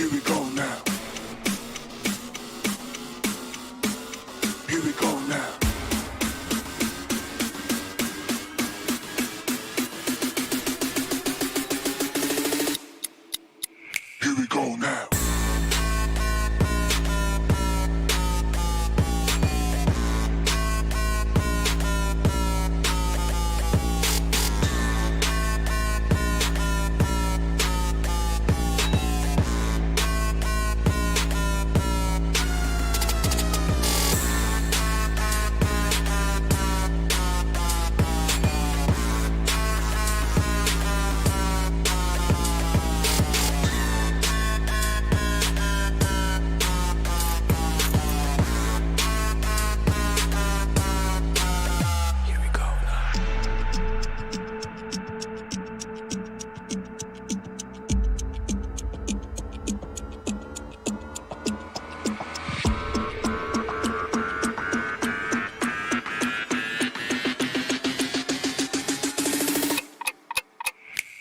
Here we go now. Here we go now. Here we go now.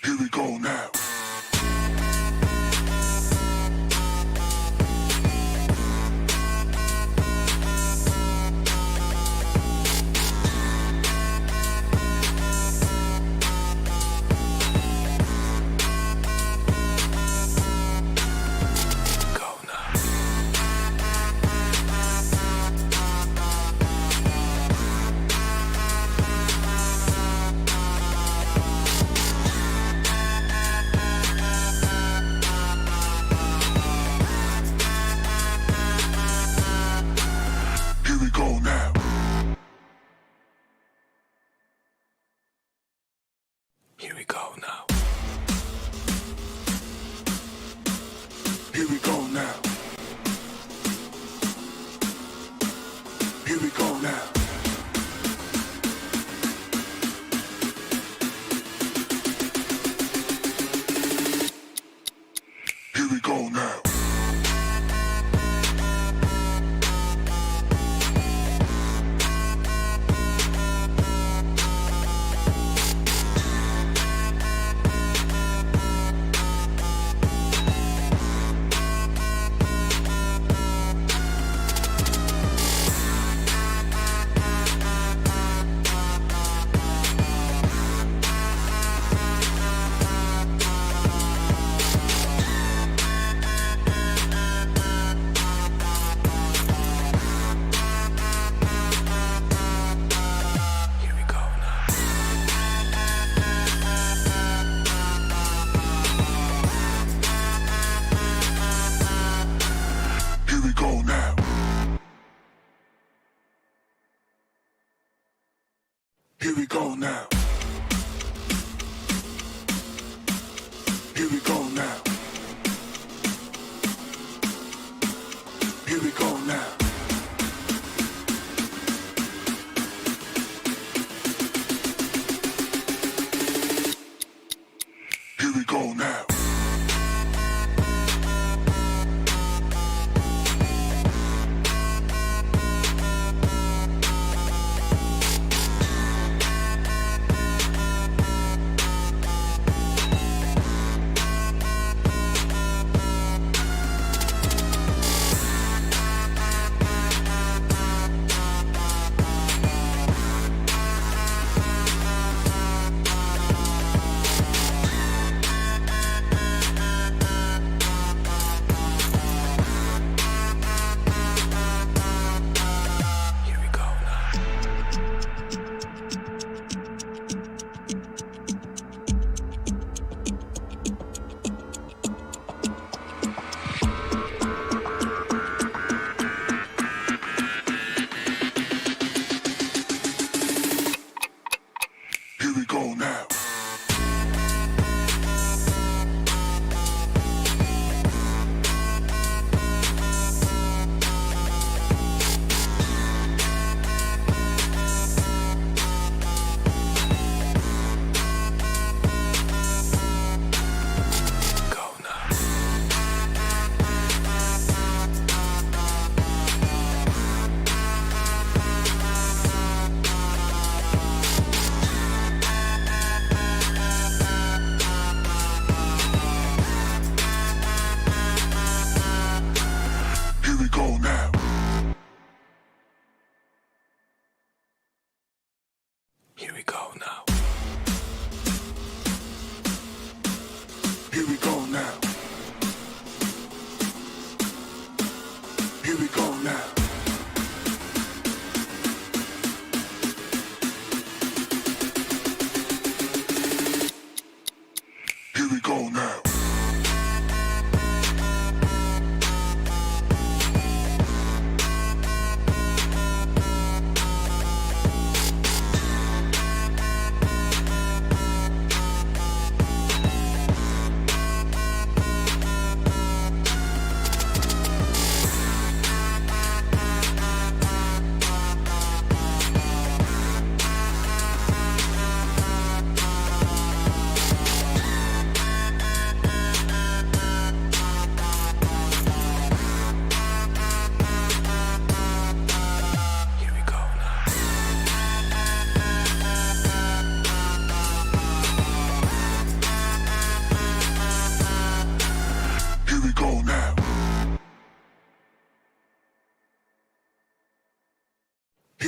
Here we go now. Here we go now. Here we go now. Here we go now. Here we go now. Here we go now. Here we go now. Here we go now. Here we go now. Here we go now. Here we go now.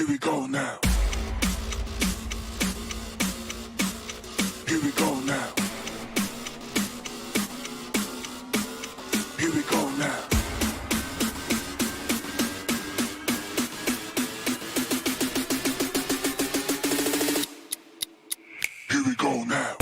Here we go now. Here we go now. Here we go now. Here we go now.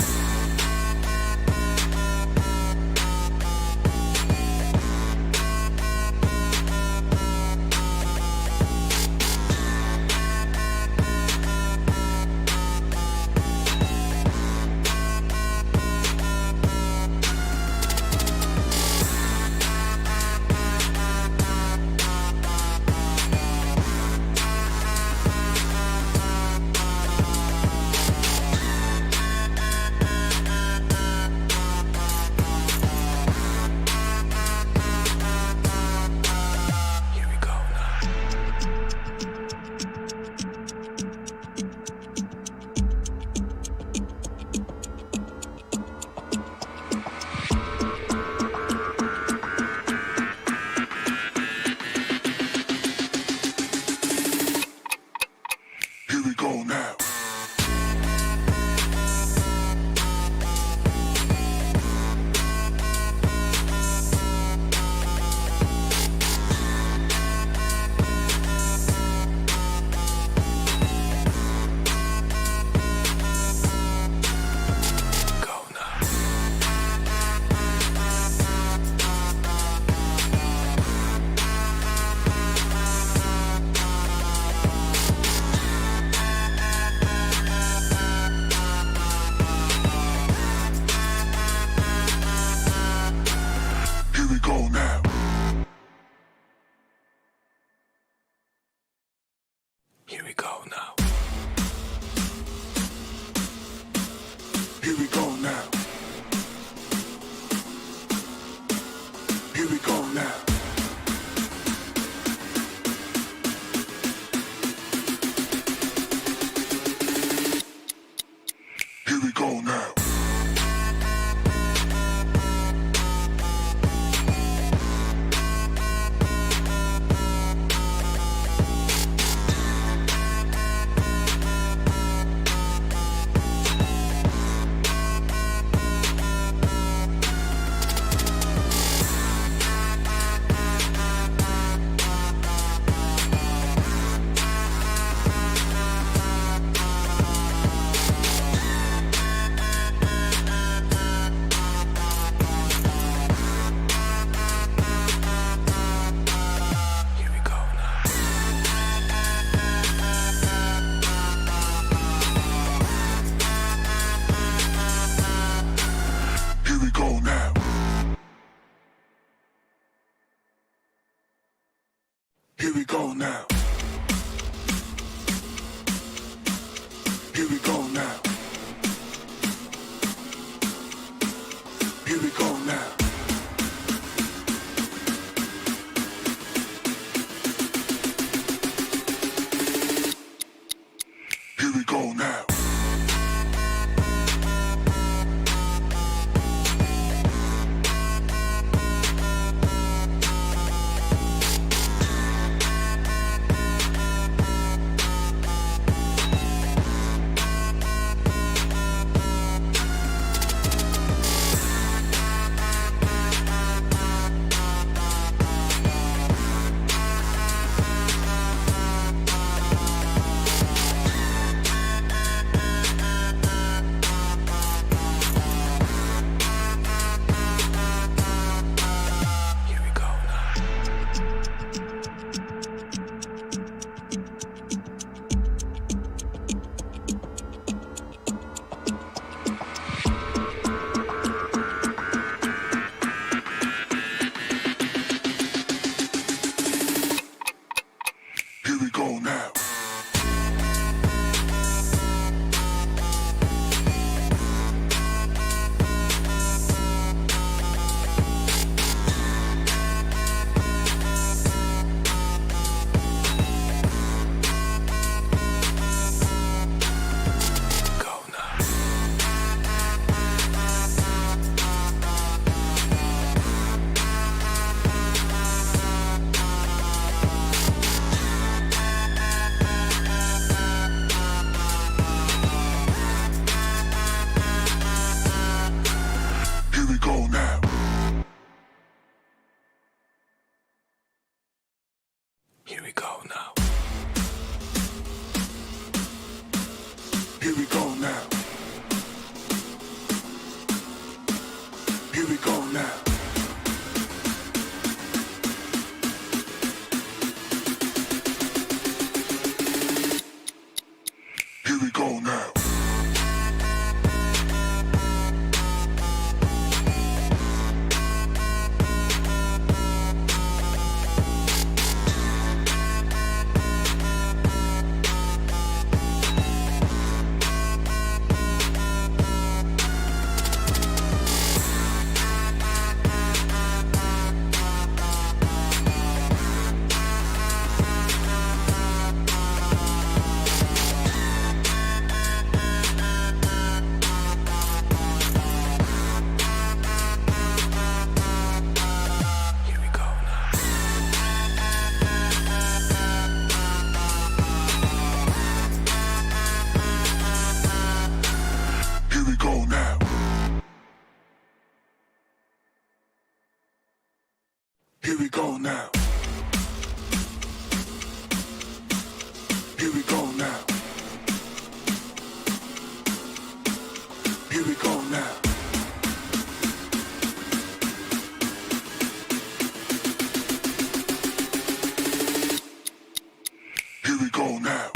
Here we go now. Here we go now. Here we go now. Here we go now. Here we go now. Here we go now. Here we go now. Here we go now. Here we go now. Here we go now. Here we go now. now. Here we go now. Here we go now. Here we go now. Here we go now. Here we go now. Here we go now. Here we go now.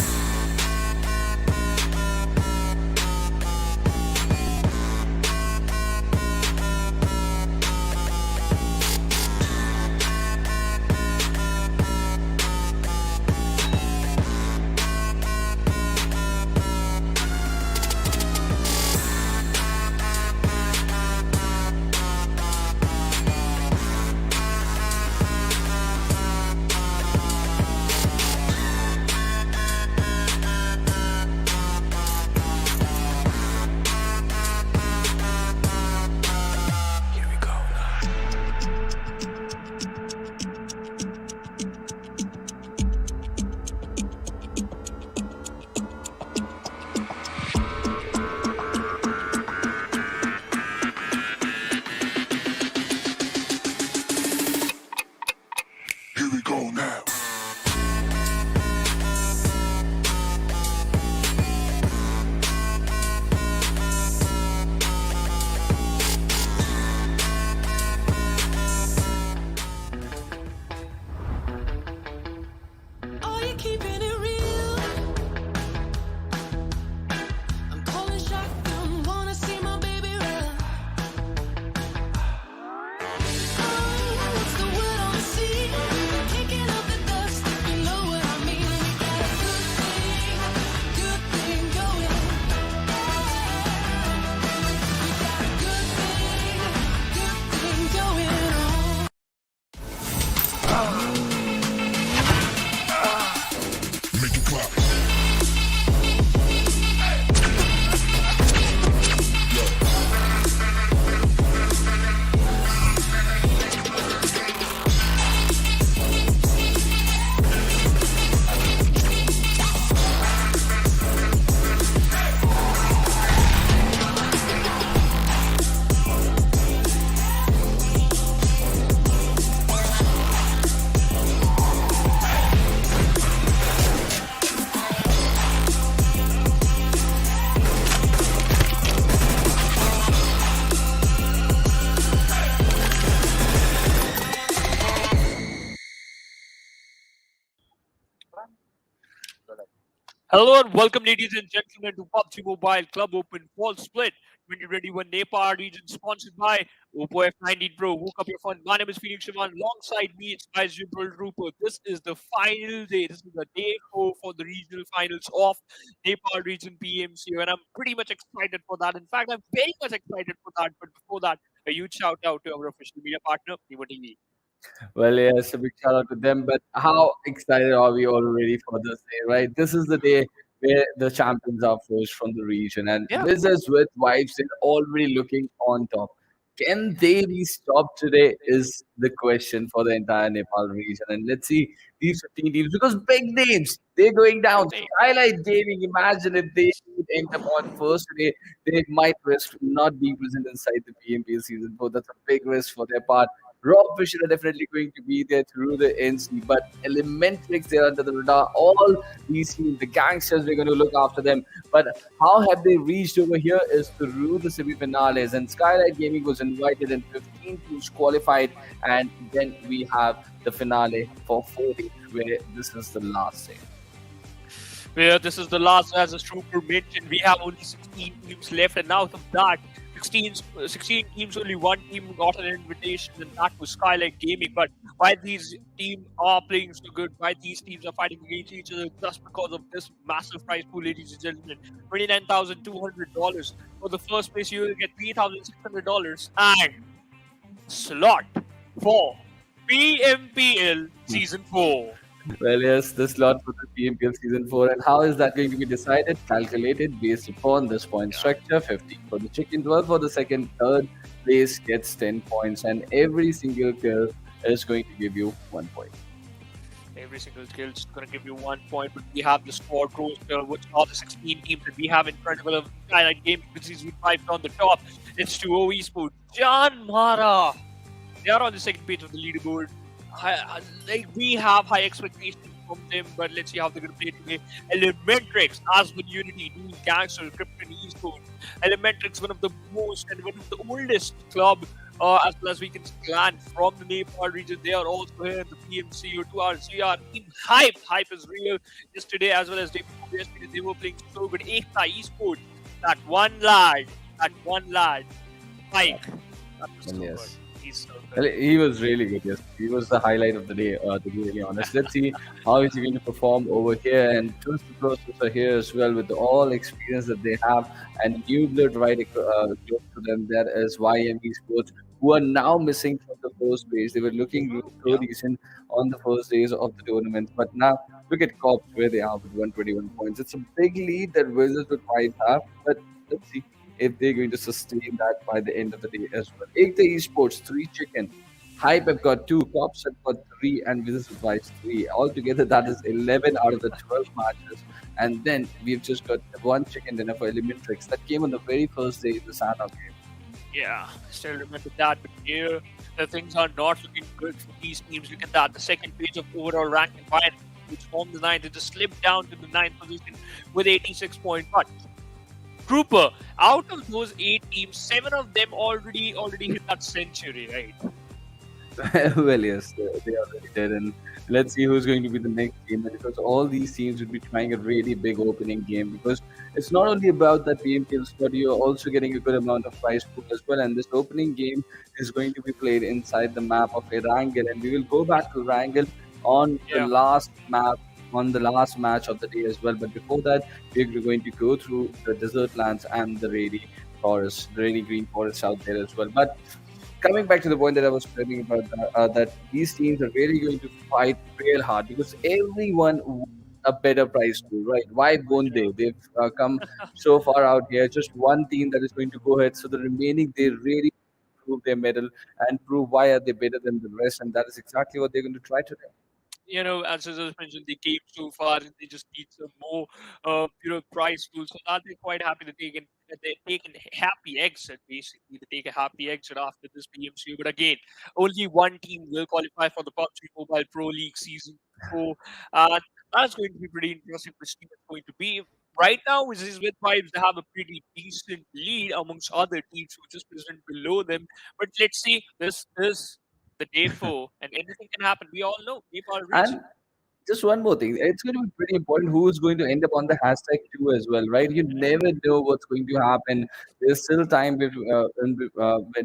Here we go now. Are you keeping it real? I'm calling shotgun, wanna see my baby run. Oh, what's the word on the sea? Kicking up the dust, you know what I mean. We got a good thing going. We got a good thing going on. Make it clap. Hello and welcome, ladies and gentlemen, to PUBG Mobile Club Open Fall Split 2021 Nepal Region, sponsored by Oppo F19 Pro. Woke up your fun. My name is Phoenix Shaman. Alongside me, it's my Jubal Rupert. This is the final day. This is the day 4 for the regional finals of Nepal Region PMCO, and I'm pretty much excited for that. In fact, I'm very much excited for that. But before that, a huge shout out to our official media partner, Evo TV. Well, yes, a big shout out to them. But how excited are we already for this day, right? This is the day where the champions are first from the region, and Yeah. Wizzes with Vibes are already looking on top. Can they be stopped today? Is the question for the entire Nepal region. And let's see these 15 teams because big names they're going down. Big name. Skylightz Gaming, imagine if they would end up on first today, they might risk not being present inside the PMPL season 4. That's a big risk for their part. Rob Fisher are definitely going to be there through the NC, but Elementrix, they're under the radar. All these teams, the gangsters, we're going to look after them. But how have they reached over here is through the semi-finales, and Skylightz Gaming was invited and 15 teams qualified, and then we have the finale for 40, where this is the last day. Where this is the last, as a Trooper mentioned, we have only 16 teams left, and out of that, 16 teams, only one team got an invitation, and that was Skylightz Gaming. But why these teams are playing so good, why these teams are fighting against each other, just because of this massive prize pool, ladies and gentlemen. $29,200. For the first place, you will get $3,600 and slot for PMPL Season 4. Well, yes, the slot for the PMPL Season 4. And how is that going to be decided? Calculated based upon this point structure: 15 for the chicken, 12 for the second, third place gets 10 points, and every single kill is going to give you 1 point. Every single skill is going to give you 1 point, but we have the squad roster, which are the 16 teams that we have in front of us. Skylightz Gaming, which is with 5 on the top. H2o Esports, JyanMaara. They are on the second page of the leaderboard. We have high expectations from them, but let's see how they're going to play today. Elementrix, AsOne Unity, doing GANGSTERS, Krypton Esports. Elementrix, one of the most and one of the oldest club, as well as we can clan from the Nepal region. They are also here in the PMCO 2RCR. Team hype is real. Yesterday, as well as day before yesterday, they were playing so good. EKTA Esports, that one lad, Mike. That was so Yes. good. He's so Well, good. he was really good. Yes, he was the highlight of the day. To be really honest, let's see how he's going to perform over here. And two pros are here as well, with all experience that they have, and new blood right close to them. That is JyanMaara Esports, who are now missing from the first base. They were looking so decent on the first days of the tournament, but now look at Cops where they are with 121 points. It's a big lead that Wizzes with 5 have, but let's see if they're going to sustain that by the end of the day as well. EKTA Esports, 3 chicken. Hype have got 2, Cops have got 3, and Wizzes advice 3. Altogether, that is 11 out of the 12 matches. And then we've just got 1 chicken dinner for Elementrix. That came on the very first day in the Sanhok game. Yeah, I still remember that. But here, the things are not looking good for these teams. Look at that. The second page of overall ranking, Bayern, which formed the 9th, they just slipped down to the 9th position with 86 points. But Trooper, out of those 8 teams, 7 of them already hit that century, right? Well, yes, they already did. And let's see who's going to be the next team. Because all these teams would be trying a really big opening game. Because it's not only about that PMPL squad, you're also getting a good amount of prize pool as well. And this opening game is going to be played inside the map of Erangel. And we will go back to Erangel on the Yeah. last map, on the last match of the day as well. But before that, we're going to go through the desert lands and the rainy forest, the rainy green forests out there as well. But coming back to the point that I was telling about, that these teams are really going to fight real hard because everyone wants a better prize pool, right? Why won't they? They've come so far out here. Just one team that is going to go ahead. So the remaining, they really prove their medal and prove why are they better than the rest, and that is exactly what they're going to try today. As I just mentioned, they came so far and they just need some more, prize tools. So are they quite happy that they take a happy exit, basically. They take a happy exit after this PMCU. But again, only one team will qualify for the PUBG Mobile Pro League Season 4. And that's going to be pretty interesting to see what's going to be. Right now, with these with vibes, they have a pretty decent lead amongst other teams who just present below them. But let's see, this is the day 4, and anything can happen. We all know Nepal region. And just one more thing, it's going to be pretty important who is going to end up on the hashtag too as well, right? You never know what's going to happen. There's still time when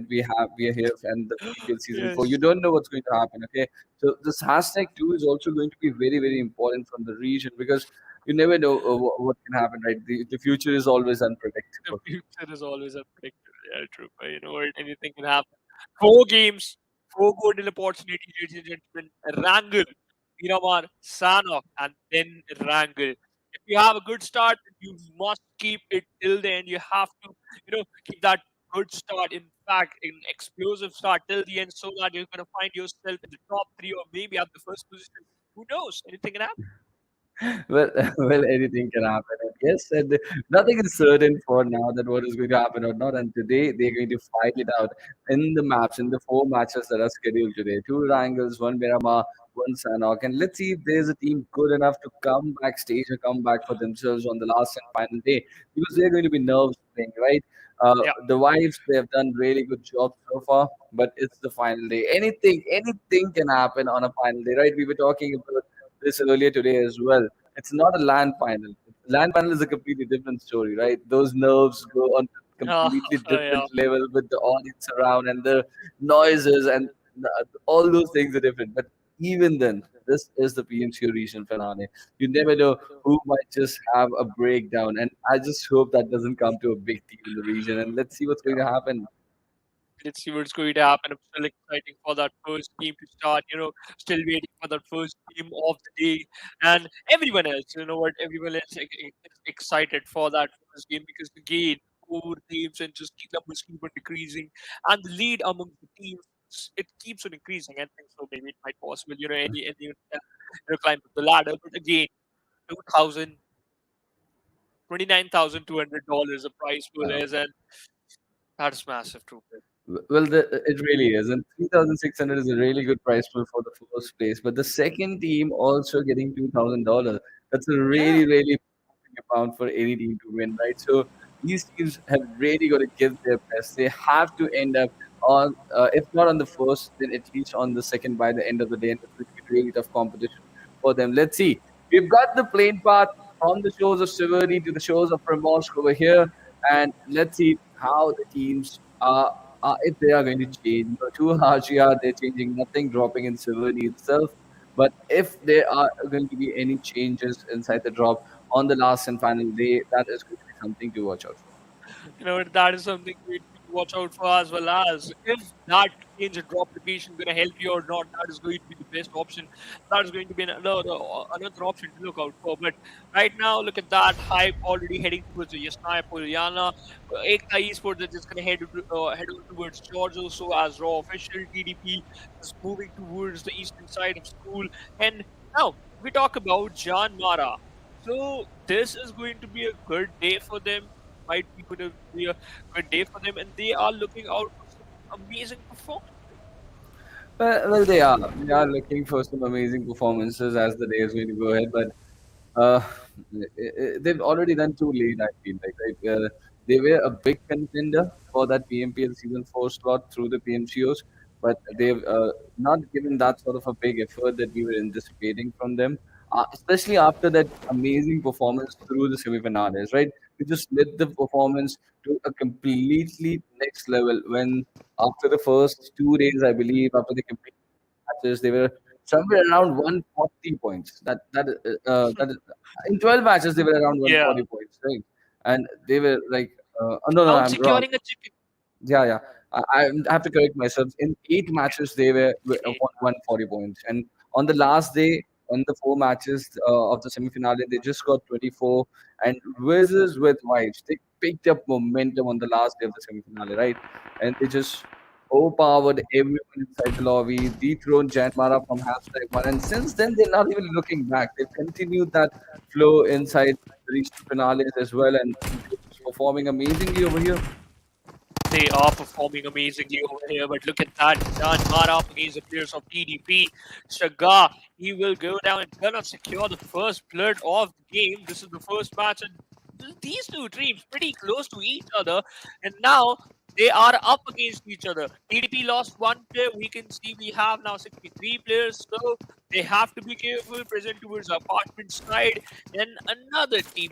we are here and the PPL season 4. You Yes. don't know what's going to happen. Okay, so this hashtag 2 is also going to be very very important from the region because you never know what can happen, right? The future is always The unpredictable. future is always unpredictable. Yeah, true. But you know what? Anything can happen. 4 games, 4 golden opportunities, ladies and gentlemen. Erangel, Miramar, Sanhok, and then Erangel. If you have a good start, you must keep it till the end. You have to, keep that good start. In fact, an explosive start till the end, so that you're going to find yourself in the top 3 or maybe at the first position. Who knows? Anything can happen. Well, well, anything can happen. And yes, and nothing is certain for now that what is going to happen or not. And today they're going to fight it out in the maps, in the four matches that are scheduled today. Two Erangels, one Miramar, one Sanhok. And let's see if there's a team good enough to come backstage or come back for themselves on the last and final day, because they're going to be nerves playing, right? Yeah, The wives, they have done really good job so far, but it's the final day. Anything can happen on a final day, right? We were talking about this earlier today as well. It's not a land final. Land final is a completely different story, right? Those nerves go on a uh, completely yeah. different level with the audience around and the noises and all those things are different. But even then, this is the PMCO region finale. You never know who might just have a breakdown, and I just hope that doesn't come to a big team in the region. And let's see what's going to happen. Let's see what's going to happen. I'm still excited for that first game to start. Still waiting for that first game of the day, and everyone else. You know what? Everyone else is excited for that first game because again, four teams and just the numbers keep on decreasing, and the lead among the teams it keeps on increasing. I think so. Maybe it might possible. Climb up the ladder, but again, 2,000, $29,200 a prize pool Wow. is, and that's massive too. Well, it really is, and 3,600 is a really good price pool for the first place. But the second team also getting $2,000. That's a Yeah. really big amount for any team to win, right? So these teams have really got to give their best. They have to end up on, if not on the first, then at least on the second by the end of the day, and it's going to be really tough competition for them. Let's see. We've got the plane path from the shores of Severny to the shores of Primorsk over here, and let's see how the teams are if they are going to change. To RGR, they're changing nothing, dropping in Severny itself. But if there are going to be any changes inside the drop on the last and final day, that is going to be something to watch out for. That is something we need to watch out for as well as if that change and drop location going to help you or not. That is going to be the best option. That is going to be another option to look out for. But right now, look at that hype already heading towards the Yasnaya Polyana. EKTA Esports are just going to head on towards Georgia. So as Raw official, TDP is moving towards the eastern side of school. And now we talk about JyanMaara. So this is going to be a good day for them. Might be going to be a good day for them, and they are looking out for some amazing performance. Well, they are. They are looking for some amazing performances as the day is going to go ahead. But Uh, they've already done too late, I feel like. Right? They were a big contender for that PMPL Season 4 slot through the PMCOs, but they've not given that sort of a big effort that we were anticipating from them, especially after that amazing performance through the semifinals, right? We just lit the performance to a completely next level when after the first 2 days, I believe, after the complete matches, they were somewhere around 140 points. That is, in 12 matches they were around Yeah, 140 points, right? And they were like, oh, no, without I'm wrong. securing a chicken. Yeah. I have to correct myself. In 8 matches, they were Okay. 140 points, and on the last day, on the 4 matches of the semi-finale, they just got 24. And wizzes with wives, they picked up momentum on the last day of the semi-finale, right? And they just overpowered everyone inside the lobby, dethroned JyanMaara from #1, and since then they're not even looking back. They've continued that flow inside the regional finales as well, and they're just performing amazingly over here. They are performing amazingly over here, but look at that. JyanMaara up against the players of TDP. Shaga, he will go down and gonna secure the first blood of the game. This is the first match, and these two teams pretty close to each other, and now they are up against each other. TDP lost one player. We can see we have now 63 players, so they have to be careful, present towards the apartment side. Then another team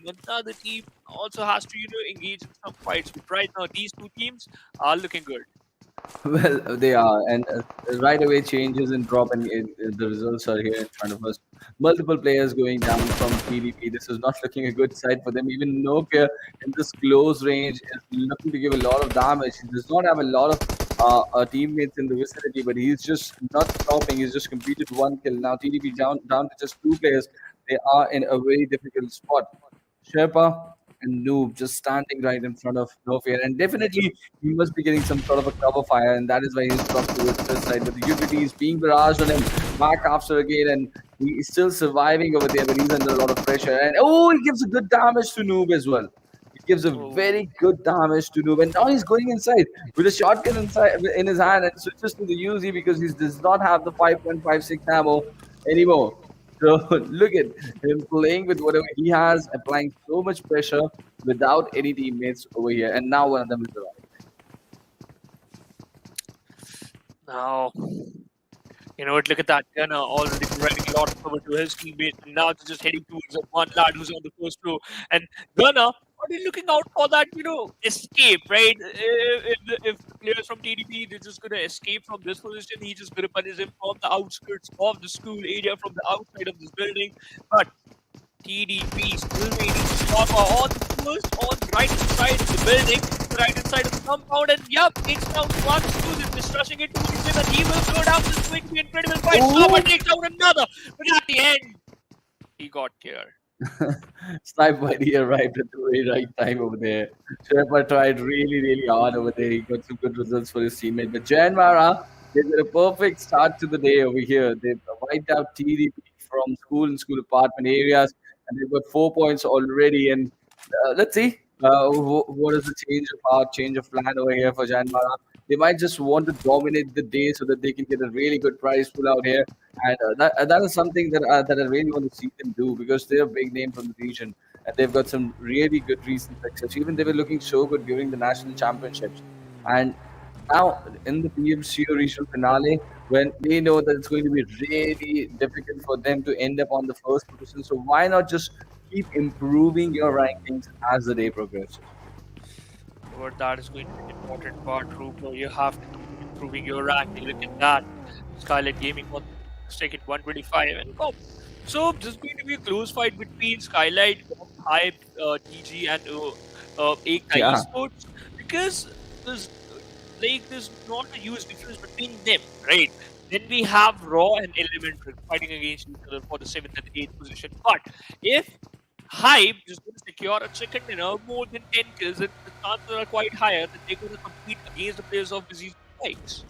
also has to, engage in some fights. But right now, these two teams are looking good. Well, they are, and right away changes in drop, and the results are here in front of us. Multiple players going down from PDP. This is not looking a good side for them. Even Nokia in this close range is looking to give a lot of damage. He does not have a lot of teammates in the vicinity, but he's just not stopping. He's just completed one kill. Now TDP down to just 2 players. They are in a very difficult spot. Sherpa and Noob just standing right in front of Nofir. And definitely he must be getting some sort of a cover fire, and that is why he's dropped towards this side. But the UPT is being barraged on him back after again, and he is still surviving over there, but he's under a lot of pressure. And oh, he gives a good damage to Noob as well. He gives a Oh, very good damage to Noob, and now he's going inside with a shotgun inside in his hand and switches to the UZ because he does not have the 5.56 ammo anymore. So look at him playing with whatever he has, applying so much pressure without any teammates over here, and now one of them is alive. now. You know what? Look at that. Gunner already providing a lot of cover to his teammates, and now they're just heading towards the one lad who's on the first row. And Gunner already looking out for that, escape, right? If the players from TDP they're just gonna escape from this position, he's just gonna punish him from the outskirts of the school area, from the outside of this building. But TDP still waiting to stop on the first, on the right side of the building, the right side of the compound, and yep, takes down one student, just rushing it towards him, and he will go down this quick, incredible fight. Someone takes down another, but at the end, he got killed. Snipe Buddy arrived at the very right time over there. Sherpa tried really hard over there. He got some good results for his teammate. But JyanMaara, they did a perfect start to the day over here. They wiped out TDP from school and school apartment areas, and they've got 4 points already. And let's see what is the change of heart, change of plan over here for JyanMaara. They might just want to dominate the day so that they can get a really good prize pool out here, and that is something that I really want to see them do because they're a big name from the region and they've got some really good recent success. Even they were looking so good during the national championships, and now in the PMCO regional finale, when they know that it's going to be really difficult for them to end up on the first position, so why not just keep improving your rankings as the day progresses? But that is going to be an important part, Rupert. You have to keep improving your ranking. Look at that. Skylightz Gaming on second 125 and go. So this is going to be a close fight between Skylightz, Hype, DG, and EKTA Yeah. Esports because there's not a huge difference between them, right? Then we have Raw and Elementrix fighting against each other for the 7th and 8th position. But if Hype is going to secure a chicken dinner more than 10 kills, then the chances are quite higher that they're going to compete against the players of disease fights.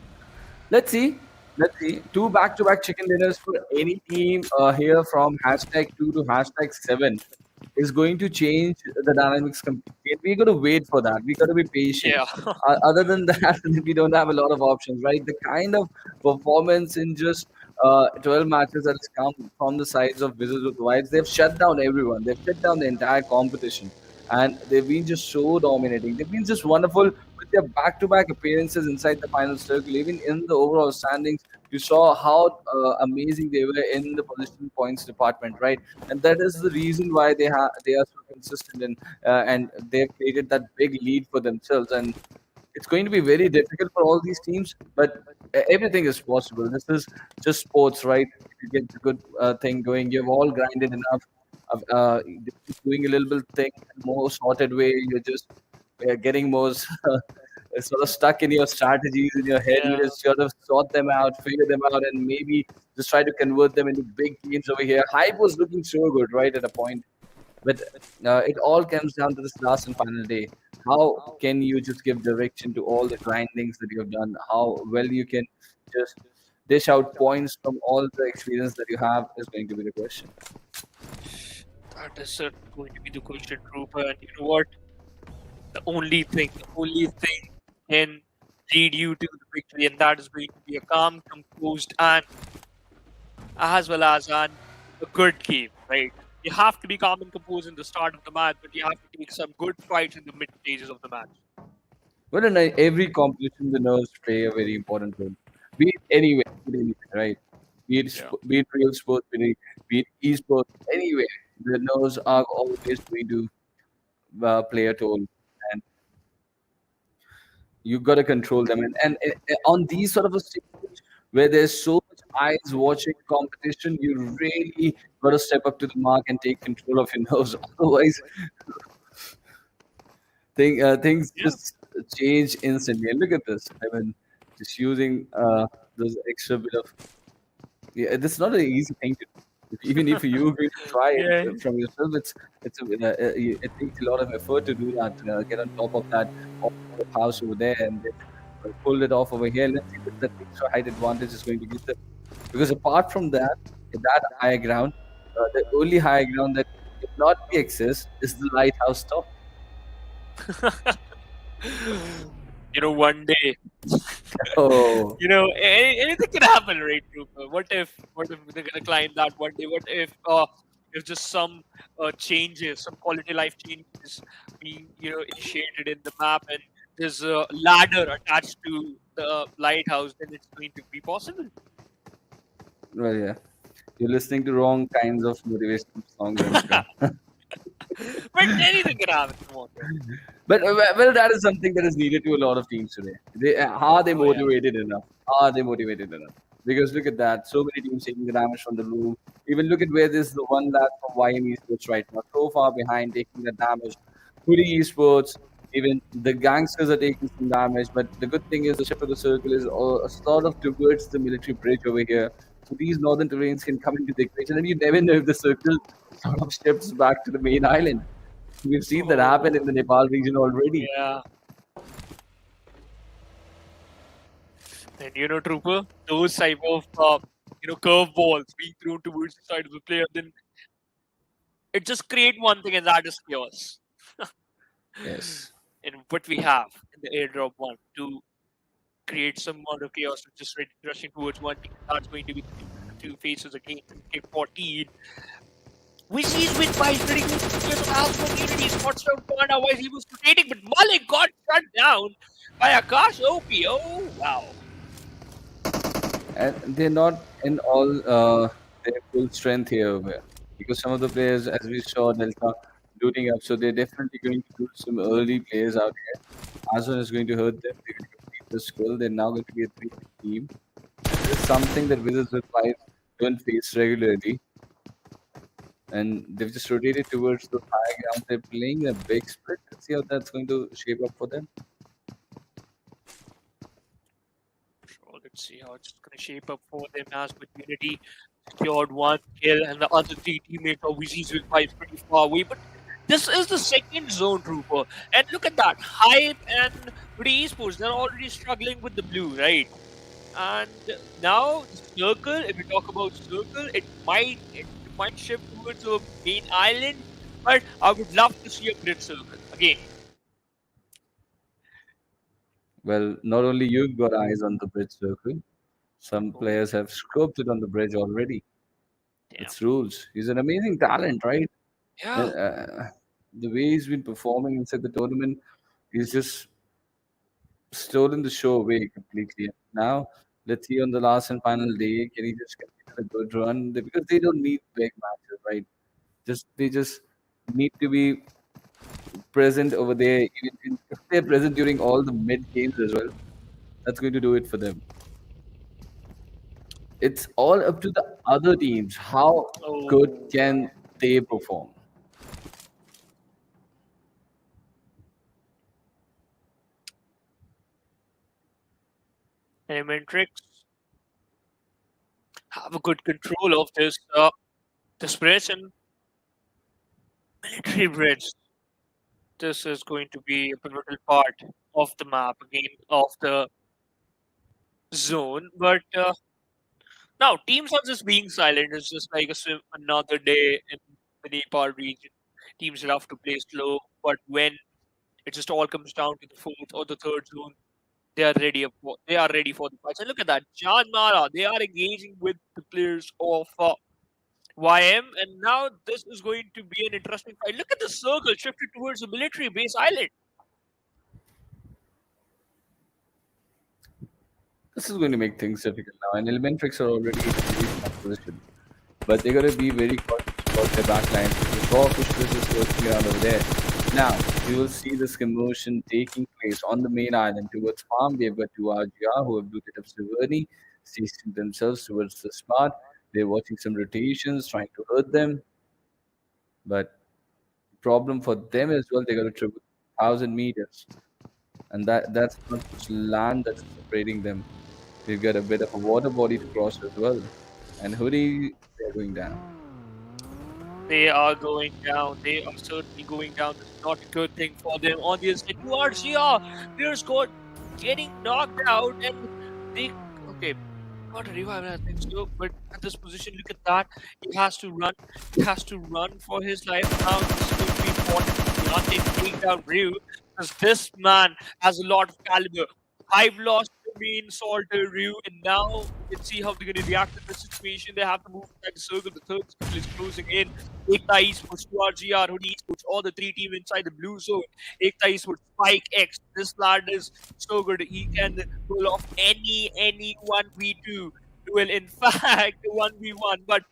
Let's see. Let's see. 2 back-to-back chicken dinners for any team here from #2 to #7 is going to change the dynamics completely. We're going to wait for that. We got to be patient. Yeah. Other than that, we don't have a lot of options, right? The kind of performance in just 12 matches that has come from the sides of Wizards with Vibes, they've shut down everyone. They've shut down the entire competition. And they've been just so dominating. They've been just wonderful with their back-to-back appearances inside the final circle. Even in the overall standings, you saw how amazing they were in the position points department, right? And that is the reason why they are so consistent and they've created that big lead for themselves. And it's going to be very difficult for all these teams, but everything is possible. This is just sports, right? If you get the good thing going, you've all grinded enough. Just doing a little bit thing in a more sorted way. You're just getting more sort of stuck in your strategies in your head. You Yeah. just sort of sort them out, figure them out, and maybe just try to convert them into big games over here. Hype was looking so good, right, at a point. But it all comes down to this last and final day. How can you just give direction to all the grindings that you've done? How well you can just dish out points from all the experience that you have is going to be the question. That is certainly going to be the question, Trooper. And you know what? The only thing can lead you to the victory, and that is going to be a calm, composed, and as well as a good game, right? You have to be calm and composed in the start of the match, but you have to take some good fights in the mid stages of the match. But in every competition, the nerves play a very important role. Be it anywhere, right? Be it, Yeah. be it real sports, be it esports, anywhere, the nerves are always going to play a toll. And you've got to control them. And on these sort of a stage where there's so much eyes watching competition, you really got to step up to the mark and take control of your nerves. Otherwise, things Yeah. just change instantly. And look at this. I mean, just using those extra bit of. Yeah, this is not an easy thing to do. Even if you going to try it Yeah. from yourself, it takes a lot of effort to do that. Get on top of that house over there and then pull it off over here. Let's see if that extra height advantage is going to give them. Because apart from that high ground, the only high ground that cannot be accessed is the lighthouse top. One day, Oh, anything can happen, right, Trooper? What if they're gonna climb that one day? What if just some changes, some quality life changes being initiated in the map, and there's a ladder attached to the lighthouse, then it's going to be possible. well, yeah. You're listening to wrong kinds of motivational songs, I'm sure. But anything can happen. Come on, bro. But well, that is something that is needed to a lot of teams today. Are they Oh, yeah. motivated enough? Are they motivated enough? Because look at that, so many teams taking the damage from the loop. Even look at where this the one lad from YM Esports right now, so far behind, taking the damage. Hoody Esports, even the gangsters are taking some damage. But the good thing is the shift of the circle is sort of towards the military bridge over here. So these northern terrains can come into the equation, and you never know if the circle sort of shifts back to the main island. We've seen that happen in the Nepal region already. Yeah. And Trooper, those type of curveballs being thrown towards the side of the player, then it just create one thing, and that is chaos. Yes. And what we have in the airdrop one to create some amount of chaos, just rushing towards one team, that's going to be two faces again. Kick 14. Wizzes with by pretty good because of AsOne Unity. Spots from Panda while he was rotating, but Malik got shut down by Akash OP. Oh, wow. And they're not in all their full strength here, because some of the players, as we saw, Delta looting up, so they're definitely going to do some early players out here. AsOne is going to hurt them. They're going to complete the skull. They're now going to be a 3 team. This is something that Wizards with 5 don't face regularly. And they've just rotated towards the high ground. They're playing a big split. Let's see how that's going to shape up for them. So let's see how it's going to shape up for them. AsOne Unity secured one kill, and the other 3 teammates are Wizzes with 5 pretty far away. But this is the second zone, Trooper. And look at that. Hype and Hoody Esports, they're already struggling with the blue, right? And now, Circle, if we talk about Circle, it might shift towards the main island, but I would love to see a grid circle again. Well, not only you've got eyes on the bridge circle, some players have scoped it on the bridge already. Yeah. It's rules. He's an amazing talent, right? Yeah. The way he's been performing inside the tournament, he's just stolen the show away completely. Now, let's see on the last and final day, can he just continue a good run? Because they don't need big matches, right? They just need to be present over there. Even if they're present during all the mid games as well, that's going to do it for them. It's all up to the other teams. How good can they perform? Elementrix have a good control of this bridge and military bridge. This is going to be a pivotal part of the map again, of the zone. But now teams are just being silent. It's just like another day in the Nepal region. Teams love to play slow, but when it just all comes down to the 4th or the 3rd zone, they are ready for the fights. And look at that, JyanMaara, they are engaging with the players of YM, and now this is going to be an interesting fight. Look at the circle shifted towards the military base island. This is going to make things difficult now, and Elementrix are already in a very strong position. But they're going to be very cautious about their backline. The raw push is working around over there. Now, you will see this commotion taking place on the main island towards farm. They've got 2 RGR who have looted up Severny, stationed themselves towards the spot. They're watching some rotations, trying to hurt them. But problem for them as well, they got to travel 1,000 meters. And that's not much land that's separating them. They've got a bit of a water body to cross as well. And Hoody, they're going down. They are going down. They are certainly going down. This is not a good thing for them. On the other side, 2 RGR, they're getting knocked out, and they Not a revival, I think so. But at this position, look at that. He has to run. He has to run for his life. Now this is going to be important for Beyonce to take down Ryu because this man has a lot of caliber. I've lost the main Salter Ryu, and now we can see how they're going to react to this situation. They have to move inside the circle. The third circle is closing in. EKTA Esports, 2RGR, Hoody Esports, all the three teams inside the blue zone. EKTA Esports, Spike X. This lad is so good. He can pull off any 1v2 duel. In fact, 1v1. But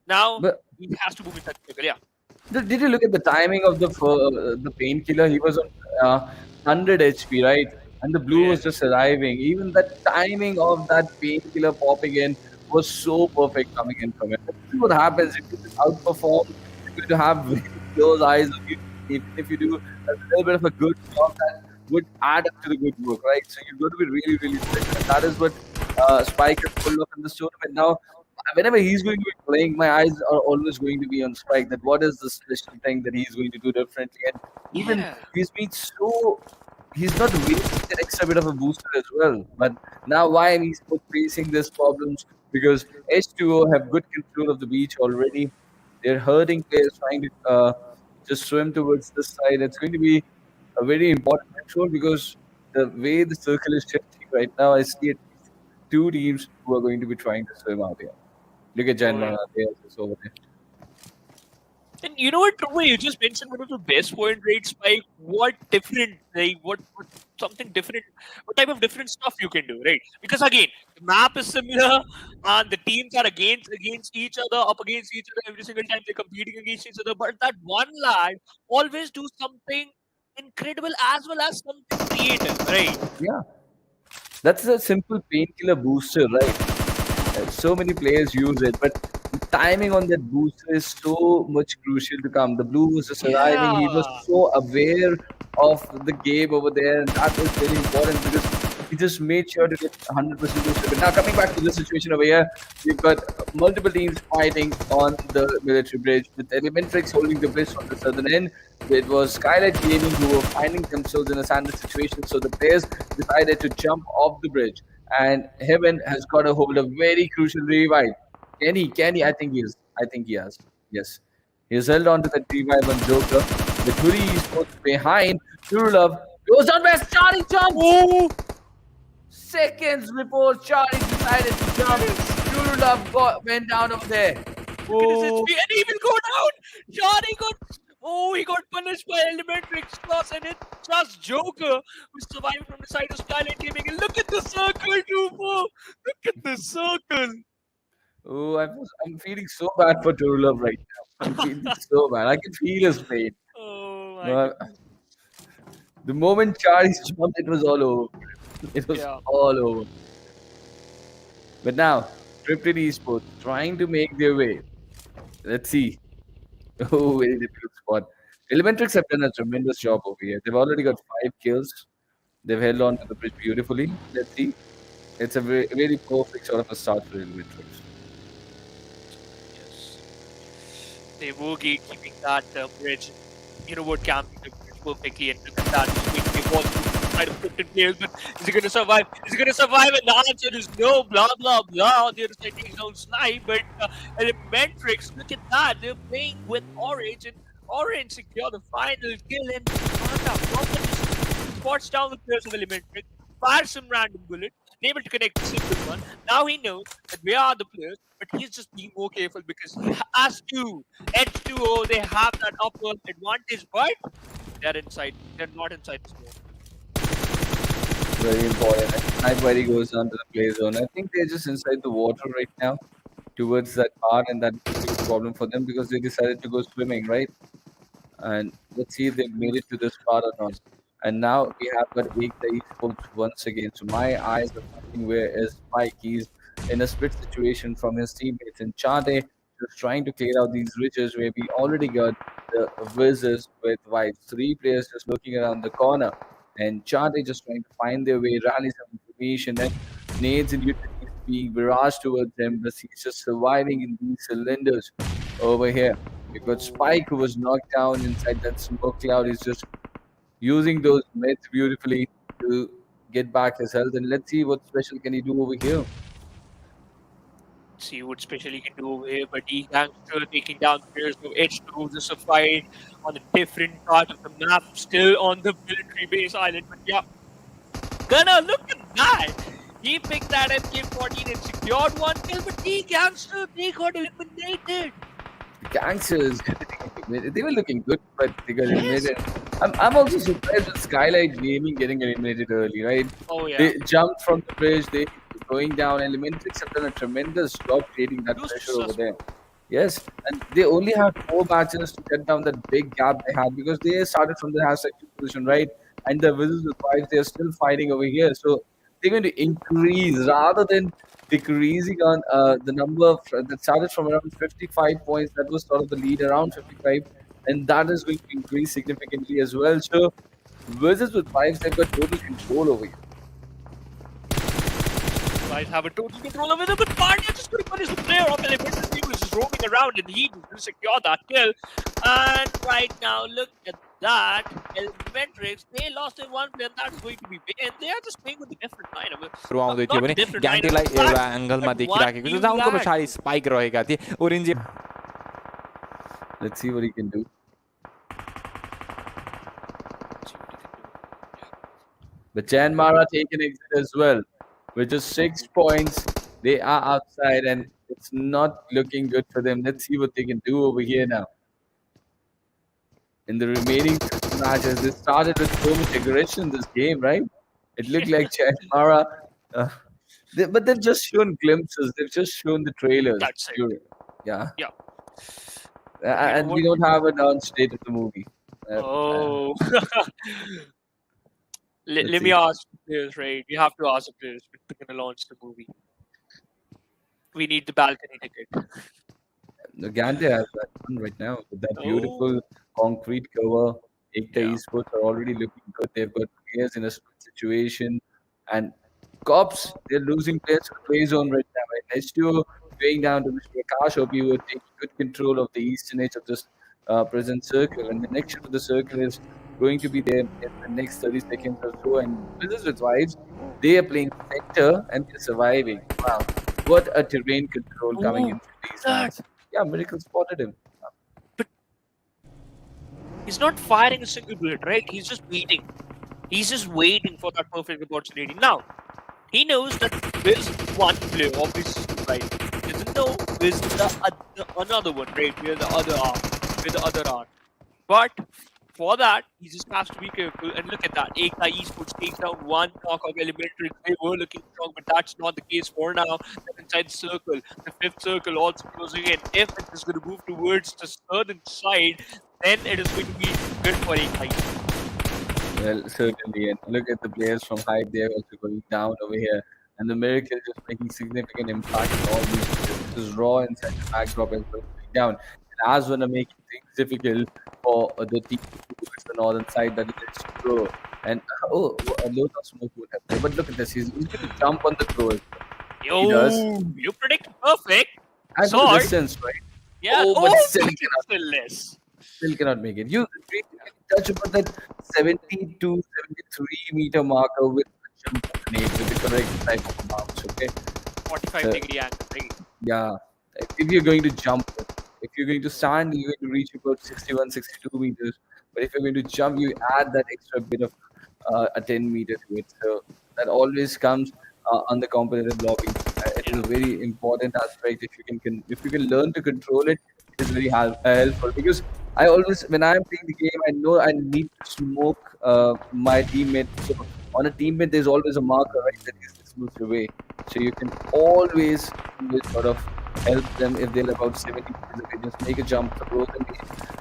now But he has to move inside the circle. Yeah. did you look at the timing of the painkiller? He was on 100 HP, right? And the blue was Yeah. just arriving. Even the timing of that painkiller popping in was so perfect coming in from it. Let's see what happens if you just outperform. You're going to have very close eyes of you. Even if you do a little bit of a good job, that would add up to the good work, right? So you've got to be really, really strict. And that is what Spike has pulled off in this tournament. Now, whenever he's going to be playing, my eyes are always going to be on Spike. That what is the special thing that he's going to do differently? And even Yeah. he's been so he's not wasting that extra bit of a booster as well. But now why am he still facing these problems? Because H2o have good control of the beach already. They're hurting players trying to just swim towards this side. It's going to be a very important control because the way the circle is shifting right now, I see at least two teams who are going to be trying to swim out here. Look at Oh, yeah. JyanMaara, they are just over there. And you know what, Trevor, you just mentioned one of the best point rates. Spike. What different, like, what something different, what type of different stuff you can do, right? Because again, the map is similar, and the teams are against each other, up against each other every single time they're competing against each other. But that one lad always do something incredible as well as something creative, right? Yeah, that's a simple painkiller booster, right? So many players use it, but the timing on that booster is so much crucial to come. The blue was just arriving. He was Yeah. so aware of the game over there, and that was very important because he just made sure to get 100% booster. But now coming back to the situation over here, we've got multiple teams fighting on the military bridge with Elementrix holding the bridge from the southern end. It was Skylightz Gaming who were finding themselves in a sandwich situation, so the players decided to jump off the bridge. And Heaven has got a hold of very crucial revive. Can he? Can he? I think he is. I think he has. Yes. He has held on to that revive on Joker. The Hoody Esports behind. True Love goes down west. Charlie jumps! Oh, Seconds before Charlie decided to jump, True Love went down over there. look at his Oh, HP, and he will go down. Johnny got. Oh, he got punished by Elementrix Cross, and it's just Joker who survived from the side of Skylightz Gaming. And look at the circle, Tupo! Look at the circle! oh, I'm feeling so bad for True Love right now. I'm feeling so bad. I can feel his pain. Oh my Uh, the moment Charlie jumped, it was all over. It was Yeah. all over. But now, Krypton Esports trying to make their way. Let's see. Oh, very difficult spot. Elementrix have done a tremendous job over here. They've already got 5 kills. They've held on to the bridge beautifully. Let's see. It's a very, very perfect sort of a start for Elementrix. Yes. They were gatekeeping that bridge. You know what, camping the bridge perfectly, and look at that. Just making a ball side of 15 players, but is he going to survive? Is he going to survive? And the answer is no, blah, blah, blah. The other side takes down Snipe, but Elementrix, look at that. They're playing with Orange, and Orange secure the final kill, and spots down the players of Elementrix, fires some random bullet, able to connect the simple one. Now he knows that we are the players, but he's just being more careful because he has to. H2o, they have that upper advantage, but they're inside. They're not inside the zone. Very important. Snipe while he goes down to the play zone. I think they're just inside the water right now towards that part, and that's a big problem for them because they decided to go swimming, right? And let's see if they've made it to this part or not. And now we have got EKTA Esports once again. So my eyes are finding where is Spike. He's in a split situation from his teammates. And Chade just trying to clear out these ridges where we already got the wizzes with white. 3 players just looking around the corner. And Chade just trying to find their way, rally some information, and nades and utilities being barraged towards them. But he's just surviving in these cylinders over here. We've got Spike who was knocked down inside that smoke cloud. He's just using those meds beautifully to get back his health. And let's see what special can he do over here. See what specially can do over here, but GANGSTERS taking down the players of H2o, just a fight on a different part of the map, still on the military base island. But yeah, Gunnar, look at that! He picked that MK14 and secured one kill, but GANGSTERS, they got eliminated. Gangsters, they were looking good, but they got eliminated. I'm also surprised with Skylightz Gaming getting eliminated early, right? Oh yeah. They jumped from the bridge, they going down. Elementrix have done a tremendous job creating that Those pressure over sus- there. Yes, and they only had 4 matches to cut down that big gap they had because they started from the #2 position, right? And the Wizzes with 5, they're still fighting over here. So they're going to increase rather than decreasing on the number of, that started from around 55 points. That was sort of the lead around 55, and that is going to increase significantly as well. So Wizzes with 5, they've got total control over here. Guys have a total control over them, but Pandya just going to punish the player of Elementrix. He was just roaming around and he will secure that kill. And right now, look at that. Elementrix, they lost in one play and that's going to be big. And they are just playing with a different lineup. आउँदै थियो Not भने different ग्यान्टेलाई lineup, एउटा but एङ्गलमा one देखिराखेको new छ जाउनको lag. पछाडि spike रहेका थिए orange Let's see what he can do. But JyanMaara taking exit as well. With just 6 points, they are outside and it's not looking good for them. Let's see what they can do over here now. In the remaining matches, they started with so much aggression in this game, right? It looked like JyanMaara. But they've just shown glimpses. They've just shown the trailers. That's it. Yeah. Yeah. And we don't have an on state of the movie. Oh. Let Let's me see. ask the players, right? We have to ask the players when we're going to launch the movie. We need the balcony ticket. The Gante has that one right now with that beautiful concrete cover. EKTA Yeah. Esports are already looking good. They've got players in a split situation. And Cops, they're losing players to the play zone right now. Right? H2o going down to Mr. Akash Obi who would take good control of the eastern edge of this present circle. And the next shot of the circle is going to be there in the next 30 seconds or so. And Wizzes with Vibes, they are playing center and they're surviving. Wow. What a terrain control coming into these that- maps. Yeah, Miracle spotted him. He's not firing a single bullet, right? He's just waiting. He's just waiting for that perfect opportunity. Now, he knows that there's one player, obviously, right? He doesn't know there's another one, right? Where the other arm, with the other arm. But for that, he just has to be careful. And look at that. EKTA Esports takes down one knock of Elementrix. They were looking strong, but that's not the case for now. They're inside the circle. The 5th circle also closing in. If it is going to move towards the southern side, then it is going to be good for EKTA. Well, certainly. And look at the players from Hype. They're also going down over here. And the Miracle just making significant impact on all these players. This is Raw inside the backdrop as well going down. And AsOne are making things difficult for the team towards the northern side that is H2o. And a lot of smoke would have there. But look at this. He's going to jump on the throw. Yo, does. you predict perfect. And the Sword. distance, right? Yeah. Oh, but still still less. Still cannot make it. You touch upon that 70 to 73 meter marker with the jump grenade with the correct type of bounce, okay? 45-degree angle, right? Yeah. If you're going to jump, if you're going to stand, you're going to reach about 61, 62 meters. But if you're going to jump, you add that extra bit of a 10 meter to it. So that always comes on the competitive lobby. It is a very important aspect. If you can learn to control it, it is very helpful. Because I always, when I am playing the game, I know I need to smoke my teammate. So on a teammate, there's always a marker, right, that is this moves away. So you can always sort of help them if they're about 70 meters away. Just make a jump, throw them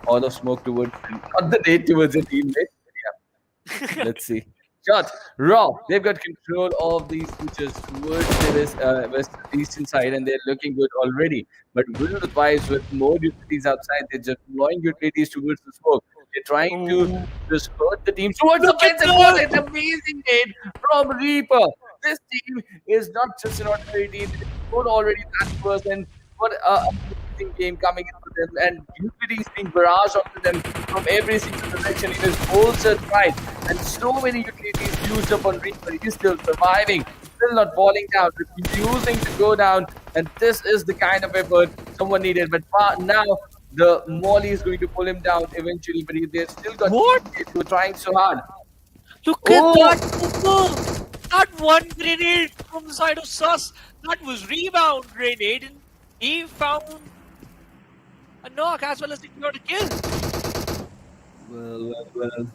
all the smoke towards them. Not the nade towards the teammate. Yeah. Let's see. Shot. Raw. They've got control of these features towards the west-eastern side and they're looking good already. But Will the Vibes with more utilities outside, they're just deploying utilities towards the smoke. They're trying to just hurt the team towards the fence. It's amazing nade from Reaper. This team is not just an ordinary team. They've scored already that person. What amazing game coming in for them. And utilities being barraged onto them from every single direction. It is also right. And so many utilities used up on Reaper. He's still surviving. still not falling down, refusing to go down. And this is the kind of effort someone needed. But now the Molly is going to pull him down eventually, but they've still got What? teammates who are trying so hard. Look Oh! at that, Cooper! That one grenade from the side of Sus, that was rebound grenade, and he found a knock as well as secured a kill. Well.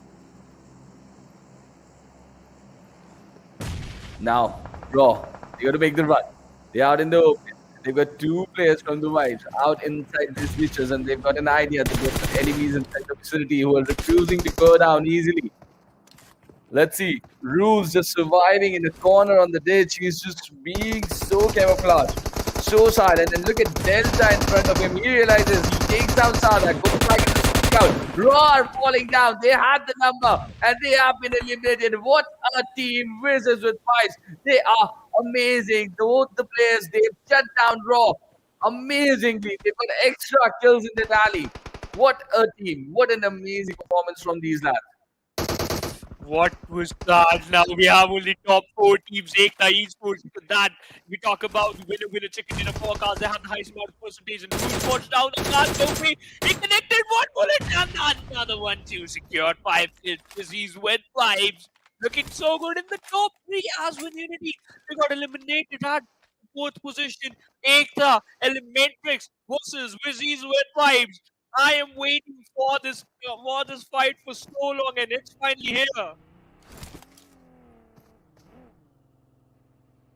Now, Raw, they got to make the run. They're out in the open. They've got two players from the Vibes out inside these niches, and they've got an idea that there's some enemies inside the vicinity who are refusing to go down easily. Let's see. Rules just surviving in the corner on the ditch. He's just being so camouflaged, so silent. And look at Delta in front of him. He realizes he takes down Sada, goes back into the scout. Raw are falling down. They had the number and they have been eliminated. What a team! Wizzes with fights. They are amazing. Both the players, they've shut down Raw amazingly. They've got extra kills in the rally. What a team. What an amazing performance from these lads. What was that? Now we have only top 4 teams. EKTA Esports. With that, we talk about the winner chicken dinner forecast. They have the highest amount of percentage, and who's watched down the car. He connected one bullet and another one too. Secured 5 kills. Disease with vibes. Looking so good in the top 3 AsOne Unity. They got eliminated at 4th position. EKTA, Elementrix versus wizzes with vibes. I am waiting for this fight for so long, and it's finally here.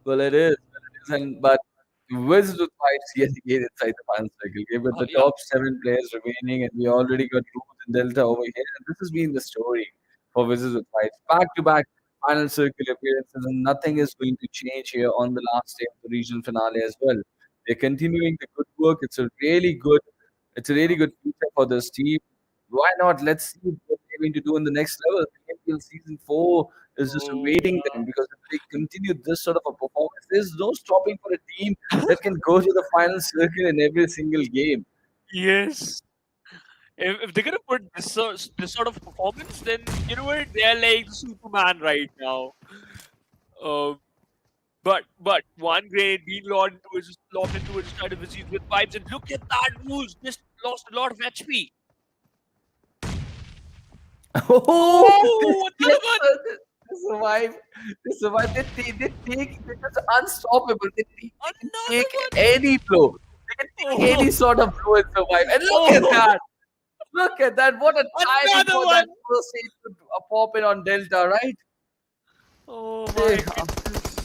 Well, it is. But Wiz with fights yet again inside the final circle. We've got the Yeah. top 7 players remaining, and we already got Ruth and Delta over here. And this has been the story for Wizzes with fights. Back-to-back final circle appearances, and nothing is going to change here on the last day of the regional finale as well. They're continuing the good work. It's a really good future for this team. Why not? Let's see what they're going to do in the next level. PMCO season 4 is just Oh, awaiting them, because if they continue this sort of a performance, there's no stopping for a team that can go to the final circle in every single game. Yes. If they're gonna put this sort of performance, then you know what? They're like Superman right now. But one grade being locked into his kind of disease with vibes, and look at that Rules just lost a lot of HP. Oh, another one! They survive. They're just unstoppable. They can Another take one! any blow. They can take any sort of blow and survive. And look at that. Look at that. What a time Another for that first hit to pop in on Delta, right? Oh They- my goodness.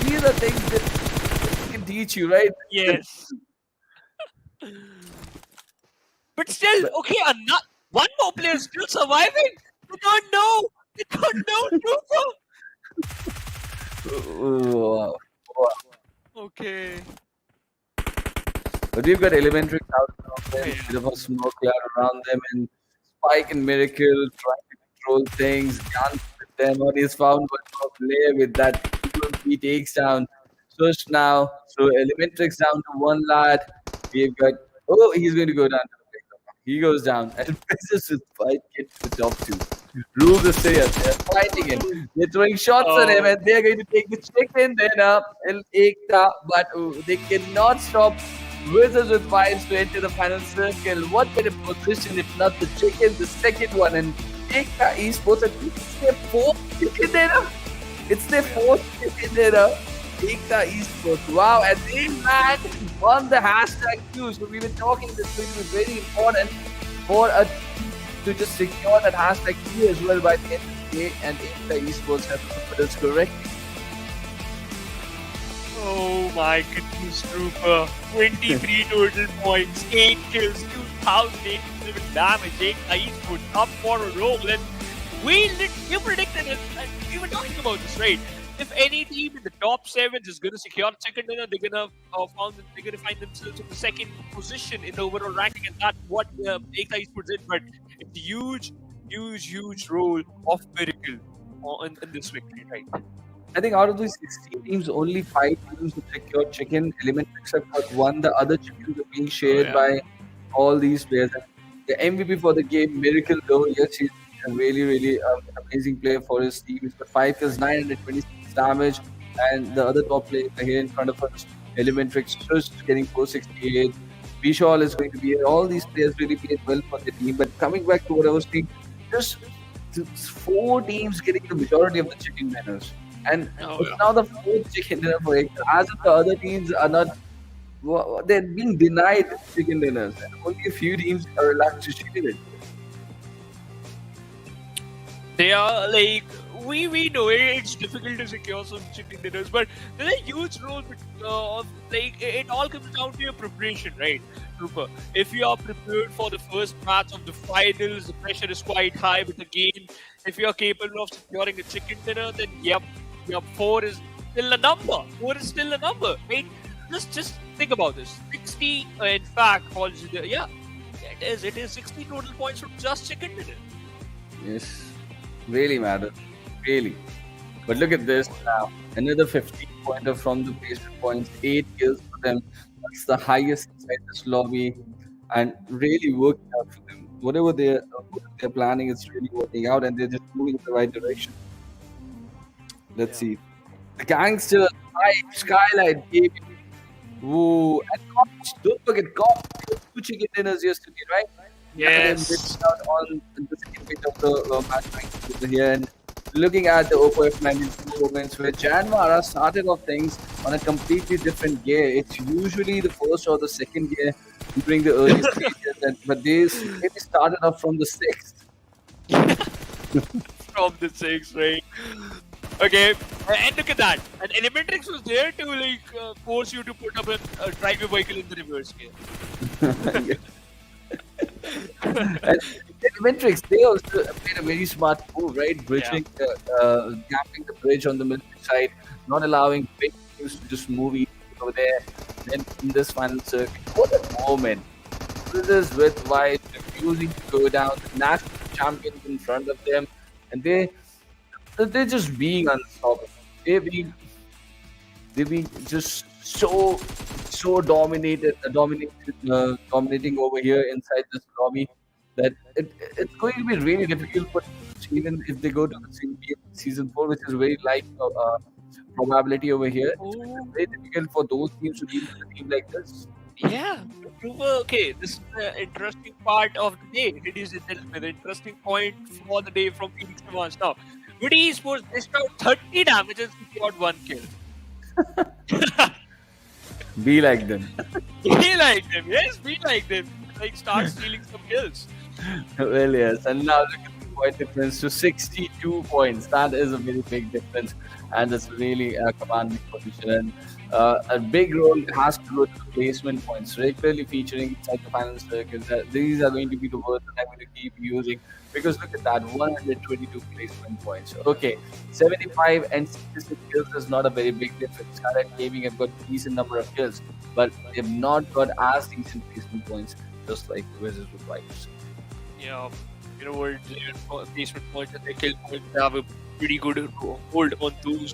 These are things that can teach you, right? Yes. But still, okay, one more player is still surviving. They don't know. They don't know, Trooper. Wow. Okay. But we've got Elementrix out now. There, Yeah. bit of a smoke cloud around them, and Spike and Miracle trying to control things. Guns with them. On his found one more player with that he takes down. Switch now. So Elementrix down to one lad. We've got he's going to go down to the breakup. He goes down, and Princess with 5 gets the top 2. Rules the stairs. They're fighting him. They're throwing shots at him, and they're going to take the chicken dinner. EKTA, but they cannot stop Wizzes with vibes to enter the final circle. What kind of position if not the chicken, the second one? And EKTA Esports, I think it's their 4th chicken dinner. It's their 4th chicken dinner. EKTA Esports. Wow, and they man on the hashtag too. So we've been talking this going to be very important for a team to just secure that hashtag Q as well by the end of the day, and EKTA Esports have to put us correctly. Oh my goodness, Trooper. 23 total points, 8 kills, 2,807 damage. EKTA Esports up for a roll. And we predicted it, and we were talking about this, right? If any team in the top 7 is going to secure the second dinner, they're going to find themselves in the 2nd position in the overall ranking, and that's what EKTA Esports did. But it's a huge role of Miracle in this victory, right? I think out of these 16 teams, only 5 teams have secured chicken. Elementrix have got 1. The other chickens are being shared by all these players. The MVP for the game, Miracle, though, yes, he's a really amazing player for his team. He's got 5 kills, 926 damage, and the other top players are here in front of us. Elementrix just getting 468. Vishal is going to be here. All these players really played well for the team. But coming back to what I was saying, just 4 teams getting the majority of the chicken dinners. And it's now the 4th chicken dinner for EKTA. As if the other teams are not, they're being denied chicken dinners. And only a few teams are allowed to share it. They are like, we know it's difficult to secure some chicken dinners, but there's a huge role of like it all comes down to your preparation, right, Trooper? If you are prepared for the first match of the finals, the pressure is quite high with the game. If you are capable of securing a chicken dinner, then yep, 4 is still a number. 4 is still a number, right? Just think about this. 60, in fact, falls in the, yeah, it is 60 total points from just chicken dinner. Yes, really matters. Really. But look at this now. Another 15 pointer from the placement points. 8 kills for them. That's the highest inside this lobby. And really working out for them. Whatever they're planning is really working out, and they're just moving in the right direction. Let's see. The GANGSTERS, Skylightz Gaming. Woo. And Koch, don't forget Koch. 2 chicken dinners yesterday, right? Yes. And then missed out on the second bit of the match here. And looking at the Oppo F92 performance, where JyanMaara started off things on a completely different gear. It's usually the first or the second gear during the early stages, but they maybe started off from the 6th. From the 6th, right? Okay, and look at that. And Elementrix was there to like force you to put up a drive your vehicle in the reverse gear. And Elementrix, they also made a very smart move, right? Bridging, gapping the bridge on the military side, not allowing big teams to just move over there. Then in this final circuit, what a moment! This is with White refusing to go down, the national champions in front of them, and they're just being unstoppable. They're being just so dominating over here inside this lobby that it's going to be really difficult for teams, even if they go to the season 4, which is very light probability over here. It's very difficult for those teams to beat a team like this. Yeah, okay, this is the interesting part of the day. Ladies and gentlemen, the interesting point for the day from Phoenix Advance. Now, Hoody Esports dished out 30 damage and secured 1 kill. Be like them. Be like them, yes, be like them. Like, start stealing some kills. Well, yes. And now look at the point difference to 62 points. That is a very big difference. And it's really a commanding position. And a big role has to go to the placement points, regularly featuring inside the final circuits. These are going to be the words that I'm going to keep using. Because look at that, 122 placement points. Okay, 75 and 66 kills is not a very big difference. Skylightz Gaming have got a decent number of kills, but they've not got as decent placement points, just like wizzes with Vipers. Yeah, you know what, placement points and their kill points have a pretty good hold on those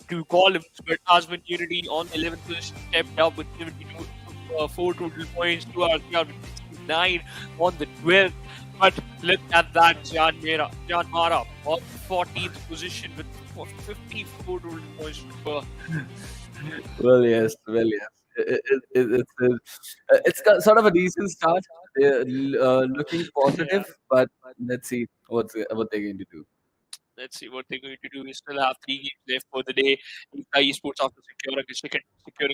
2 columns. But AsOne Unity on 11th position stepped up with 72, 4 total points, 2 RCR with 69 on the 12th. But look at that, JyanMaara on 14th position with 54 total points. Well, yes. It's got sort of a decent start. They're looking positive, but let's see what they're going to do. Let's see what they're going to do. We still have 3 games left for the day. H2o Esports, after securing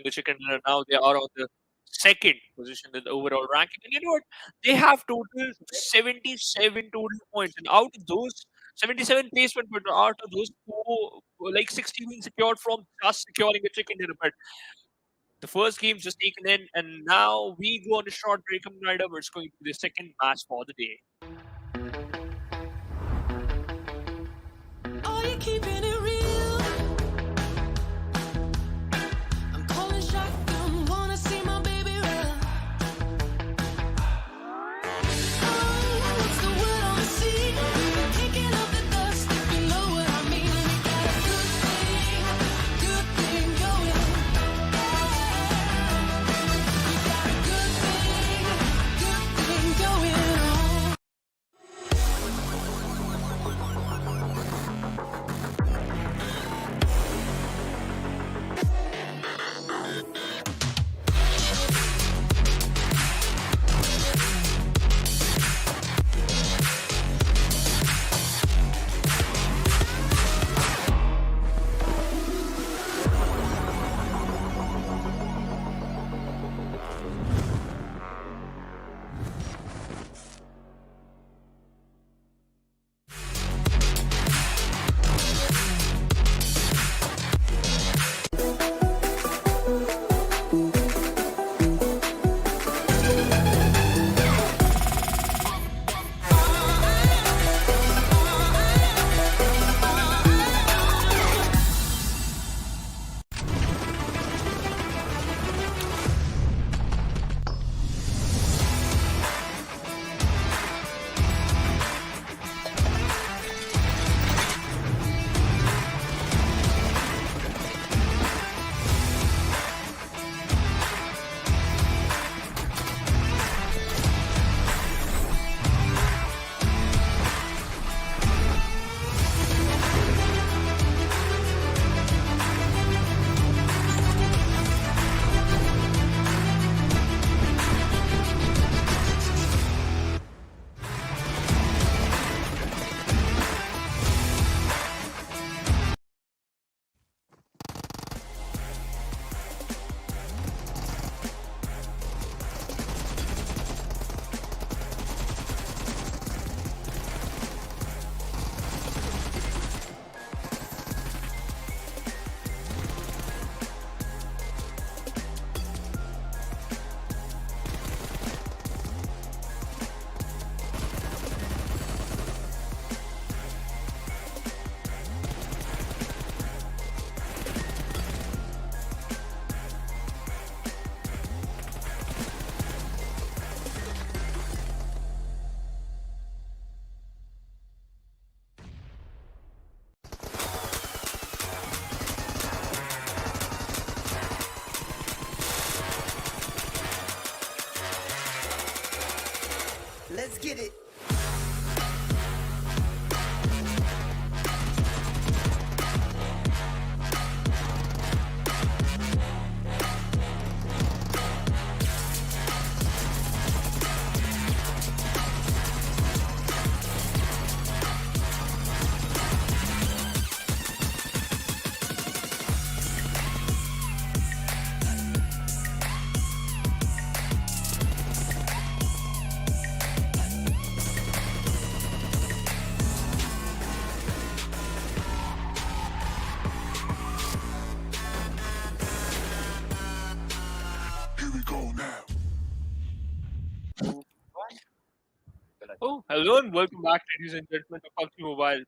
the chicken dinner, now they are on the 2nd position in the overall ranking. And you know what? They have total 77 total points. And out of those 77 placement, but out of those 60 being secured from just securing a chicken dinner. But the first game's just taken in, and now we go on a short break. Coming right over, it's going to be the 2nd match for the day. Are you keeping it real? I'm calling shotgun, wanna see my baby run. Oh, what's the word on the sea? Kicking up the dust, if you know what I mean. We got a good thing going. We got a good thing going on. Let's get it. Here we go now. Oh, hello and welcome back, ladies and gentlemen, to PUBG Mobile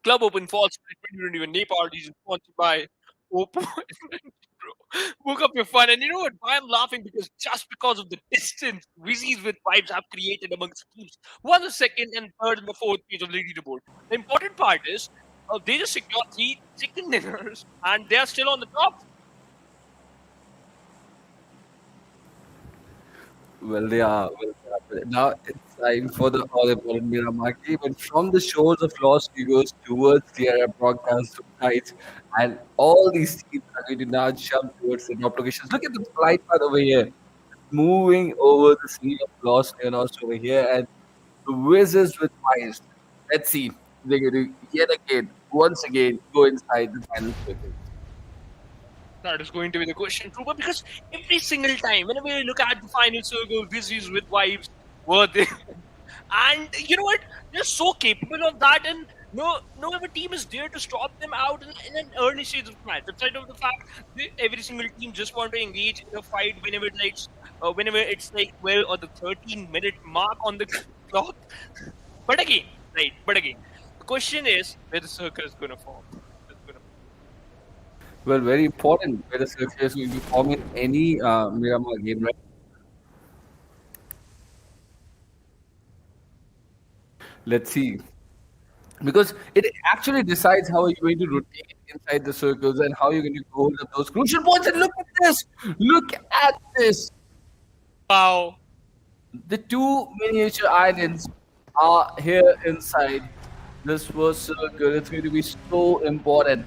Club Open Falls 2021 Nepal Region, sponsored by Oppo. Bro, woke up your fun, and you know what? Why I'm laughing just because of the distance wizzes with vibes have created amongst teams. Who are the second and third and the fourth page of the leaderboard? The important part is they just secured 3 chicken dinners, and they are still on the top. Well, they are. Now it's time for the all important Miramar game. And from the shores of Los Angeles towards the area broadcast tonight, and all these teams are going to now jump towards the top locations. Look at the flight path over here, moving over the city of Los Angeles over here, and the Wizards with fires. Let's see. They're going to yet again, once again, go inside the final circle. That is going to be the question, Trooper, because every single time, whenever you look at the final circle, wizzes with vibes were there. And you know what? They're so capable of that, and no other team is there to stop them out in an early stage of the match. Aside of the fact that every single team just want to engage in a fight whenever it's like 12 or the 13-minute mark on the clock. But again, the question is where the circle is going to form. Well, very important where the circle is going to form in any Miramar game, right? Let's see. Because it actually decides how you're going to rotate inside the circles and how you're going to hold up those crucial points. And look at this! Look at this! Wow. The two miniature islands are here inside this first circle. It's going to be so important.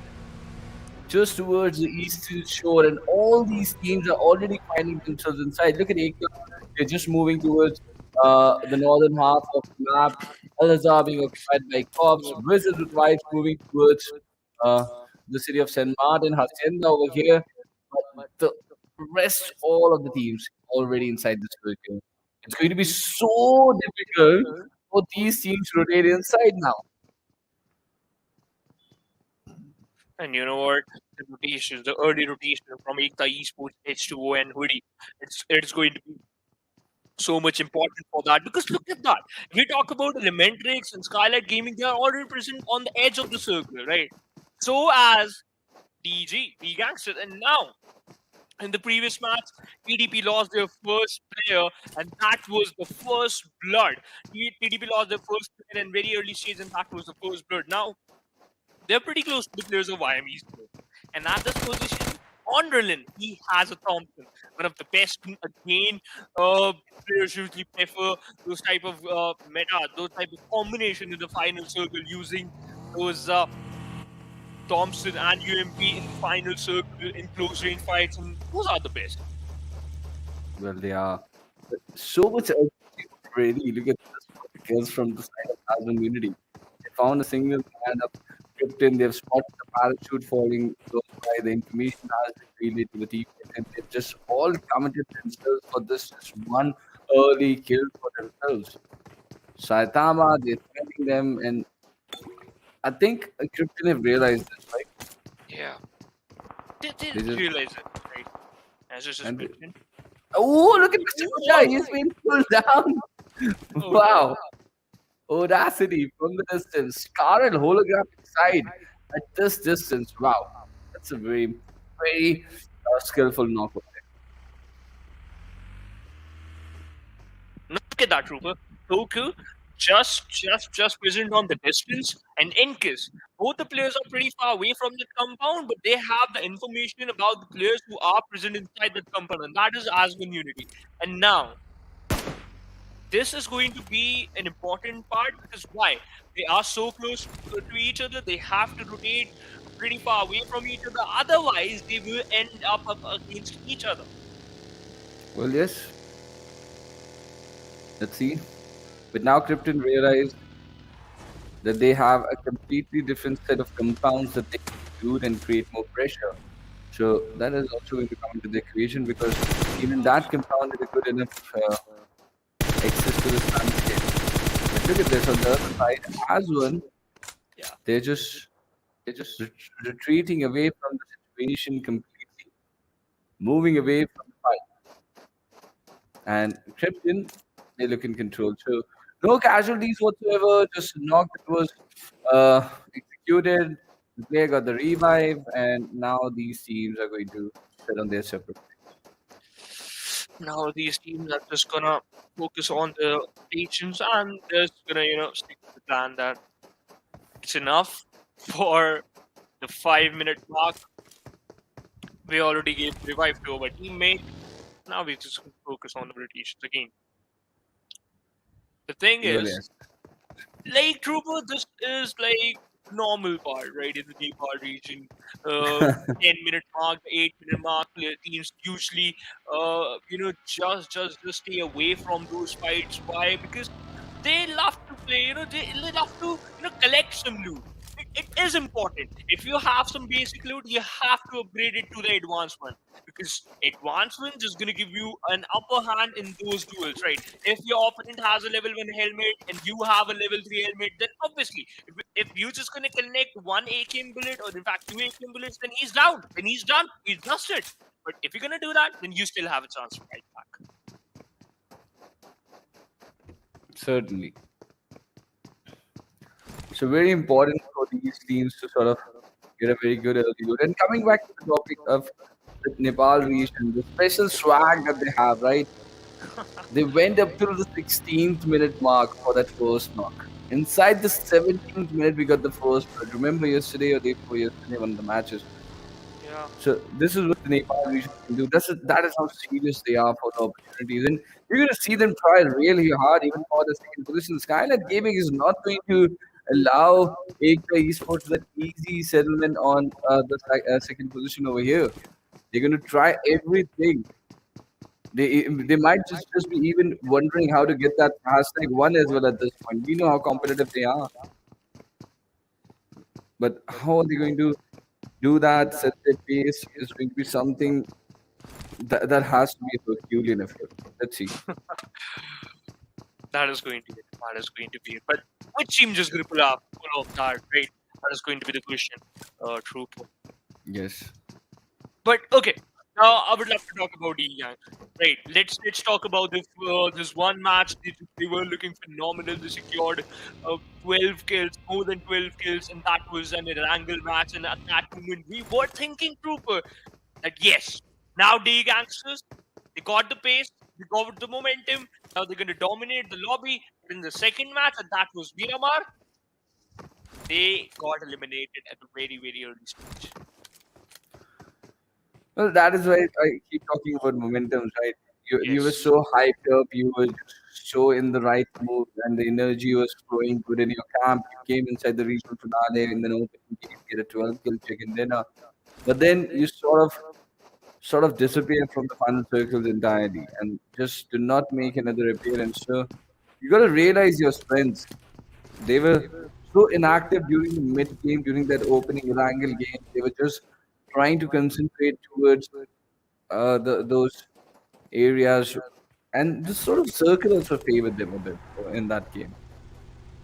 Just towards the eastern shore, and all these teams are already finding themselves inside. Look at EKTA, they're just moving towards the northern half of the map. Al-Azhar being occupied by cops. Wizards with Whites moving towards the city of St. Martin. Hacienda over here. But the rest, all of the teams already inside this circle. It's going to be so difficult for these teams to rotate inside now. And you know what? The rotations, the early rotation from EKTA Esports, H2o, and Hoody, it's going to be so much important for that, because look at that. We talk about Elementrix and Skylightz Gaming, they are already present on the edge of the circle, right? So as DG, the Gangsters, and now in the previous match, PDP lost their first player, and that was the first blood. PDP lost their first player in very early stage, and that was the first blood. Now they're pretty close to the players of JyanMaara. And at this position, on Rillin, he has a Thompson, one of the best. Again, players usually prefer those type of meta, those type of combination in the final circle, using those Thompson and UMP in the final circle in close range fights, and those are the best. Well, they are so much urgency already. Look at this kills from the side of AsOne Unity. They found a single man of Krypton. They've spotted the parachute falling close by. The information has been relayed to the team, and they've just all committed themselves for this just one early kill for themselves. Saitama, they're threatening them, and I think Krypton have realized this, right? Yeah. They They didn't just- realize it, right? As a And- suspicion. Oh, look at Mr. Guy. He's been pulled down. Oh, Wow. Audacity from the distance. Scarlet holographic side at this distance. Wow. That's a very, very skillful knockout. Look at that, Trooper. Toku just present on the distance, and Enkis. Both the players are pretty far away from the compound, but they have the information about the players who are present inside the compound, and that is AsOne Unity. And now, this is going to be an important part because why? They are so close to each other. They have to rotate pretty far away from each other. Otherwise, they will end up against each other. Well, yes. Let's see. But now Krypton realized that they have a completely different set of compounds that they can do and create more pressure. So that is also going to come into the equation because even that compound is a good enough access to this landscape. But look at this on the other side, AsOne, Yeah. they're just retreating away from the situation completely, moving away from the fight. And Krypton, they look in control. So no casualties whatsoever, just a knock that was executed. The player got the revive, and now these teams are going to sit on their separate. Now these teams are just gonna focus on the patience and just gonna stick to the plan that it's enough for the 5-minute mark. We already gave revive to our teammate. Now we just focus on the rotations again. The thing Well, is, yes. like Trooper, this is like normal part, right? In the Nepal region, 10-minute mark, 8-minute mark, teams usually, just stay away from those fights. Why? Because they love to play. They love to collect some loot. It is important. If you have some basic loot, you have to upgrade it to the advanced one because advanced one is going to give you an upper hand in those duels, right? If your opponent has a level 1 helmet and you have a level 3 helmet, then obviously, if you're just going to connect one AKM bullet or in fact 2 AKM bullets, then he's down. Then he's done. He's dusted. But if you're going to do that, then you still have a chance to fight back. Certainly. So very important for these teams to sort of get a very good early load. And coming back to the topic of the Nepal region, the special swag that they have, right? They went up to the 16th minute mark for that first knock. Inside the 17th minute, we got the first blood. Remember yesterday or day before yesterday, one of the matches. Yeah. So this is what the Nepal region can do. That is how serious they are for the opportunities, and you're going to see them try really hard, even for the second position. Skylightz Gaming is not going to allow EKTA Esports that easy settlement on the second position over here. They're going to try everything. They might just be even wondering how to get that #1 as well at this point. We know how competitive they are, but how are they going to do that? Set their pace is going to be something that has to be a Herculean effort. Let's see. That is going to be it. That is going to be it. But which team just going to pull off that, right? That is going to be the question, Trooper. Yes. But okay, now I would love to talk about Yang. Right, let's talk about this one match. They were looking phenomenal. They secured 12 kills, more than 12 kills, and that was an Erangel match. And at that moment, we were thinking, Trooper, that yes, now the gangsters, they got the pace, they got the momentum. Now they're going to dominate the lobby. But in the second match, and that was Miramar, they got eliminated at a very, very early stage. Well, that is why I keep talking about momentum, right? You were Yes. so hyped up, you were so in the right mood, and the energy was flowing good in your camp. You came inside the regional finale in an opening game, get a 12 kill chicken dinner, but then you sort of disappear from the final circles entirely and just do not make another appearance. So you got to realize your strengths. They were so inactive during the mid game, during that opening Erangel game. They were just trying to concentrate towards those areas, and this sort of circle also favored them a bit in that game.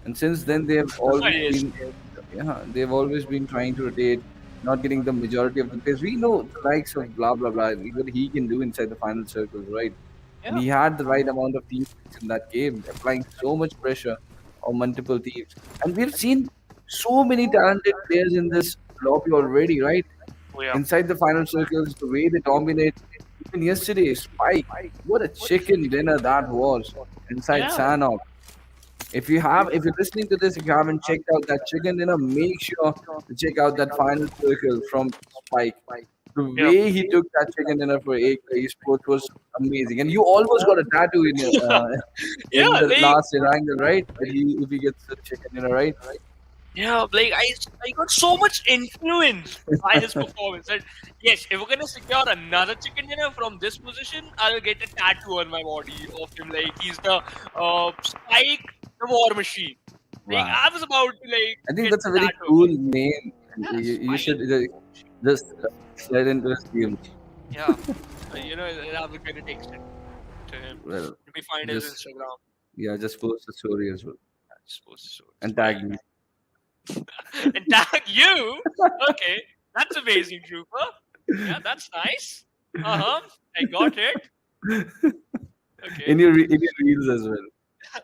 And since then, they have always been, yeah, they've always been trying to rotate, not getting the majority of the plays. We know the likes of blah blah blah, what he can do inside the final circles, right? And he had the right amount of teams in that game, applying so much pressure on multiple teams. And we've seen so many talented players in this lobby already, right? Oh, yeah. Inside the final circles, the way they dominate. Even yesterday, Spike, what a chicken dinner that was inside Yeah. Sanhok. If you're listening to this, if you haven't checked out that chicken dinner, make sure to check out that final circle from Spike. The way he took that chicken dinner for EKTA Esports was amazing. And you almost got a tattoo in your in Yeah, the like, last Erangel, right? If he gets the chicken dinner, right? yeah, like I got so much influence by his performance. And yes, if we're gonna secure another chicken dinner from this position, I'll get a tattoo on my body of him. Like he's the Spike, the War Machine. Like Wow. I was about to like. I think get that's a very tattoo. cool name. Yeah, You should Spike. just slide into his DM. Yeah, I was gonna text it to him. Well, Let me find his just Instagram. yeah, just post the story as well I suppose so. and tag me. And tag you. Okay, that's amazing, Trooper. Yeah, that's nice. I got it. Okay. In your reels as well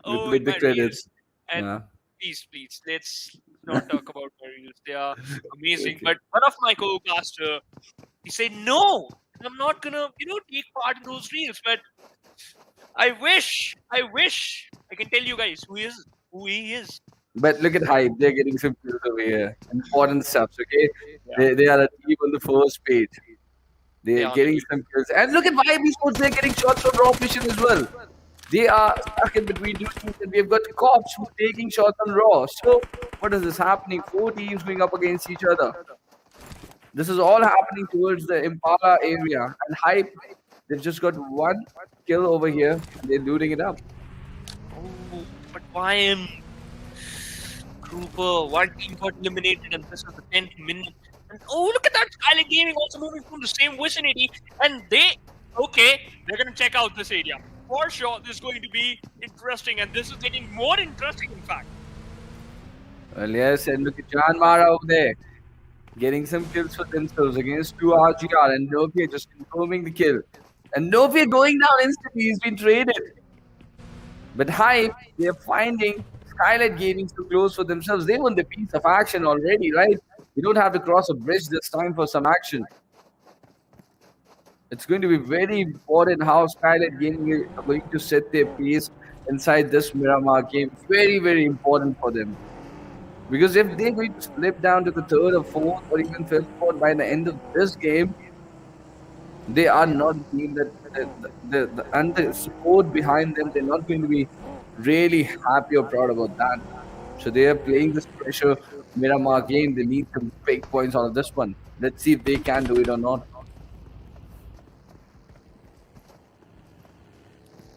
Oh, with in the my credits. reels. And Yeah. please, let's not talk about my reels. They are amazing. Okay. But one of my co-caster, he said, no, I'm not gonna, take part in those reels. But I wish I can tell you guys who he is. But look at hype. They're getting some kills over here. Important steps, okay? Yeah. They are a team on the first page. They're Yeah. getting some kills. And look at Vibe Esports. They're getting shots from Raw Mission as well. They are stuck in between two teams, and we've got Cops who are taking shots on Raw. So, what is this happening? 4 teams going up against each other. This is all happening towards the Impala area. And hype, they've just got 1 kill over here, and they're looting it up. Oh, but why am Trooper? One team got eliminated, and this is the 10th minute. And oh, look at that! Skylightz Gaming also moving from the same vicinity, and they're gonna check out this area for sure. This is going to be interesting, and this is getting more interesting, in fact. Well, yes, and look at JyanMaara over there. Getting some kills for themselves against 2 RGR, and Novia just confirming the kill. And Novia going down instantly, he's been traded. But hype, they're finding Skylightz Gaming so close for themselves. They won the piece of action already, right? You don't have to cross a bridge this time for some action. It's going to be very important how Skylightz Gaming are going to set their pace inside this Miramar game. Very, very important for them. Because if they're going to slip down to the 3rd or 4th or even 5th spot by the end of this game, they are not being and the support behind them, they're not going to be really happy or proud about that. So they are playing this pressure Miramar game. They need some big points out of this one. Let's see if they can do it or not.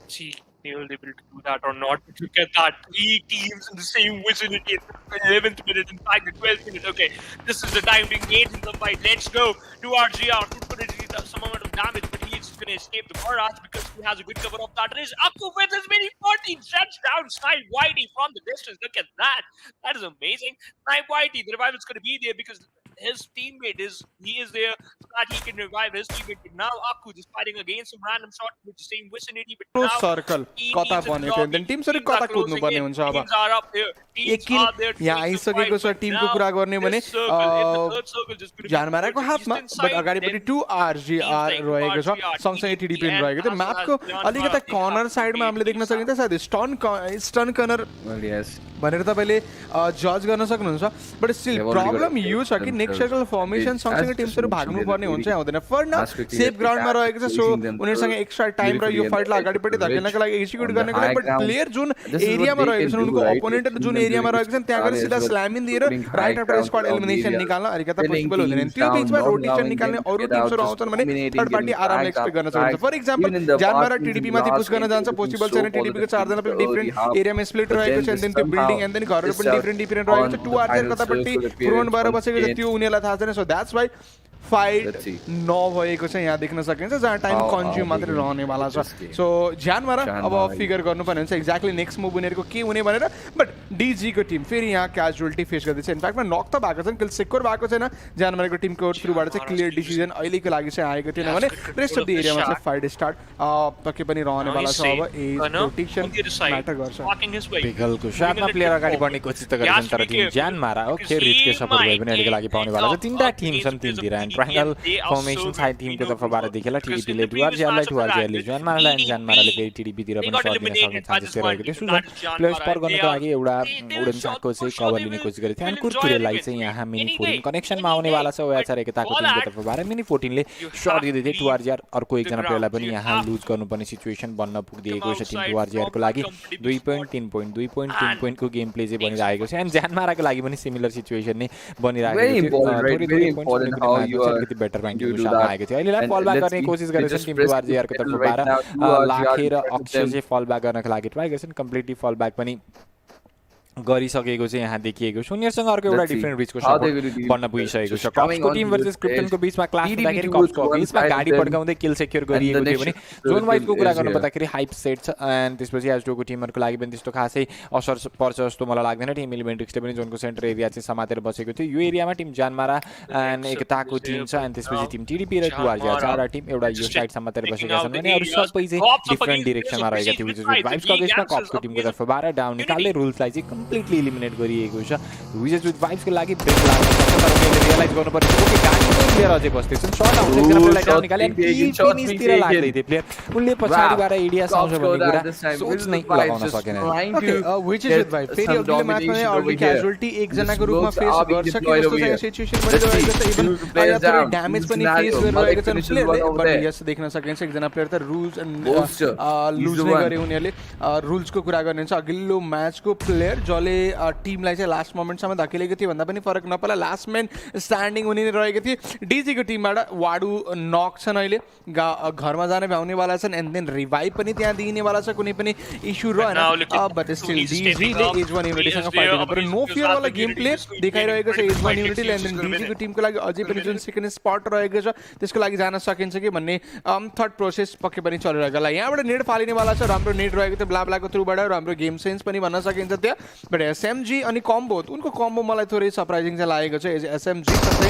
See, they will be able to do that or not. But look at that. 3 teams in the same vicinity in the 11th minute, in fact, the 12th minute. Okay, this is the time to engage in the fight. Let's go to RGR. Could put some amount of damage, but he's going to escape the barrage because he has a good cover of that race. Akku with his mini 14 shuts down Snipe Whitey from the distance. Look at that. That is amazing. Snipe Whitey, the revival is going to be there because his teammate is there so that he can revive his teammate. But now Akku just fighting against some random shot with the same vicinity. But now circle कता बनेको हुन्छ Tim सरी कता कुद्नु पर्ने हुन्छ अब एकिल यहाँ आइसकेको छ टिमको कुरा गर्ने भने ज्यानमाराको हातमा बट अगाडिपट्टि 2 RGR रहेको छ सँगसँगै टिडीपी रहेको थियो म्यापको अलिकता कर्नर साइडमा हामीले देख्न सकिन्छ सायद स्टन कर्नर भनेर तपाईले जज गर्न सक्नुहुन्छ बट स्टिल प्रब्लम यो छ कि नेक्स्ट सर्कल फर्मेसन सँगसँगै टिम्सहरु भाग्नु पर्ने हुन्छ आउँदैन फर नाउ सेफ ग्राउन्डमा रहेको छ सो उनीहरुसँग एक्स्ट्रा टाइम र यो फाइटलाई अगाडिपट्टि धकेल्नको लागि एक्जिक्युट गर्नको लागि बट प्लेयर जुन एरियामा रहेको छ उनको अपोनेन्ट जुन एरियामा रहेको छ त्यहाँ गएर सिधा स्ल्याम इन दिएर राइट आफ्टर स्क्वाड एलिमिनेसन निकाल्न अलिकता पोसिबल हुँदैन त्यो बीचमा रोटेसन निकाल्ने अरु टिम्सहरु आउँछन् भने थर्ड पार्टी आरामले एक्सपेक्ट गर्न सक्नुहुन्छ फर एक्जाम्पल जानमारा टिडीपी माथि पुश गर्न जान्छ पोसिबल छैन टिडीपी को 4 जना पनि डिफरेन्ट एरियामा स्प्लिट रहेको छ एन्ड देन त्यो बिल्डिङ एन्ड देन घरहरु पनि डिफरेन्ट रहेको छ 2 आर्चर कतापट्टि फ्रोन भएर बसेको छ त्यो उनीहरुलाई थाहा छैन सो द्याट्स व्हाई फाइट नभएको छ यहाँ देख्न सकिन्छ जहाँ टाइम कन्ज्युम मात्रै रहनेवाला छ सो ज्यानमारा अब फिगर गर्नुपर्ने हुन्छ एक्ज्याक्टली नेक्स्ट मुभ उनीहरुको के हुने भनेर बट डीजी को टिम फेरि यहाँ क्याजुअलिटी फेस गर्दैछ इनफ्याक्टमा नक त भएको छैन किल सेक्योर भएको छैन ज्यानमाराको टिमको थ्रुबाट चाहिँ क्लियर डिसिजन अहिलेको लागि चाहिँ आएको थिएन भने रेस्ट अफ द एरियामा चाहिँ फाइट स्टार्ट पक्कै पनि रहनेवाला छ अब एज रोटेसन म्याटर गर्छ पिगलको साथमा प्लेयर अगाडि बढ्ने कोसिस त गरेछन् तर टिम ज्यानमारा हो खेर रिचको सपोर्ट भए पनि अहिलेको लागि पाउनेवाला छ 3टा टिम छन् 3 तिर end triangle they are formation so side good. Timko We know तर्फबाट good. देखेला Because टिडीपीले in the previous 2RGR lie match of 2RGR ले that, ज्यानमाराले TDP, फेरि टिडीपीले फेरि टिडीपीतिर they पनि got सर्ट दिन सक्ने eliminated by chances this one रहेको थियो team, Sujan that is JyanMaara, players पर and गर्नको लागि एउटा they वुडन will चाकको for चाहिँ sure कभर they लिने will- कोसिस गरेको थियो will अनि enjoy कुरकुरेलाई elements, चाहिँ right? यहाँ मिनी Any 14 day, कनेक्सनमा any आउने day. वाला छ ओएचआर एकताको for टिमको that, तर्फबाट मिनी 14 ले you सर्ट have दिँदै to थियो 2RGR अर्को the एकजना ground. प्लेयरलाई पनि You यहाँ have लुज गर्नुपर्ने सिचुएसन बन्न पुगिदिएको छ टिम outside 2RGR को from लागि that competitive 2 point spot. 3 point 2 point 3 And पोइन्टको गेम प्ले चाहिँ next बनिरहेको छ एन्ड ज्यानमाराको लागि पनि सिमिलर सिचुएसन नै बनिरहेको Very थियो important, right? थोरै Very थोरै पोइन्ट्स important कुनै how कुनै you म्याचमा are अलिकति बेटर going to र्याङ्किङको do साथमा that. आएको थियो अहिलेलाई And फल ब्याक let's गर्ने see, कोसिस they गरेको just छन् टिम press the 2RGR को pedal right तर्फबाट now. 2RGR लाखेर in front of Akshay them. चाहिँ फल ब्याक गर्नको लागि ट्राई गर्छन् कम्प्लिटली फल ब्याक पनि गरिसकेको चाहिँ यहाँ देखिएको छ उनीहरूसँग अर्को एउटा Let's see डिफ्रेन्ट रिचको how they're support going to deal बन्न with पुगिसकेको this. छ Just coming कप्सको onto टिम this भर्सेस क्रिप्टनको edge. बिचमा क्लास TDP हुँदाखेरि towards कप्सको one बिचमा side गाडी of them. पड्काउँदै किल सेक्युर And the गरिएको थियो next भने circle जोन वाइजको कुरा is here. गर्नुपर्दाखेरि हाइप सेट छ एन्ड त्यसपछि H2o को टिमहरूको लागि पनि त्यस्तो खासै असर पर्छ जस्तो मलाई लाग्दैन टिम इलिमेन्ट्रिक्सले पनि जोनको सेन्टर एरिया चाहिँ समातेर बसेको थियो यो एरियामा टिम ज्यानमारा एन्ड एकताको टिम छ एन्ड त्यसपछि टिम टिडीपी र 2RGR चारवटा टिम एउटा यो साइड समातेर बसेका छन् भने अरू सबै चाहिँ डिफ्रेन्ट डिरेक्सनमा रहेका थिए विच इज विथ भाइब्सको अगेन्स्टमा कप्सको टिमको तर्फबाट डाउन निकाल्दै रुल्सलाई चाहिँ कम्प्लिटली इलिमिनेट गरिएको छ विच इज विथ भाइब्सको लागि ब्रेक लाग्न सक्छ तर उनीहरूले रियलाइज गर्नुपर्छ ओके गाडी पनि प्लेयर अझै बस्दैछन् सर्ट आउँछ एकजना प्लेयरलाई डाउन निकाले अनि फिनिसतिर लाग्दै थियो प्लेयर उनले पछाडिबाट एडिया आउँछ भन्ने कुरा सोच नै लगाउन सकेन which is with vibe फेरि अघिल्लो म्याचमा नै अलरेडी क्याजुअल्टी एकजनाको रूपमा फेस गर्छ कि जस्तो चाहिँ सिचुएसन बनिरहेको छ इभन अहिले थोरै ड्यामेज पनि फेस गरिरहेको छन् प्लेयरले बट यस देख्न सकिन्छ एकजना प्लेयर त रुल्स एन्ड लुज नै गरे उनीहरूले रुल्सको कुरा गर्ने छ अघिल्लो म्याचको प्लेयर जसले टिमलाई चाहिँ लास्ट मोमेन्टसम्म धकेलेको थियो भन्दा पनि फरक नपर्ला लास्ट म्यान स्ट्यान्डिङ उनी नै रहेको थिए डिजीको टिमबाट वाडु नक छन् अहिले घरमा जाने भ्याउनेवाला छन् एन्ड देन रिभाइभ पनि त्यहाँ दिइनेवाला छ कुनै पनि इस्यु रहेन बट स्टिल डिजीले H1 युनिटीसँग फाइट गर्नु पर्यो नो फियर वाला गेम प्ले देखाइरहेको छ H1 युनिटीले एन्ड देन डिजीको टिमको लागि अझै पनि जुन सेकेन्ड स्पट रहेको छ त्यसको लागि जान सकिन्छ कि भन्ने थर्ड प्रोसेस पक्कै पनि चलिरहेको होला यहाँबाट नेट फालिनेवाला छ राम्रो नेट रहेको थियो ब्लाब्लाको थ्रुबाट राम्रो गेम सेन्स पनि भन्न सकिन्छ त्यहाँ बट एसएमजी अनि कम्बो उनको कम्बो मलाई थोरै सरप्राइजिङ चाहिँ लागेको छ एसएमजी जस्तै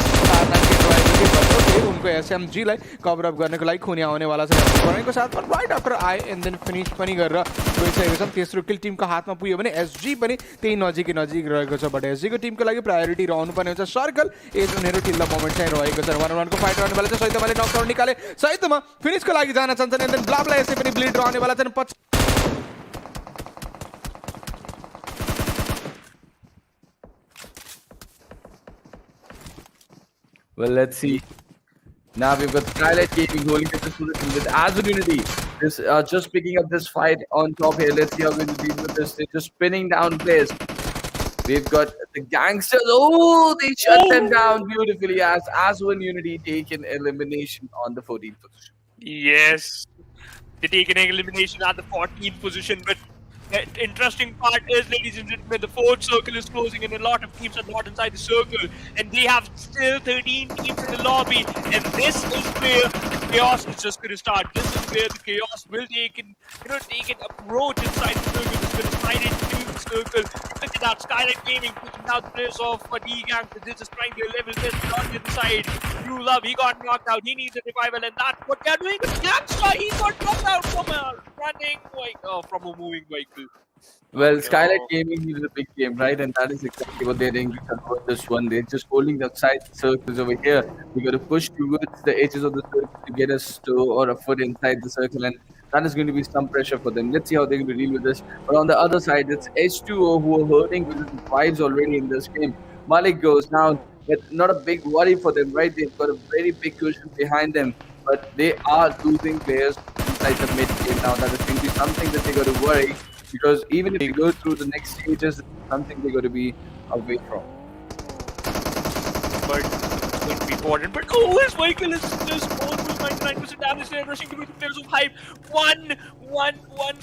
उनको एसएमजीलाई कभर अप गर्नको लागि खुनी आउनेवाला छ भनेको साथमा राइट आफ्टर आए एन्ड देन फिनिस पनि गरेर गइसकेको छन् तेस्रो किल टिमको हातमा पुग्यो भने एसजी पनि त्यही नजिक रहेको छ बट एसजीको टिमको लागि प्रायोरिटी रहनुपर्ने हुन्छ सर्कल एज उनीहरू टिल द मोमेन्ट चाहिँ रहेको छ 1-1 को फाइट रहनेवाला छ सहितमाले नकआउट निकाले सहितमा फिनिसको लागि जान चाहन्छन् एन्ड देन ब्लाबला यसै पनि ब्लिड रहनेवाला छन् Well, let's see. Now we've got Skylightz Gaming holding up this position with AsOne Unity. This just picking up this fight on top here. Let's see how we're going to deal with this. They're just spinning down players. We've got the gangsters. Oh, they shut them down beautifully as AsOne Unity taken elimination on the 14th position. Yes, they take an elimination at the 14th position, but the interesting part is, ladies and gentlemen, the fourth circle is closing and a lot of teams are not inside the circle, and they have still 13 teams in the lobby, and this is where the chaos is just going to start. This is where the chaos will take an approach inside the circle. It's going to slide into the circle. Look at that, Skylightz Gaming pushing out the players of the GANGSTERS. They're just trying their level best on the other side. You love, he got knocked out. He needs a revival, and that's what they're doing. But GANGSTER, he got knocked out from a running from a moving vehicle. Well, Skylightz Gaming is a big game, right? And that is exactly what they're doing to convert this one. They're just holding the side circles over here. We got to push towards the edges of the circle to get us to or a foot inside the circle, and that is going to be some pressure for them. Let's see how they're going to deal with this. But on the other side, it's H2o who are hurting with the vibes already in this game. Malik goes now, but not a big worry for them, right? They've got a very big cushion behind them, but they are losing players inside the mid game now. That is going to be something that they got to worry. Because even if they go through the next stages, it's something they're going to be away from. But it's going to be important. But oh, his vehicle is just almost 99% damage. They're rushing to the players of hype. One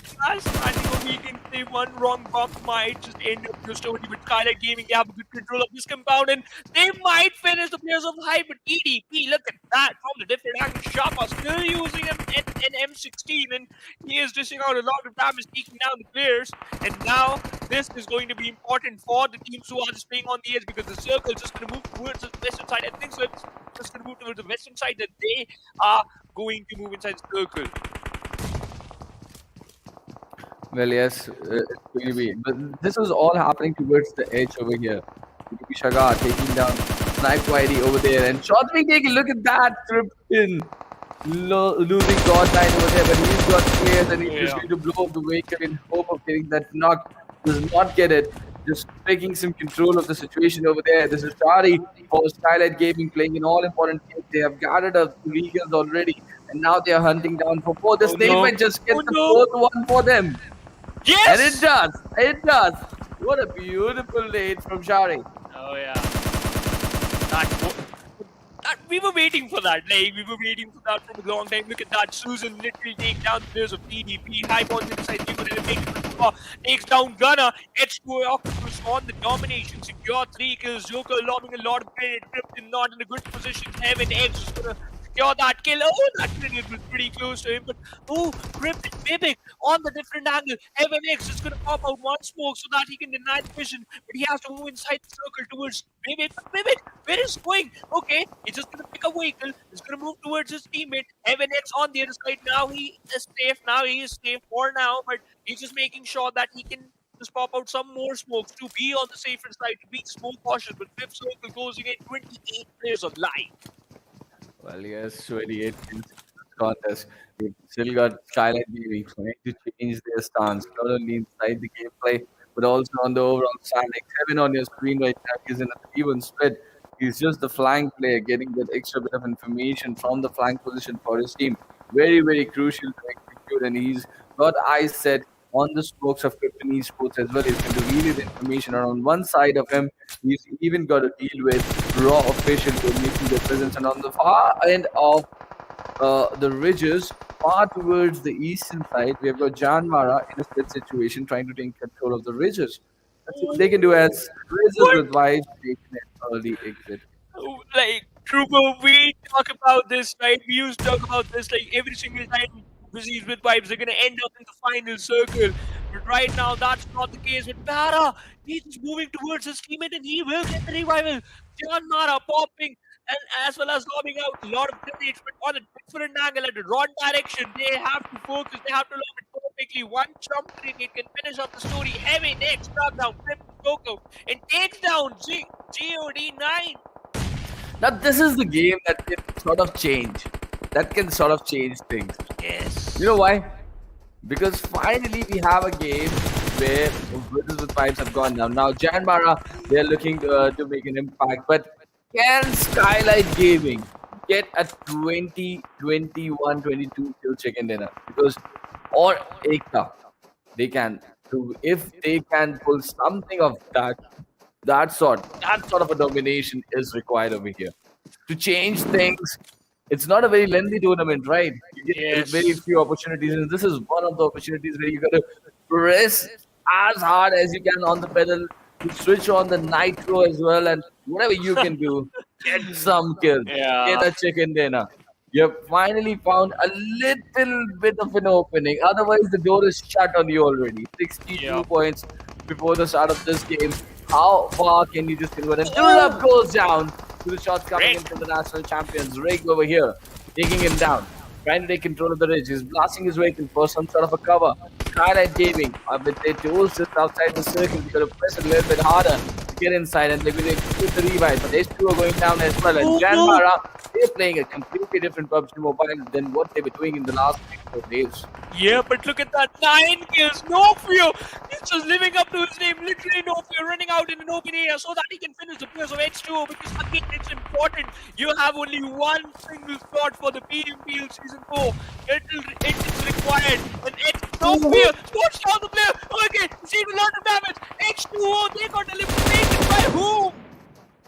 class. I think we can say one wrong bump might just end up your story. But Skylightz Gaming, they have a good control of this compound, and they might finish the players of hype. But EDP, look at that from the different angle. Sharp are still using an M16, and he is dishing out a lot of damage, taking down the players. And now this is going to be important for the teams who are just playing on the edge, because the circle is just going to move towards the western side. I think so. It's just going to move towards the western side, that they are going to move inside the circle. Well, yes, it's going to be. But this is all happening towards the edge over here. Shagar taking down sniped YD over there. And shots being taken. Look at that. Krypton losing God 9 over there. But he's got clears and he's just going to blow up the vehicle in hope of getting that knock. Does not get it. Just taking some control of the situation over there. This is Tari for Skylightz Gaming playing in all important games. They have gathered up 3 kills already. And now they are hunting down for 4. This name might just get the 4th one for them. Yes! And it does. It does. What a beautiful nade from Shari. Oh yeah. We were waiting for that. Like, we were waiting for that from a long time. Look at that. Susan literally take down the players of PDP. High on the inside. People takes down Gunner. H2o Esports on the domination. Secure 3 kills. Joker lobbing a lot of credit. Krypton not in a good position. Heaven X is gonna secure that kill. Oh, that grenade was pretty close to him. But oh, Krypton Mimic on the different angle. Heaven X is gonna pop out one smoke so that he can deny the vision. But he has to move inside the circle towards Mimic. But Mimic, where is he going? Okay, he's just gonna pick a vehicle. He's gonna move towards his teammate. Heaven X on the other side. Now he is safe. Now he is safe for now. But he's just making sure that he can just pop out some more smokes to be on the safer side, to be smoke cautious. But fifth circle closing in 28 players alive. Well, yes, 28 kills contest. They've still got Skylightz Gaming trying to change their stance, not only inside the gameplay, but also on the overall stand. Like 7 on your screen right now, he's in a 3-1 split. He's just the flank player, getting that extra bit of information from the flank position for his team. Very, very crucial to execute, and he's got eyes set on the spokes of Krypton Esports as well. He's going to relay the information around one side of him. He's even got to deal with raw officials who are making their presence. And on the far end of the ridges, far towards the eastern side, we have got JyanMaara in a split situation trying to take control of the ridges. That's what they can do as Wizzes with wives taking an early exit. Like, Trooper, we talk about this, right? We used to talk about this like every single time. Wizzes with vibes are gonna end up in the final circle, but right now that's not the case with Mara. He's just moving towards his teammate and he will get the revival. JyanMaara popping and as well as lobbing out a lot of grenades, but on a different angle at the wrong direction. They have to focus, they have to lob it perfectly. One jump grenade can finish off the story. Heavy next knockdown, Coco, and takes down GOD9. Now this is the game that can sort of change. That can sort of change things. Yes. You know why? Because finally we have a game where Wizzes with pipes have gone down. Now JyanMaara, they're looking to make an impact, but can Skylightz Gaming get a 20, 21, 22 kill chicken dinner? Because, or EKTA, they can. So if they can pull something of that sort of a domination is required over here. To change things, it's not a very lengthy tournament, right? You get very few opportunities, and this is one of the opportunities where you got to press as hard as you can on the pedal, to switch on the nitro as well, and whatever you can do, get some kills, get a chicken dinner. You have finally found a little bit of an opening. Otherwise, the door is shut on you already. 62 points before the start of this game. How far can you just convert? And Dulab goes down to the shots coming in from the national champions. Rig over here, taking him down, trying to take control of the ridge. He's blasting his way for some sort of a cover. Skylightz Gaming with their tools just outside the circle. You got to press a little bit harder to get inside, and they're going to execute the revive. But H2o going down as well. And JyanMaara, they're playing a completely different PUBG Mobile than what they were doing in the last 3 4 days. Yeah, but look at that, 9 kills, no fear. He's just living up to his name, literally no fear, running out in an open area so that he can finish the players of H2o, because again, it's important. You have only one single spot for the PMCO Season 4. It is required, and no fear, sports down the player. Okay, received a lot of damage. H2o, they got eliminated by whom?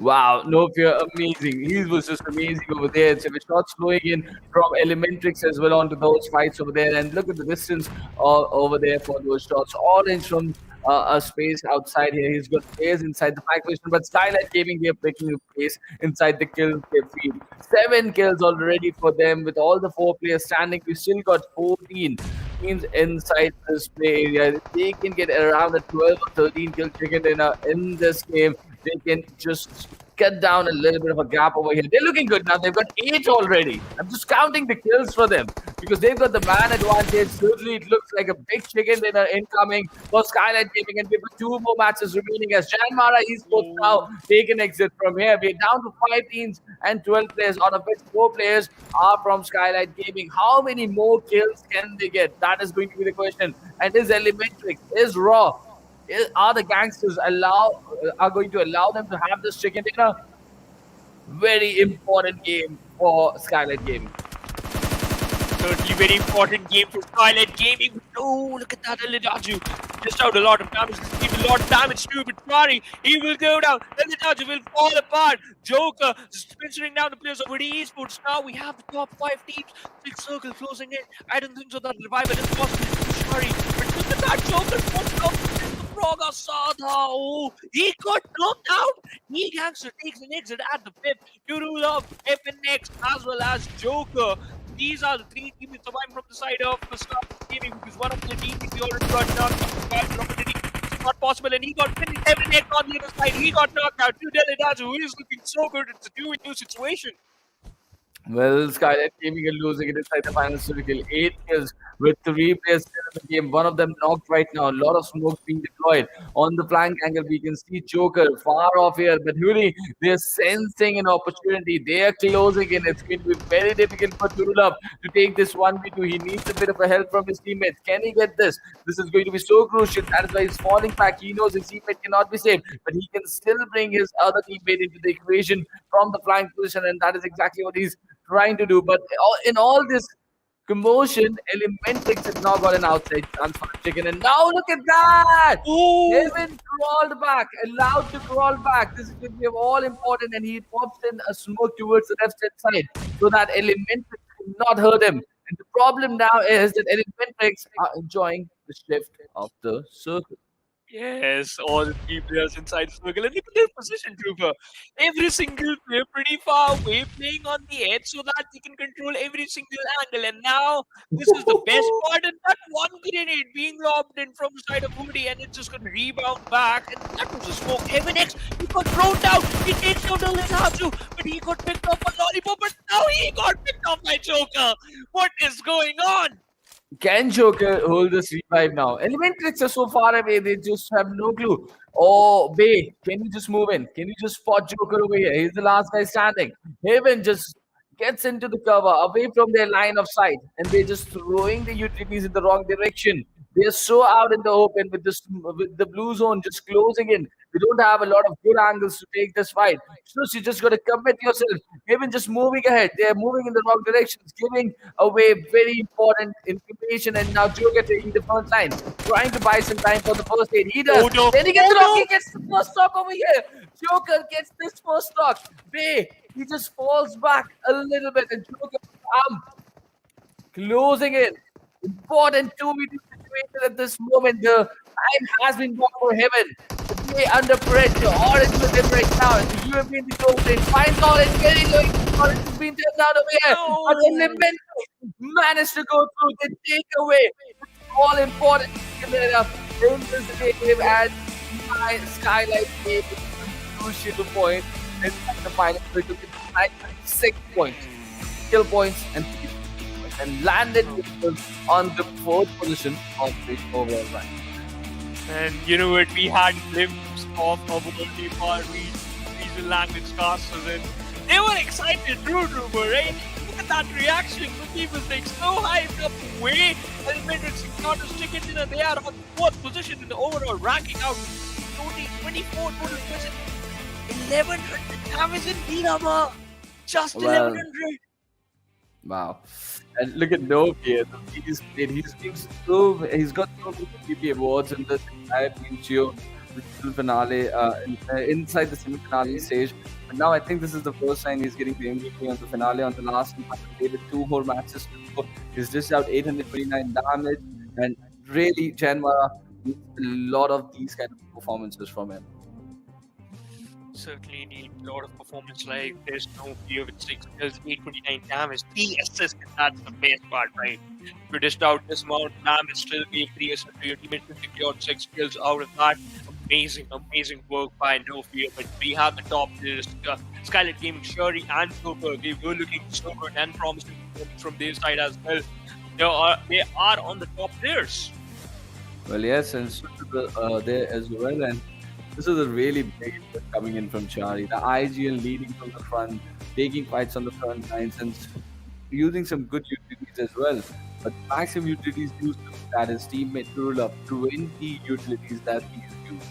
Wow, no fear, amazing. He was just amazing over there. So the shots flowing in from Elementrix as well onto those fights over there. And look at the distance over there for those shots. Orange from a space outside here. He's got players inside the fight position, but Skylightz Gaming, they're picking a place inside the kills they feed. 7 kills already for them with all the 4 players standing. We still got 14 teams inside this play area. They can get around a 12 or 13 kill chicken dinner in this game. They can just cut down a little bit of a gap over here. They're looking good now. They've got 8 already. I'm just counting the kills for them because they've got the man advantage. Certainly, it looks like a big chicken dinner incoming for Skylightz Gaming, and we've got 2 more matches remaining as JyanMaara Esports now take an exit from here. We're down to 5 teams and 12 players, out of which 4 players are from Skylightz Gaming. How many more kills can they get? That is going to be the question. And is Elementrix, is Raw, are the gangsters are going to allow them to have this chicken dinner? Very important game for Skylightz Gaming. Certainly very important game for Skylightz Gaming. Oh, look at that Elidaju. Just out a lot of damage. He's a lot of damage too, but Mari, he will go down. Elidaju will fall apart. Joker spenceling down the players of Hoody Esports. Now we have the top 5 teams. Big circle closing in. I don't think so that revival is possible to Mari. But look at that Joker. Froga Sada. Oh, he got knocked out. He Gangster takes an exit at the 5th. Turulov, FNX, as well as Joker. These are the 3 teams that survive from the side of the Skylightz Gaming, because one of the teams we already got knocked out. It's not possible, and he got finished. FNX on the other side. He got knocked out. Tudelidaju, who is looking so good. It's a 2-2 situation. Well, Skylightz Gaming are losing it inside the final circle. 8 kills with 3 players still in the game. One of them knocked right now. A lot of smoke being deployed. On the flank angle, we can see Joker far off here. But Hoody, they're sensing an opportunity. They are closing in. It's going to be very difficult for Turulov to take this 1v2. He needs a bit of a help from his teammates. Can he get this? This is going to be so crucial. That is why he's falling back. He knows his teammate cannot be saved. But he can still bring his other teammate into the equation from the flank position. And that is exactly what he's trying to do. But in all this commotion, Elementrix has now got an outside chance for the chicken. And now look at that! Kevin crawled back, allowed to crawl back. This is going to be all important. And he pops in a smoke towards the left side so that Elementrix cannot hurt him. And the problem now is that Elementrix are enjoying the shift of the circle. Yes, all 3 players inside the circle. And look at their position, Trooper. Every single player pretty far away, playing on the edge so that they can control every single angle. And now, this is the best part. And that one grenade being lobbed in from the side of Hoody, and it's just going to rebound back. And that was a smoke. FNX, he got thrown down. He takes down the Elidaju, but he got picked up by Lollipop. But now he got picked up by Joker. What is going on? Can Joker hold this revive now? Elementrix are so far away, they just have no clue. Oh, Bay, can you just move in? Can you just spot Joker over here? He's the last guy standing. Haven just gets into the cover, away from their line of sight, and they're just throwing the UTPs in the wrong direction. They're so out in the open with the blue zone just closing in. We don't have a lot of good angles to take this fight. So you just got to commit yourself. Even just moving ahead. They're moving in the wrong directions, giving away very important information. And now Joker taking the front line, trying to buy some time for the first aid. He does. Oh, no. Then he gets the knock. He gets the first stock over here. Joker gets this first stock. Bay, he just falls back a little bit. And Joker closing in. Important 2v2 situation at this moment. The time has been bought for Heaven. They under pressure. Orange with him right now. The UMP in the goal lane. Finds Orange very low. Orange has been turned down over here. But Elementrix managed to go through the takeaway. All important in this game. And Skylightz Gaming crucial point in the final. We took it 6 points. Kill points and 3 points. And landed on the 4th position of the overall rank. And you know what? We had glimpses of our Nepal regional language casters, and they were excited, Trooper, right? Look at that reaction. The people like so hyped up way. Elementrix got a chicken dinner. They are on 4th position in the overall ranking out. 24 total points. 1100 damage in Miramar. Just 1100. Wow. And look at Nove here. He's got so many PP awards in the entire PMCO finale, inside the semi-finale stage. But now I think this is the first time he's getting the MVP on the finale. On the last one, he played 2 more matches to go. He's just out 829 damage. And really, JyanMaara needs a lot of these kind of performances from him. Certainly need a lot of performance like there's no fear with 6 kills, 829 damage, 3 assists, and that's the best part, right? You dished out this amount of damage, still gave 3 assists to your teammate to secure 6 kills out of that. amazing work by No Fear. But we have the top is Skylightz Gaming, Shuri, and Super. They were looking so good and promising from their side as well. They are on the top players. Well, yes, and there as well. And this is a really big hit coming in from Chari. The IGL leading from the front, taking fights on the front lines, and using some good utilities as well. But maximum utilities used that his teammate rule up 20 utilities that he's used.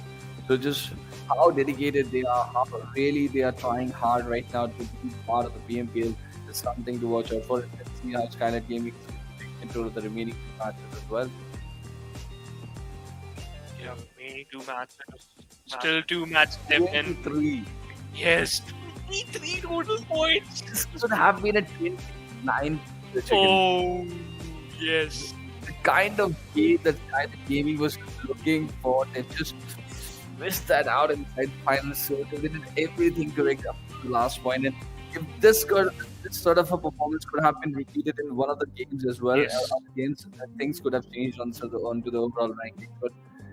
So just how dedicated they are, how really they are trying hard right now to be part of the PMPL is something to watch out for. Let's see how Skylightz Gaming is taking control of the remaining matches as well. Yeah, remaining 2 matches. Still 2 matches left. And 23. yes, 23 total points. This could have been a 29. Oh, yes. The kind of game that Skylightz Gaming was looking for, they just missed that out inside the final circle. They did everything correct up to the last point. And if this sort of a performance could have been repeated in one of the games as well, Yes. against things could have changed onto the overall ranking. But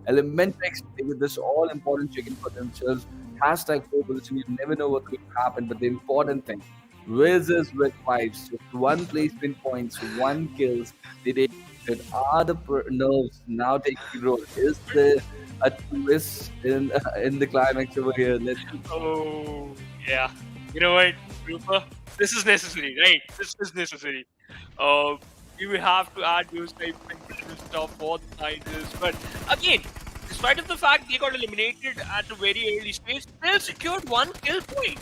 Elementrix, they did this all important chicken for themselves. Hashtag #4 you never know what could happen. But the important thing, wizzes with vibes, just 1 placement points, 1 kills. They take it. Are the nerves now taking role? Is there a twist in the climax over here? Let's see. Oh, yeah. You know what, Rupa? This is necessary, right? This is necessary. You will have to add those type of incredible stuff for the finals. But again, despite of the fact they got eliminated at a very early stage, they secured 1 kill point.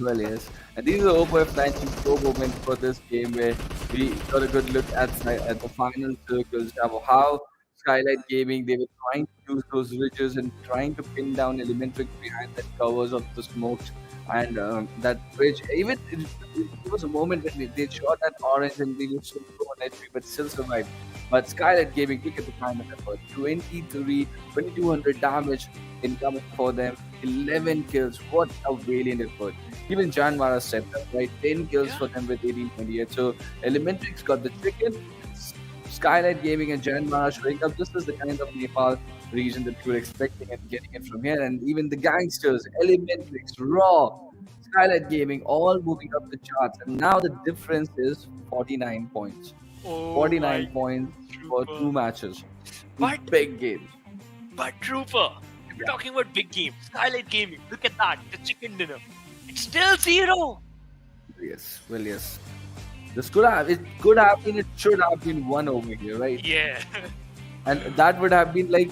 Well, yes. And these are OPF19 pro moments for this game where we got a good look at the final circles of how Skylightz Gaming, they were trying to use those ridges and trying to pin down Elementrix behind the covers of the smokes and that bridge. Even there was a moment when they shot at orange and they used to go on entry but still survived. But Skylightz Gaming, look at the time of effort. 2200 damage incoming for them. 11 kills. What a valiant effort. Even JyanMaara stepped up, right? 10 kills for them with 1828. So Elementrix got the chicken. Skylightz Gaming and JyanMaara showing up. This is the kind of Nepal region that we were expecting and getting it from here. And even the GANGSTERS, Elementrix, Raw, Skylightz Gaming, all moving up the charts. And now the difference is 49 points. Oh, 49 my points for Trooper. 2 matches. But- Big games. But Trooper, if we're talking about big games, Skylightz Gaming, look at that, the chicken dinner. It's still 0. Yes, well, yes. It could have been, it should have been 1 over here, right? Yeah. And that would have been like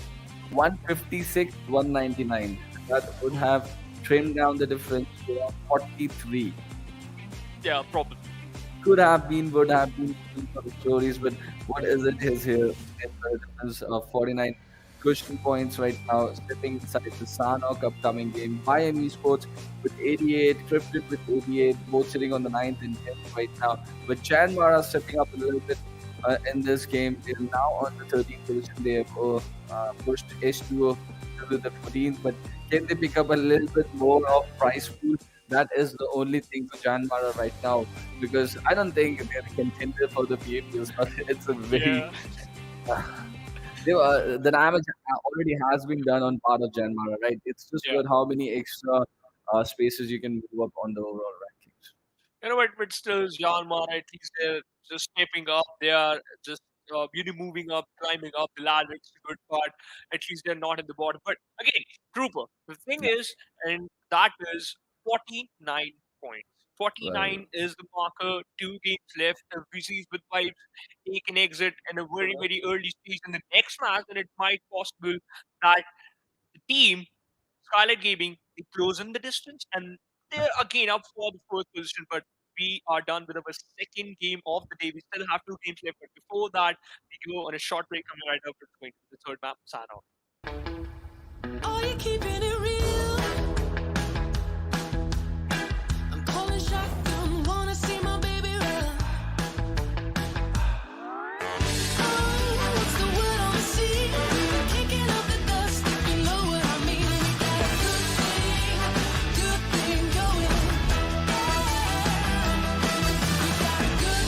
156, 199. That would have trimmed down the difference to around 43. Yeah, probably. Could have been, would have been for the stories, but what is it is here? The difference of 49 cushion points right now, stepping inside the Sanhok upcoming game. PMCO Esports with 88, Krypton with 88, both sitting on the 9th and 10th right now. But JyanMaara stepping up a little bit in this game. They're now on the 13th position. They have pushed H2o to the 14th, but can they pick up a little bit more of prize pool? That is the only thing for JyanMaara right now, because I don't think they're a contender for the PMPs, but it's a very... Yeah. The damage already has been done on part of JyanMaara, right? It's just Yeah. about how many extra spaces you can move up on the overall rankings. You know what, but still, JyanMaara, at least they're just stepping up. They are just moving up, climbing up the ladder. It's a good part. At least they're not at the bottom. But again, Trooper, the thing is, and that is 49 points. 49 is the marker. 2 games left. The VCs with vibes take an exit in a very, very early stage in the next match, and it might possible that the team, Skylightz Gaming, they close in the distance and they're again up for the first position. But we are done with our second game of the day. We still have 2 games left. But before that, we go on a short break coming right up. It's going to the third map, Sanhok. Are you keeping it real? I'm calling shotgun, wanna see my baby run. Oh, what's the word on the sea? Kicking up the dust, you know what I mean. We got a good thing going. We got a good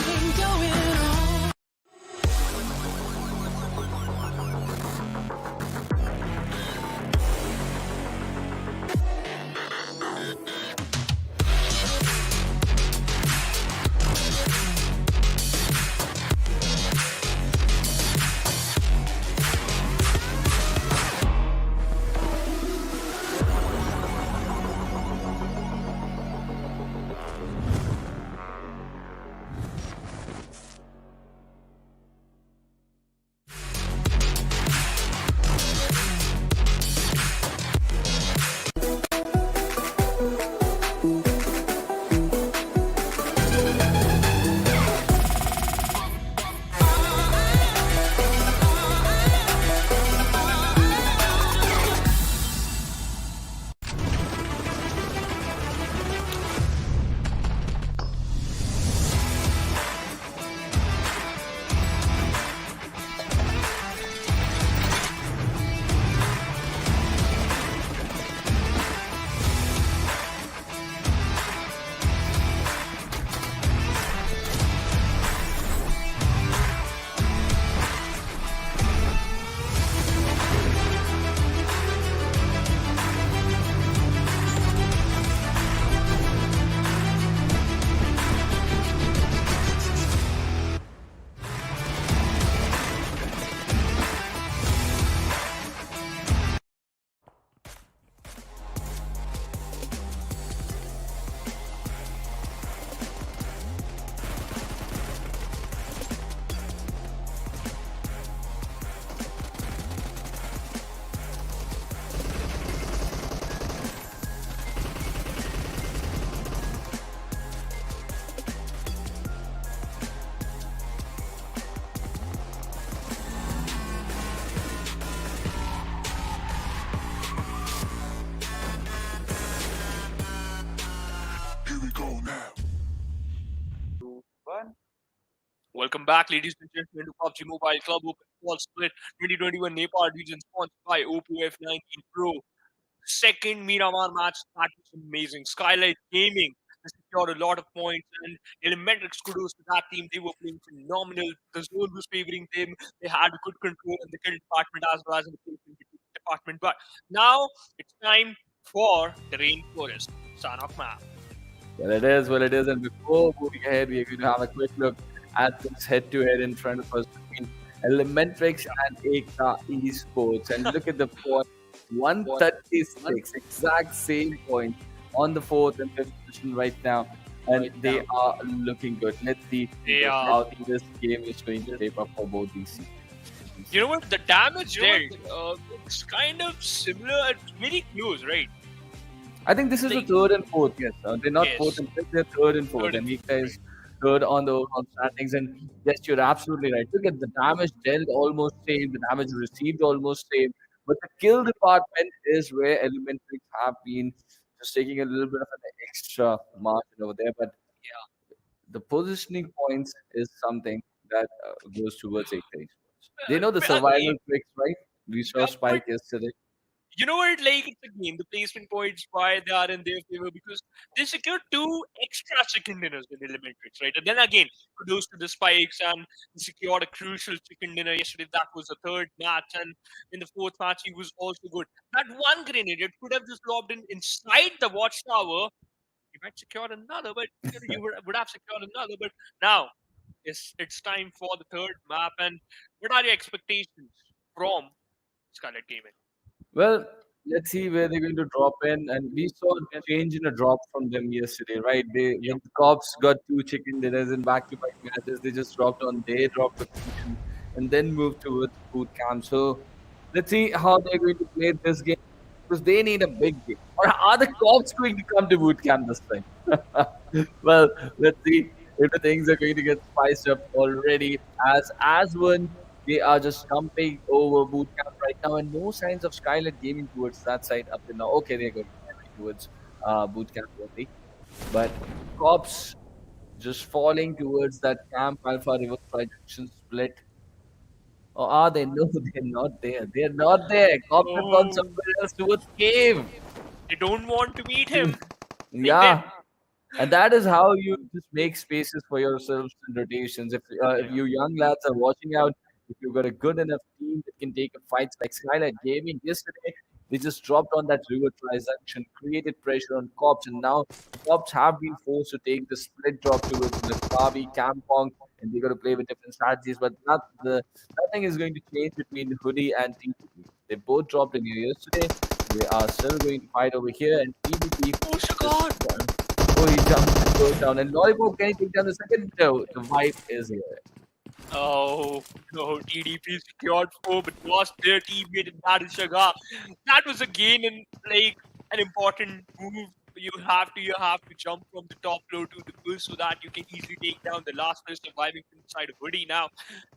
thing going on. Welcome back, ladies and gentlemen, to PUBG Mobile Club Open Fall Split 2021 Nepal Region sponsored by Oppo F19 Pro. Second Miramar match, that was amazing. Skylightz Gaming they secured a lot of points, and Elementrix kudos to that team. They were playing phenomenal. The zone was favoring them. They had good control in the kill department as well as in the placement department. But now it's time for the Rainforest Sanhok map. Well, it is. Well, it is. And before moving ahead, we are going to have a quick look at this head-to-head in front of us between Elementrix and EKTA Esports. And look at the point, 136, exact same point on the fourth and fifth position right now. And they are looking good. Let's see how this game is going to shape up for both these teams. You know what? The damage dealt, it's kind of similar. It's very close, right? I think this is the third and fourth, yes. They're not fourth and fifth, they're third and fourth. And EKTA is third on the overall standings. And yes, you're absolutely right. Look at the damage dealt almost same, the damage received almost same. But the kill department is where Elementrix have been just taking a little bit of an extra margin over there. But the positioning points is something that goes towards EKTA. They know the survival tricks, right? We saw Spike yesterday. You know what? Like, it's again the placement points why they are in their favor because they secured 2 extra chicken dinners with Elementrix, right? And then again, kudos to the Spikes and they secured a crucial chicken dinner yesterday. That was the third match, and in the fourth match, he was also good. That one grenade, it could have just lobbed in inside the watchtower. You might secure another, but you would have secured another. But now, it's time for the third map. And what are your expectations from Skylightz Gaming? Well, let's see where they're going to drop in. And we saw a change in a drop from them yesterday, right? When the cops got 2 chicken dinners in back-to-back matches, they just dropped on their drop position and then moved towards boot camp. So let's see how they're going to play this game because they need a big game. Or are the cops going to come to boot camp this time? Well, let's see if the things are going to get spiced up already. As AsOne, they are just jumping over boot camp right now, and no signs of Skylightz Gaming towards that side up till now. Okay, they're going towards boot camp only, but cops just falling towards that camp Alpha River projection split. Or are they? No, they're not there. They're not there. Cops have gone somewhere else towards cave. They don't want to meet him. Yeah. And that is how you just make spaces for yourselves in rotations. If you young lads are watching out, if you've got a good enough team that can take a fights like Skylightz Gaming yesterday, they just dropped on that river transaction, created pressure on cops, and now cops have been forced to take the split drop towards the Kavi, Kampong, and they got to play with different strategies. But nothing is going to change between Hoody and TPP. They both dropped in here yesterday. They are still going to fight over here, and TPP. Oh, he jumps and goes down. And Lollipop, can he take down the second? No, the vibe is here. Oh no, TDP secured 4 but lost their teammate in that is Shaga. That was again an important move. You have to jump from the top floor to the bull so that you can easily take down the last person surviving inside of Hoody. Now,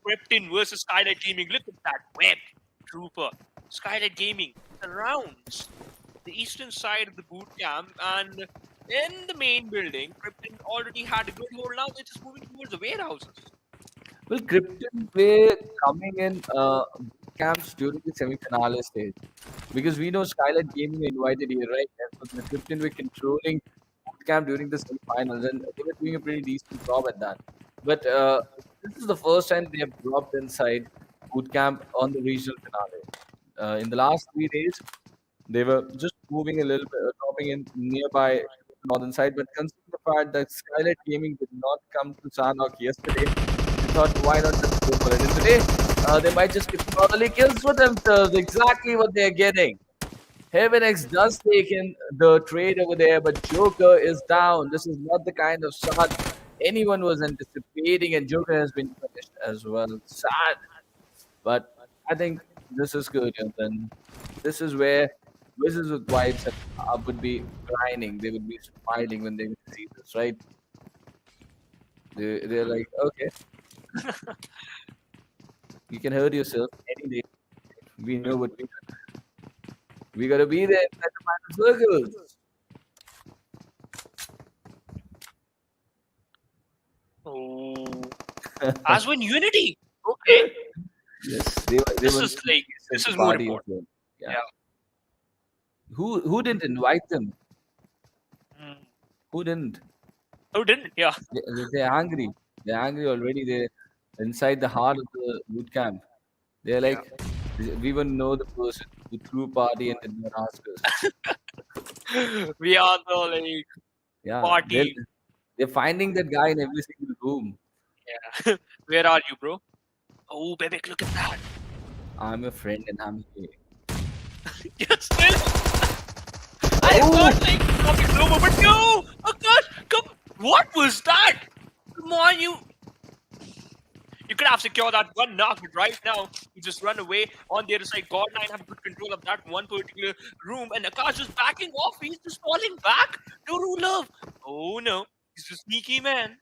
Krypton versus Skylightz Gaming. Look at that web trooper. Skylightz Gaming surrounds the eastern side of the boot camp, and in the main building, Krypton already had a good hold. Now they're just moving towards the warehouses. Well, Krypton were coming in camps during the semi-finale stage because we know Skylightz Gaming invited here, right? And so the Krypton were controlling boot camp during the semi-finals, and they were doing a pretty decent job at that. But this is the first time they have dropped inside boot camp on the regional finale. In the last 3 days, they were just moving a little bit, dropping in nearby northern side. But considering the fact that Skylightz Gaming did not come to Sanhok yesterday, they thought, why not just go for it? And today, they might just get probably kills for themselves. Exactly what they're getting. HeavenX does take in the trade over there, but Joker is down. This is not the kind of shot anyone was anticipating, and Joker has been punished as well. Sad. But I think this is good. And this is where wizzes with vibes would be grinding. They would be smiling when they would see this, right? They're like, okay. You can hurt yourself any day. We know what we gotta be there inside the final circles. Oh, AsOne Unity. Okay. Yes, they This were is like this the is more party as important. well. Yeah. Yeah. Who didn't invite them? Mm. Who didn't? Oh, didn't? Yeah. They're angry. They're angry already. They're inside the heart of the boot camp. They're Yeah. like, we will know the person who threw a party and did not ask us. We are the like Yeah, party. they're finding that guy in every single room. Yeah. Where are you, bro? Oh, baby, look at that. I'm your friend and I'm here. Yes, still. I thought like something over, but no. Oh gosh, come. What was that? Come on, you. You could have secured that one knock, but right now you just run away on the other side. God9 have good control of that one particular room, and Akash is backing off. He's just falling back to Rulov. Oh no, he's a sneaky man.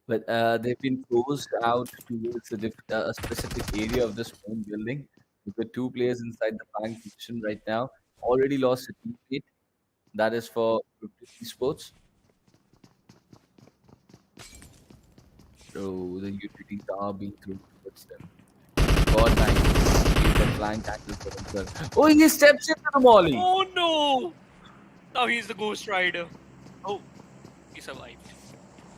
But they've been closed out towards a specific area of this main building. We've got two players inside the flank position right now. Already lost a teammate. That is for Krypton Esports. So the utilities are being thrown towards them. God9 is the flank angle for himself. Oh, he steps into the molly. Oh no! Now he's the Ghost Rider. Oh, he survived.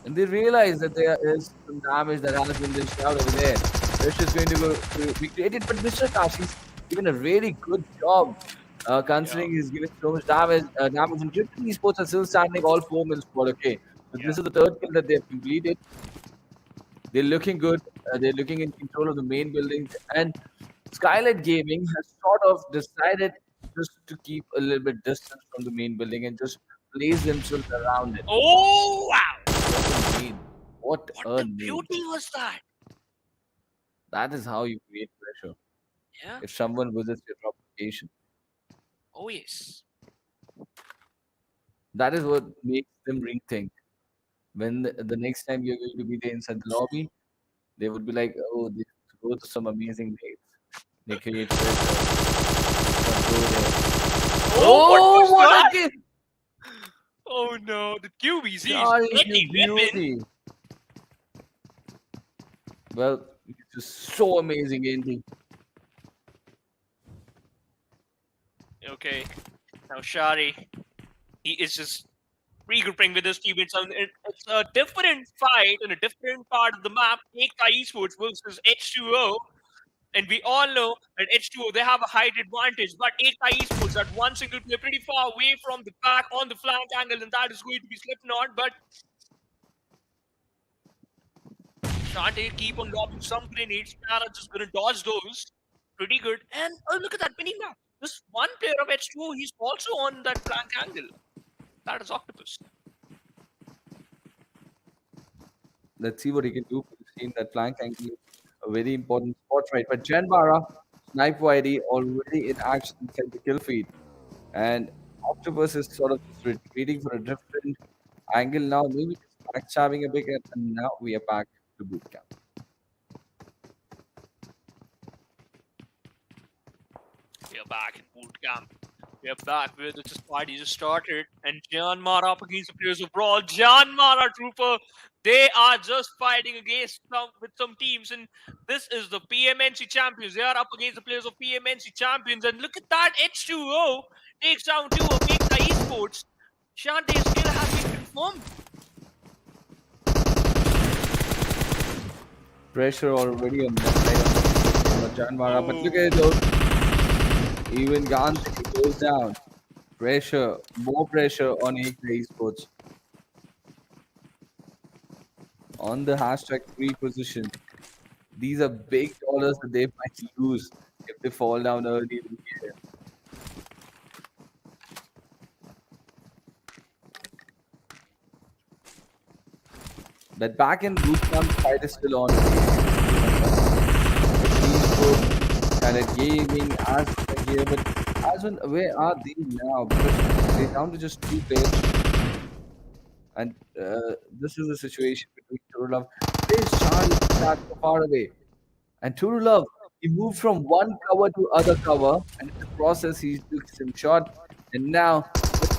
And they realize that there is some damage that has been dished out over there. Pressure is going to be created, but Mr. Kashi's given a really good job considering he's given so much damage. Damage and Krypton Esports are still standing all 4 mil squad. Okay, so this is the third kill that they've completed. They're looking good. They're looking in control of the main buildings, and Skylightz Gaming has sort of decided just to keep a little bit distance from the main building and just place themselves around it. Oh wow! What What a the name. beauty was that? That is how you create pressure. Yeah. If someone visits your top location, Oh yes. that is what makes them rethink. When the next time you're going to be there inside the lobby, they would be like, oh, they go to some amazing dates. They create pressure. Go there. Oh, what was what that? a kill! Oh no, the QBZ Charlie, is getting you weapon. beauty. Well, it's just so amazing, Andy. Okay, now Shari, he is just regrouping with his teammates. And it's a different fight in a different part of the map. EKTA Esports versus H2o. And we all know that H2o, they have a height advantage. But EKTA Esports, that one single player pretty far away from the back on the flank angle. And that is going to be Slipknot. But Shante keep on lobbing some grenades. Mara just going to dodge those. Pretty good. And oh, look at that mini map. This one player of H2o, he's also on that flank angle. That is Octopus. Let's see what he can do for the team. That flank angle is a very important spot, right? But JyanMaara, Snipe YD already in action inside the kill feed. And Octopus is sort of just retreating for a different angle now. Maybe just backstabbing a bit, and now we are back to boot camp. We are back in boot camp. We are back where the party just started. And JyanMaara up against the players of Brawl. JyanMaara Trooper, they are just fighting against with some teams. And this is the PMNC champions. They are up against the players of PMNC champions. And look at that. H2o takes down 2 of EKTA Esports. Shantae's skill has been confirmed. Pressure already on that side of JyanMaara. But look at those. Even GANGSTERS goes down. Pressure, more pressure on EKTA Esports. On the hashtag 3 position. These are big dollars that they might lose if they fall down early in the year. That back end bootcamp fight is still on. Skylightz Gaming, AsOne here, but AsOne, where are they now? Because they're down to just 2 players. And this is the situation between Turulov. There's Charlie that far away. And Turulov, he moved from one cover to other cover, and in the process, he took some shot. And now,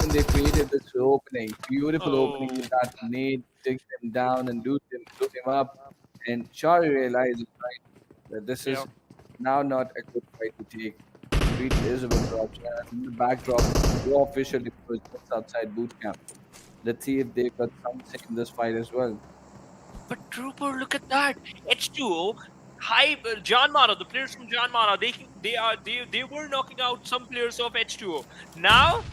then they created this opening, beautiful opening with Oh, that nade, take them down and loot him up. And Shari realizes right that this yeah. is now not a good fight to take. Street is a bit dropped, and in the backdrop, no official was just outside boot camp. Let's see if they got something in this fight as well. But Trooper, look at that. H2o, JyanMaara, the players from JyanMaara, they were knocking out some players of H2o. Now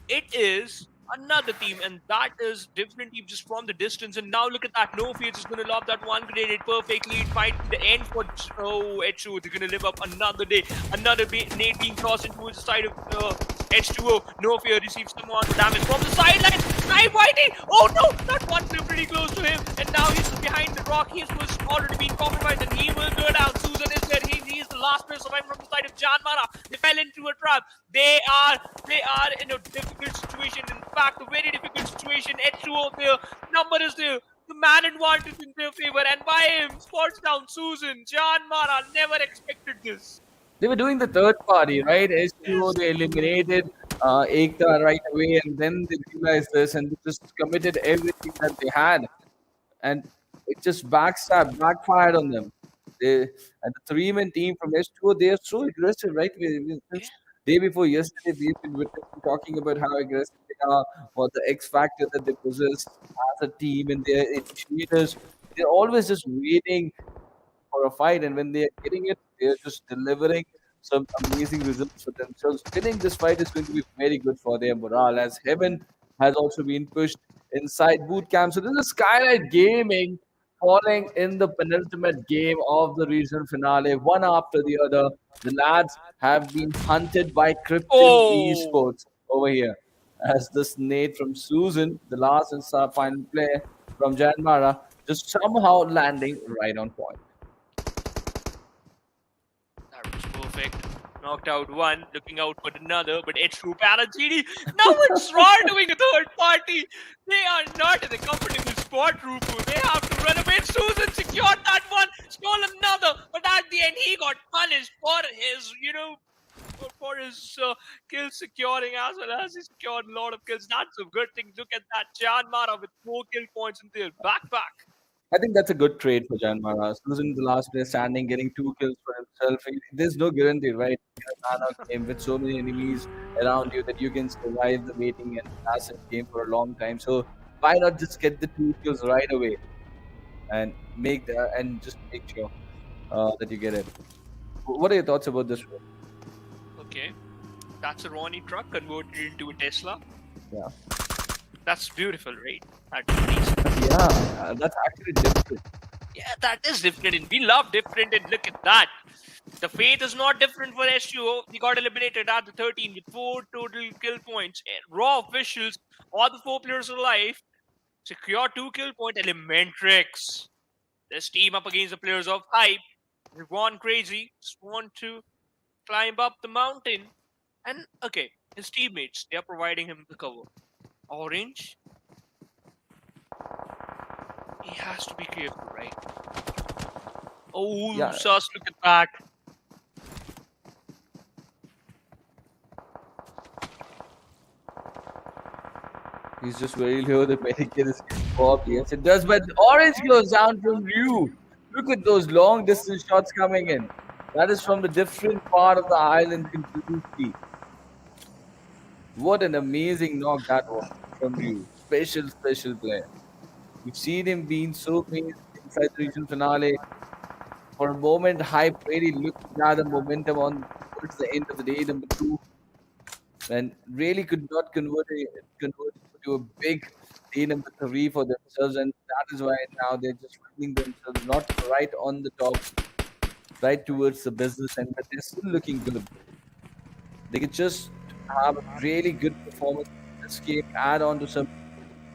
it is another team, and that is different team just from the distance. And now look at that. No Fears is going to lob that one grenade perfectly. It might be the end for H2o. They're going to live up another day. Another nade being tossed into the side of H2o. No Fear receives some more damage from the sideline. Snipe Whitey. Oh no, that one flew pretty close to him. And now he's behind the rock. He was already been compromised, and he will go down. Susan is there. He is the last player surviving from the side of JyanMaara. They fell into a trap. They are in a difficult situation. In fact, a very difficult situation. H2o, their number is there. The man advantage in their favor, and by him spots down Susan. JyanMaara never expected this. They were doing the third party, right? H2o, they eliminated EKTA right away, and then they realized this and they just committed everything that they had. And it just backfired on them. And the three-man team from H2o, they are so aggressive, right? Since day before yesterday, we've been talking about how aggressive they are, or the X factor that they possess as a team, and their initiators. They're always just waiting for a fight, and when they're getting it, they're just delivering some amazing results for themselves. Winning this fight is going to be very good for their morale, as Heaven has also been pushed inside boot camp. So this is Skylightz Gaming falling in the penultimate game of the regional finale, one after the other. The lads have been hunted by Krypton Oh. Esports over here. As this nade from Susan, the last and final player from JyanMaara, just somehow landing right on point. That was perfect. Knocked out one, looking out for another, but H2 Paragini. Now it's Raw doing a third party. They are not in a comfortable spot, Rupu. They have to run away. Susan secured that one, stole another, but at the end he got punished for his, for his kill securing, as well as he secured a lot of kills. That's a good thing. Look at that. JyanMaara with 4 kill points in their backpack. I think that's a good trade for JyanMaara. Susan, the last player standing, getting 2 kills for himself. There's no guarantee, right? In a Sanhok game with so many enemies around you that you can survive the waiting and passive game for a long time. So why not just get the 2 kills right away and just make sure that you get it. What are your thoughts about this one? Okay. That's a Ronnie truck converted into a Tesla. Yeah. That's beautiful, right? That's decent. Yeah, that's actually different. Yeah, that is different, and we love different, and look at that. The fate is not different for H2o. We got eliminated at the 13 with 4 total kill points. And Raw officials, all the 4 players alive, secure 2 kill point. Elementrix. This team up against the players of Hype. They've gone crazy. Just want to climb up the mountain. And, okay, his teammates, they are providing him the cover. Orange. He has to be careful, right? Oh, Yeah. Sus, look at that. He's just very low. The medikit is popped. Yes, it does. But Orange goes down from Ryu. Look at those long distance shots coming in. That is from the different part of the island completely. What an amazing knock that was from Ryu. Special player. We've seen him being so amazing inside the regional finale. For a moment, Hype really looked at the momentum on towards the end of the day, number 2. And really could not convert it to a big day number 3 for themselves, and that is why now they're just finding themselves not right on the top, right towards the business end, but they're still looking good. They could just have a really good performance in this game, add on to some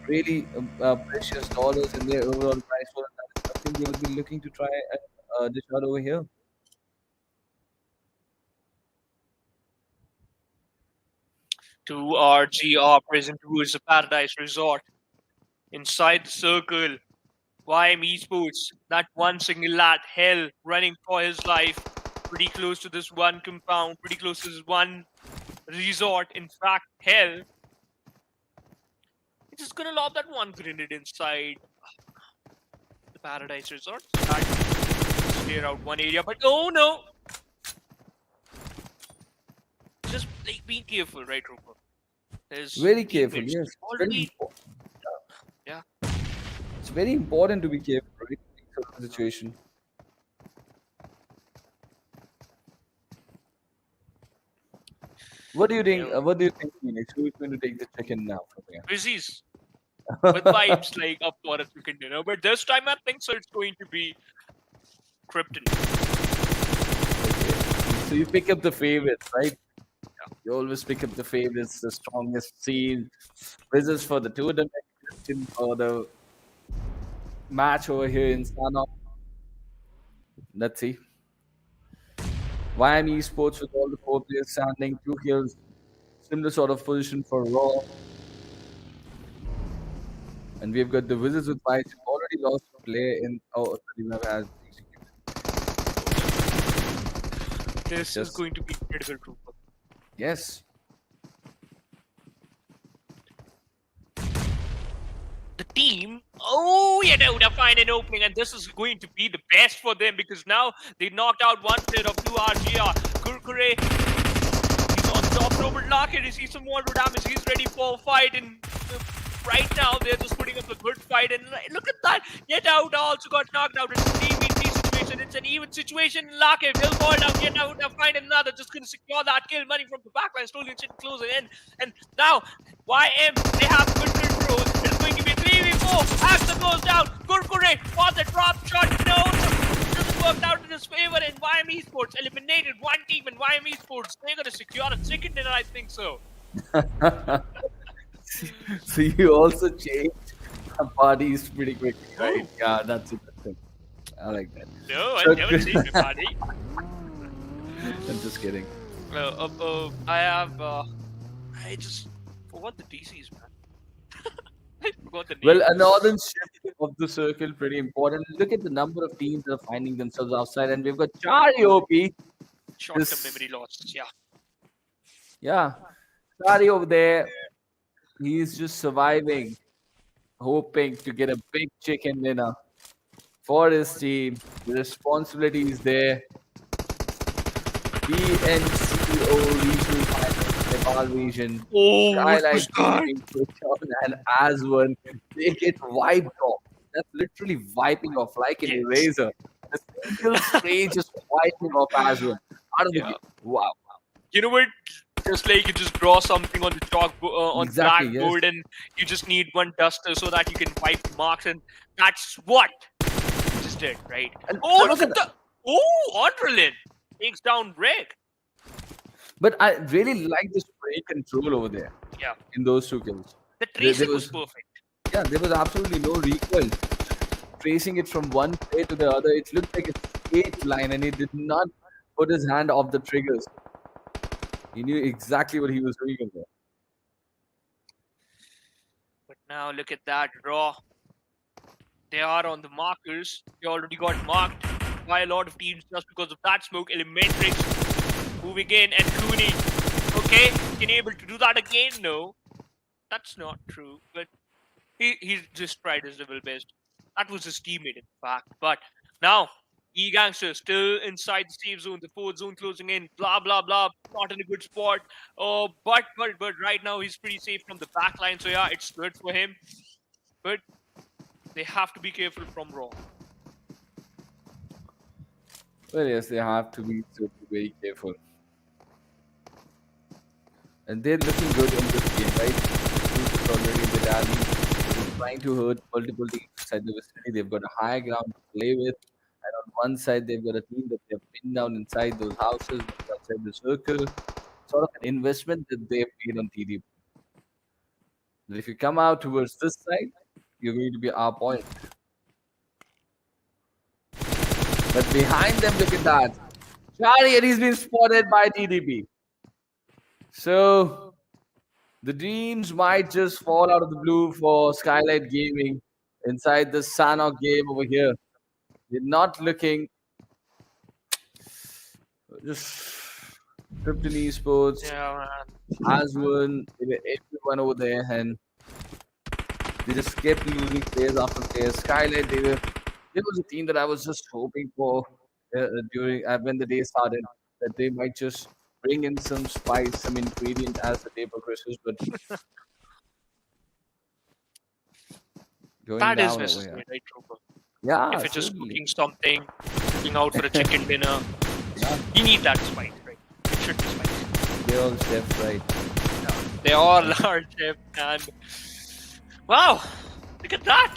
really precious dollars in their overall price for that is something they will be looking to try and dish out over here. To RGR present towards the Paradise Resort. Inside the circle, YM Esports, that one single lad, Hell, running for his life. Pretty close to this one compound, pretty close to this one resort. In fact, Hell Just gonna lob that one grenade inside the Paradise Resort. So that clear out one area, but oh no! Just like be careful, right, Roper? There's Very careful, teammates yes. already. Yeah. It's very important to be careful, right? In certain situation. What do you think? What do you think, Phoenix? Who is going to take the chicken now from here? Wizzes. With vibes like up for a chicken dinner, but this time I think so. It's going to be Krypton. Okay. So you pick up the favorites, right? You always pick up the favorites, the strongest seed. Wizzes for the tournament, Krypton for the match over here in Sanhok. Let's see. JyanMaara Esports with all the 4 players standing, 2 kills, similar sort of position for Raw. And we've got the Wizzes with Vice, who already lost a player in. Oh, Miramar has executed. This is going to be incredible, Trooper. Yes. The team, oh, you know, to find an opening, and this is going to be the best for them because now they knocked out one player of 2 RGR. Kurkure, he's on top. Robert Larkin, he sees some more damage. He's ready for a fight, and right now they're just putting up a good fight. And look at that, Get Out also got knocked out. It's a 3v3 situation. It's an even situation. Larkin will fall down. Get Out now find another. Just gonna secure that kill. Money from the backline. Slowly it's closing in. And now YM, they have good control. It's going to be 3v4. AsOne goes down. Kurkure for the drop shot. No, it doesn't work out in his favor. And JyanMaara Esports eliminated one team. And JyanMaara Esports, they're gonna secure a chicken dinner. I think so. So you also changed parties pretty quickly, right? Yeah, that's interesting. I like that. No, I never changed my party. I'm just kidding. I just forgot the DCs, man. I forgot the name. Well, a northern shift of the circle, pretty important. Look at the number of teams that are finding themselves outside, and we've got Chari OP. Short-term memory loss, yeah. Yeah, Chari over there. He's just surviving, hoping to get a big chicken dinner for his team. The responsibility is there. PMCO Regional Final, Nepal Region. Oh, Skylightz Gaming, Krypton and AsOne, they get wiped off. That's literally wiping off like an eraser. The single spray just wiping off AsOne out of the game. Wow. You know what? Just like you just draw something on the on Exactly, blackboard, and you just need one duster so that you can wipe the marks, and that's what you just did, right? And Oh, look look at at the Adrenaline takes down Rick. But I really like the spray control over there Yeah, in those 2 kills. the There tracing was- was perfect. Yeah, there was absolutely no recoil. Tracing it from one play to the other, it looked like a straight line, and he did not put his hand off the triggers. He knew exactly what he was doing over there. But now look at that Raw. They are on the markers. They already got marked by a lot of teams just because of that smoke. Elementrix moving in, and Cooney. Okay, can you able to do that again? No, that's not true. But he just tried his level best. That was his teammate, in fact. But now GANGSTERS still inside the safe zone. The 4th zone closing in. Blah blah blah. Not in a good spot. But right now he's pretty safe from the back line. So yeah, it's good for him. But they have to be careful from Raw. Well, yes, they have to be very careful. And they're looking good in this game, right? It's already in the rally. They're trying to hurt multiple teams inside the vicinity. They've got a high ground to play with. And on one side, they've got a team that they've pinned down inside those houses, outside the circle. Sort of an investment that they've made on TD. But if you come out towards this side, you're going to be our point. But behind them, look at that. Chari, and he's been spotted by TDP. So the dreams might just fall out of the blue for Skylightz Gaming inside the Sanhok game over here. They're not looking. Just Krypton Esports, Yeah, man. AsOne, everyone over there, and They just kept losing players after players. Skylightz, there was a team that I was just hoping for during when the day started, that they might just bring in some spice, some ingredient as the day progresses. But going That is down over necessary, here. right, Trooper? Yeah, If you're just certainly. cooking something, cooking out for a chicken dinner, Yeah, you need that spice, right? It should be spicy. they're all chefs, right? They all are, chef, and wow, look at that!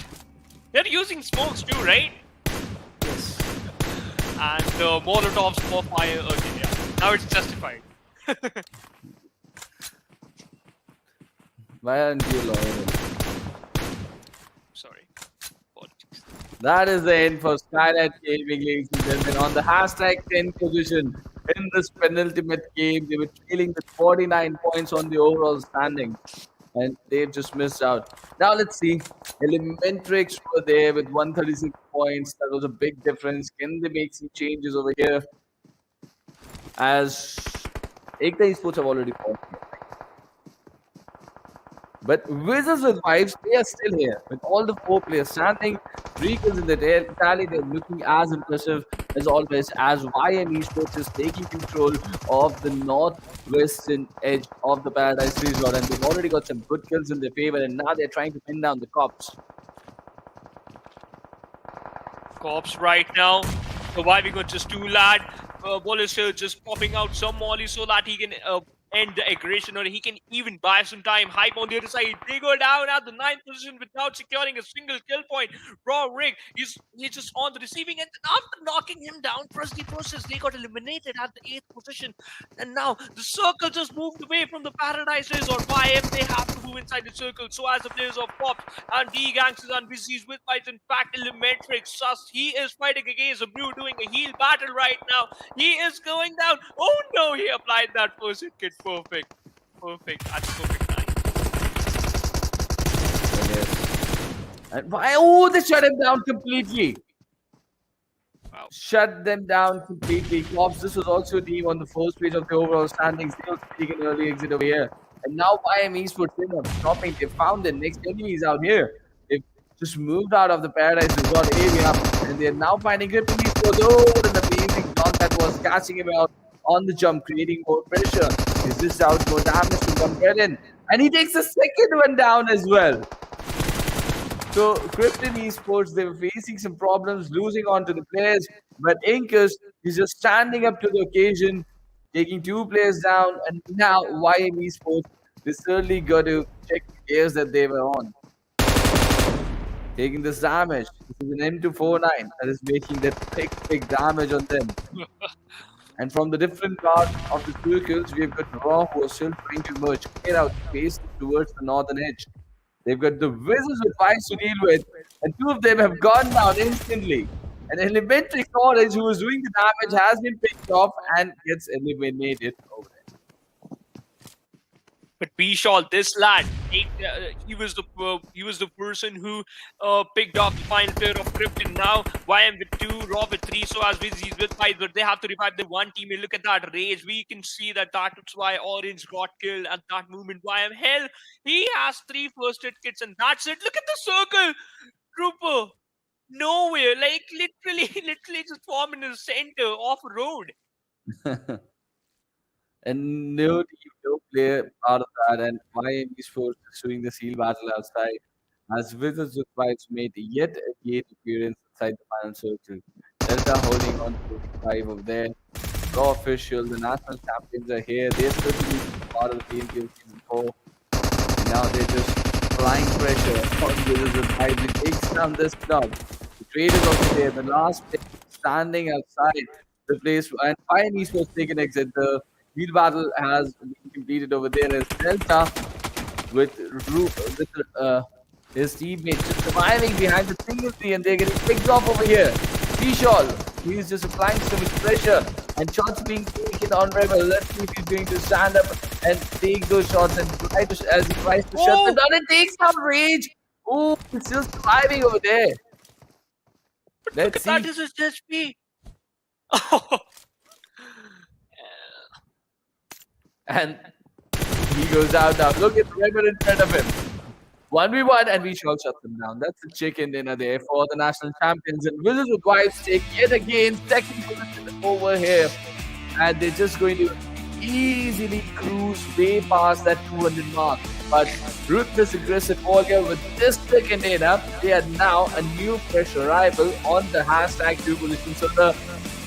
They're using smokes too, right? Yes. And Molotovs for fire. Okay, yeah. Now it's justified. Why aren't you loyal? Sorry. Apologies. That is the end for Skylightz Gaming, ladies and gentlemen. On the hashtag 10 position in this penultimate game, they were trailing with 49 points on the overall standing, and they've just missed out. Now let's see. Elementrix were there with 136 points. That was a big difference. Can they make some changes over here? As EKTA Esports have already fought. But Wizzes with Vibes, they are still here with all the 4 players standing. 3 kills in the tally. They're looking as impressive as always, as Esports is taking control of the northwestern edge of the Paradise Resort, and they've already got some good kills in their favor, and now they're trying to pin down the cops. Cops right now surviving on just 2 lad. Bollister just popping out some molly so that he can end the aggression, or he can even buy some time. Hype on the other side. They go down at the 9th position without securing a single kill point. Raw Rig, he's just on the receiving end. After knocking him down, trust the process, they got eliminated at the 8th position. And now the circle just moved away from the Paradise Resort. YM, they have to move inside the circle. So as the players of Pops and D Gangsters and Wizzes with fights, in fact, Elementrix, Sus, he is fighting against a Blue, doing a heal battle right now. He is going down. Oh no, he applied that first hit kit. Perfect. Perfect. That's perfect time. And oh, they shut him down completely. Wow. Shut them down completely. Cops, this was also a team on the first page of the overall standings. They also taking an early exit over here. And now Esports end up stopping. They found the next enemies out here. They've just moved out of the Paradise Resort area, and they're now finding Krypton Esports. Oh, what an amazing shot that was, catching him out on the jump, creating more pressure. Is this out more damage to Gumperin? And he takes the second one down as well. So Krypton Esports, they were facing some problems, losing on to the players, but Inkus is just standing up to the occasion, taking 2 players down, and now Esports, they certainly got to check the gears that they were on. Taking this damage. This is an M249 that is making that big damage on them. And from the different part of the circles, we've got Raw, who are still trying to merge, clear out space towards the northern edge. They've got the Wizzes with Vice to deal with, and 2 of them have gone down instantly. And Elementrix Orange, who was doing the damage, has been picked off and gets eliminated over there. But Bishal, this lad, he was the person who picked off the final player of Krypton. Now YM with 2, Raw with 3, so as Wizzes with 5, but they have to revive the one team. And look at that rage. We can see that that's why Orange got killed at that moment. YM, hell, he has 3 first aid kits, and that's it. Look at the circle, Trooper. Nowhere, like literally just form in the center off road. And no team, no player out of that, and Esports is doing the seal battle outside, as Wizards with Fights made yet again appearance inside the final circle. Delta holding on to 5 of there. Raw officials, the national champions are here. They're certainly part of the PMCO Season 4. And now they're just applying pressure on Wizards with Fights. It takes down this club. The trade is also there. The last player standing outside the place, and Esports take an exit. The wheel battle has been completed over there as Delta with his teammates just surviving behind the single tree, and they're getting picked off over here. Vishal, he's just applying so much pressure, and shots being taken on Rebel. Let's see if he's going to stand up and take those shots and try to, as he tries to shut them down. It takes some rage. Oh, he's still surviving over there. Let's see. That is just me. Oh. And he goes out now. Look at Rebel in front of him. 1v1, and we shall shut them down. That's the chicken dinner there for the national champions. And Wizzes with Wives take yet again second position over here. And they're just going to easily cruise way past that 200 mark. But Ruthless aggressive all here with this chicken dinner. They are now a new pressure rival on the hashtag 2 position.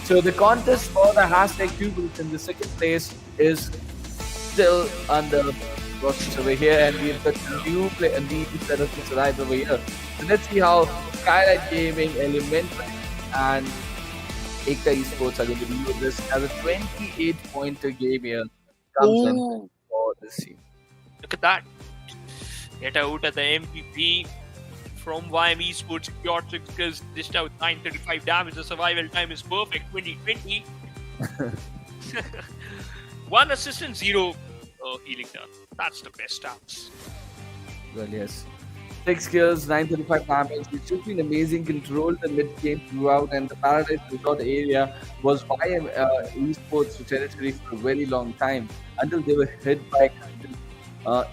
So the contest for the hashtag 2 position, the second place is still under process over here, and we've got a new set of players over here. So let's see how Skylightz Gaming, Elementrix, and EKTA Esports are going to deal with this as a 28-pointer game here comes in for this team. Look at that. Get out at the MVP from JyanMaara Esports. Pure Trickers dished out 935 damage. The survival time is perfect. 2020. 1 assist and 0 healing done. That's the best stats. Well, yes. 6 kills, 935 damage. It's just been amazing. Controlled the mid game throughout, and the Paradise Resort area was JyanMaara Esports territory for a very long time until they were hit by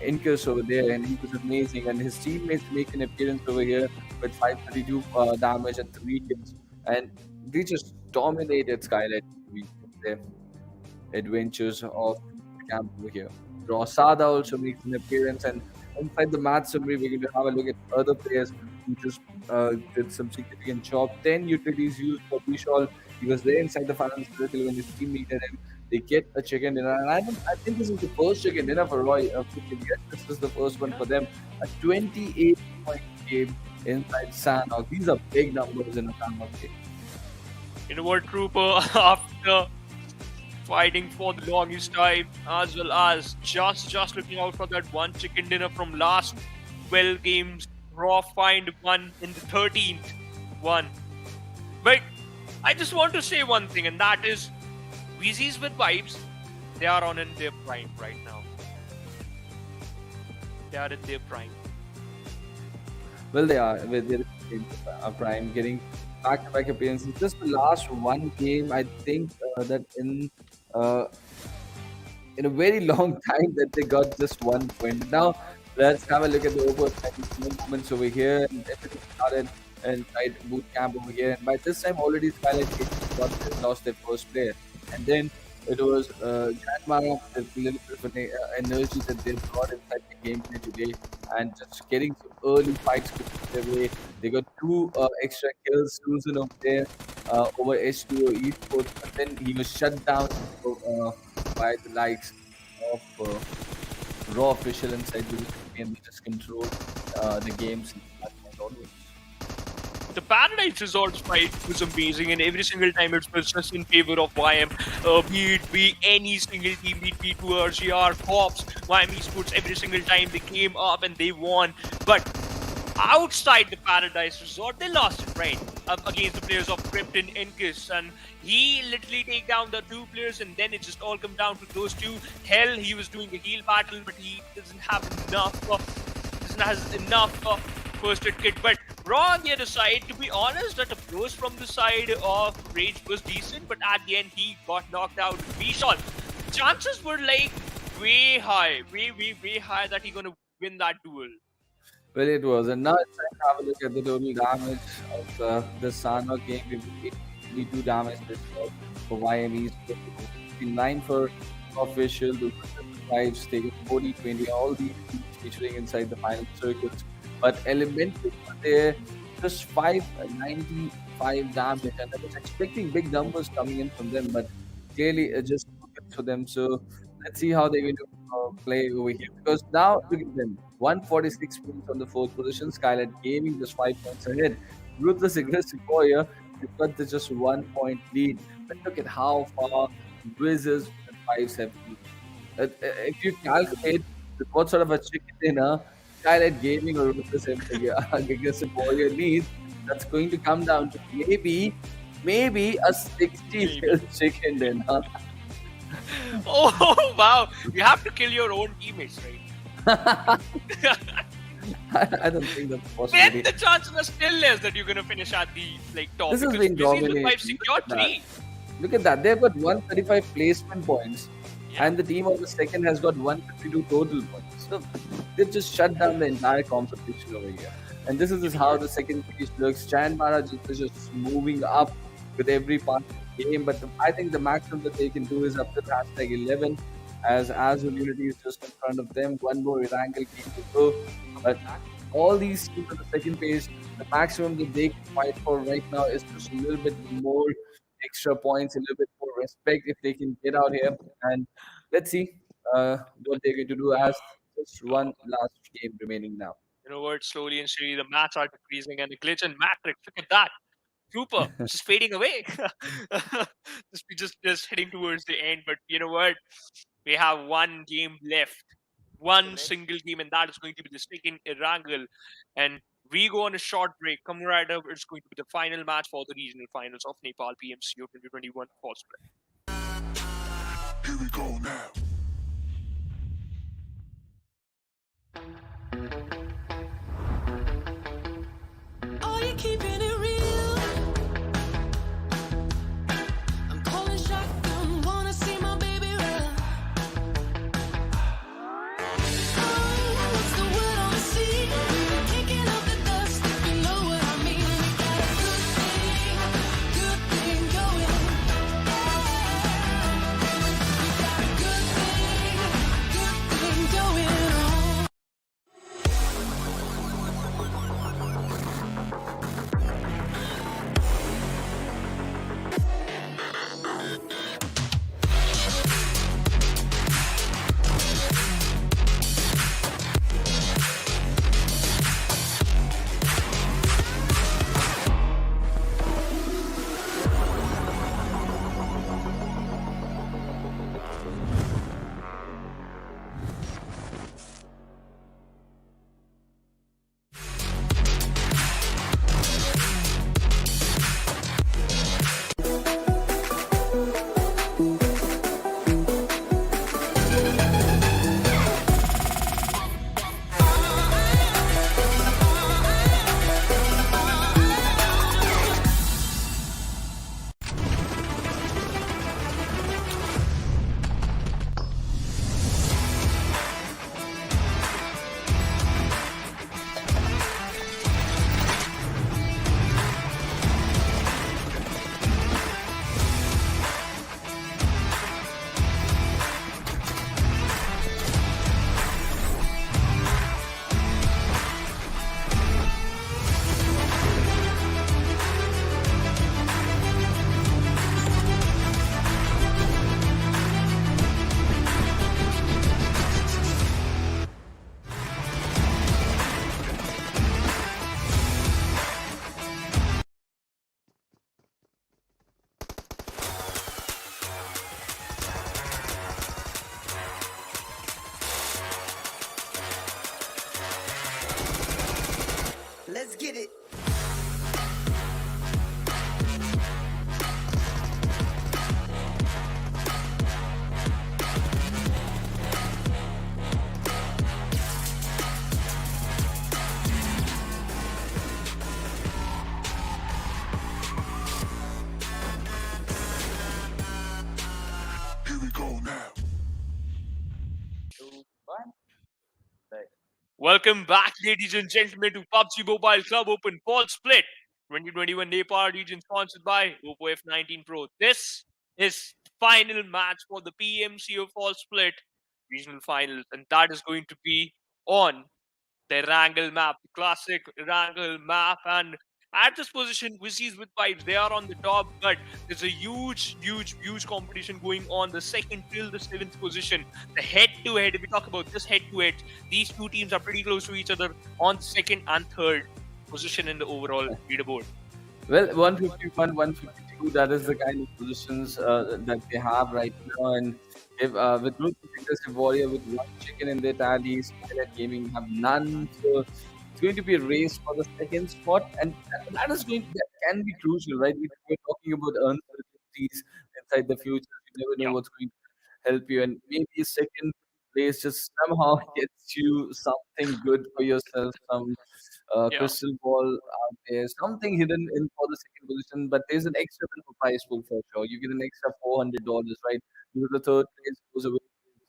Incus over there, and he was amazing. And his teammates make an appearance over here with 532 damage and 3 kills, and they just dominated Skylightz with their adventures of the camp over here. Rosada also makes an appearance, and inside the match summary, we're going to have a look at other players who just did some significant job. 10 utilities used for Vishal. He was there inside the finals circle when his team needed him. They get a chicken dinner, and I think this is the first chicken dinner for Roy. Yes, this is the first one for them. A 28-point game inside Sanhok. These are big numbers in a Sanhok game. You know what, Trooper? After fighting for the longest time, as well as just looking out for that one chicken dinner from last 12 games, Raw find one in the 13th one. But I just want to say one thing, and that is Wizzes with Vibes, they are on in their prime right now. They are in their prime. Well, they are with their prime, getting back-to-back appearances. Just the last one game, I think that in a very long time that they got just 1 point. Now let's have a look at the moments over here, and everything started inside boot camp over here. And by this time, already Skylightz lost their first player, and then it was JyanMaara with a little bit of energy that they brought inside the gameplay today, and just getting some early fights their way. They got 2 extra kills. Susan over there over H2o Esports, but then he was shut down by the likes of Raw official inside the game. They just controlled the games. The Paradise Resorts fight was amazing, and every single time it was just in favor of YM. Be any single team, be it P2 RGR, Cops, JyanMaara Esports, every single time they came up and they won. But outside the Paradise Resort, they lost it, right? Against the players of Krypton Esports, and he literally take down the 2 players, and then it just all come down to those 2. Hell, he was doing a heal battle, but he doesn't have enough first aid kit. But Raw on the other side, to be honest, that approach from the side of Rage was decent, but at the end he got knocked out. Vishal, chances were like way high that he's gonna win that duel. Well, it was. And now it's time to have a look at the total damage of the Sanhok game. We 82 damage for YMEs, 9 for official, the 5 taking 40, 20, all these teams featuring inside the final circuits. But Elementrix were there, just 595 damage, and I was expecting big numbers coming in from them, but clearly just good for them. So let's see how they're going to play over here, because now look at them, 146 points on the 4th position. Skylightz Gaming just 5 points ahead. Ruthless aggressive warrior, they've got this just 1 point lead. But look at how far Wizzes and Fives have been. If you calculate what sort of a chicken dinner Skylightz Gaming or Ruthless aggressive warrior needs, that's going to come down to maybe a 60 chicken dinner. Oh wow! You have to kill your own teammates, right? I don't think that's possible. Then the chances are still less that you're gonna finish at the top. This has been dominating. Look at that. They've got 135 placement points, and the team of the second has got 152 total points. So they've just shut down the entire competition over here. And this is how the second stage looks. JyanMaara just moving up with every part of the game. But I think the maximum that they can do is up to hashtag 11, as AsOne Unity is just in front of them. One more Erangel game to go. But all these teams on the second page, the maximum that they can fight for right now is just a little bit more extra points, a little bit more respect if they can get out here. And let's see what they're going to do as just one last game remaining now. You know what? Slowly and surely, the mats are decreasing, and the glitch and matrix. Look at that. Trooper just fading away. just heading towards the end. But you know what? We have one game left, one single game, and that is going to be the second Erangel. And we go on a short break. Come right up. It's going to be the final match for the regional finals of Nepal PMCO 2021 fall split. Here we go now. Are you keeping it real? I'm calling shotgun, wanna see my baby run. Oh, what's the word on the sea? Kicking up the dust, you know what I mean. We got a good thing going. We got a good thing going on. Let's get it. Here we go now. Welcome back, ladies and gentlemen, to PUBG Mobile Club Open Fall Split 2021 Nepal Region, sponsored by Oppo F19 Pro. This is final match for the PMCO Fall Split Regional Finals, and that is going to be on the Erangel map, the classic Erangel map. And at this position, wizzes with vibes, they are on the top, but there's a huge competition going on. The second till the seventh position, the head-to-head. If we talk about this head-to-head, these two teams are pretty close to each other on the second and third position in the overall leaderboard. Well, 151, 152, that is the kind of positions that they have right now. And if, with Ruthless Warrior with one chicken in their tally, Skylightz Gaming have none. So it's going to be a race for the second spot. And that is that can be crucial, right? We're talking about uncertainties inside the future. You never know Yeah. what's going to help you. And maybe a second place just somehow gets you something good for yourself, some Yeah. crystal ball out there, something hidden in for the second position, but there's an extra bit of prize pool for sure. You get an extra $400, right? You the third place goes away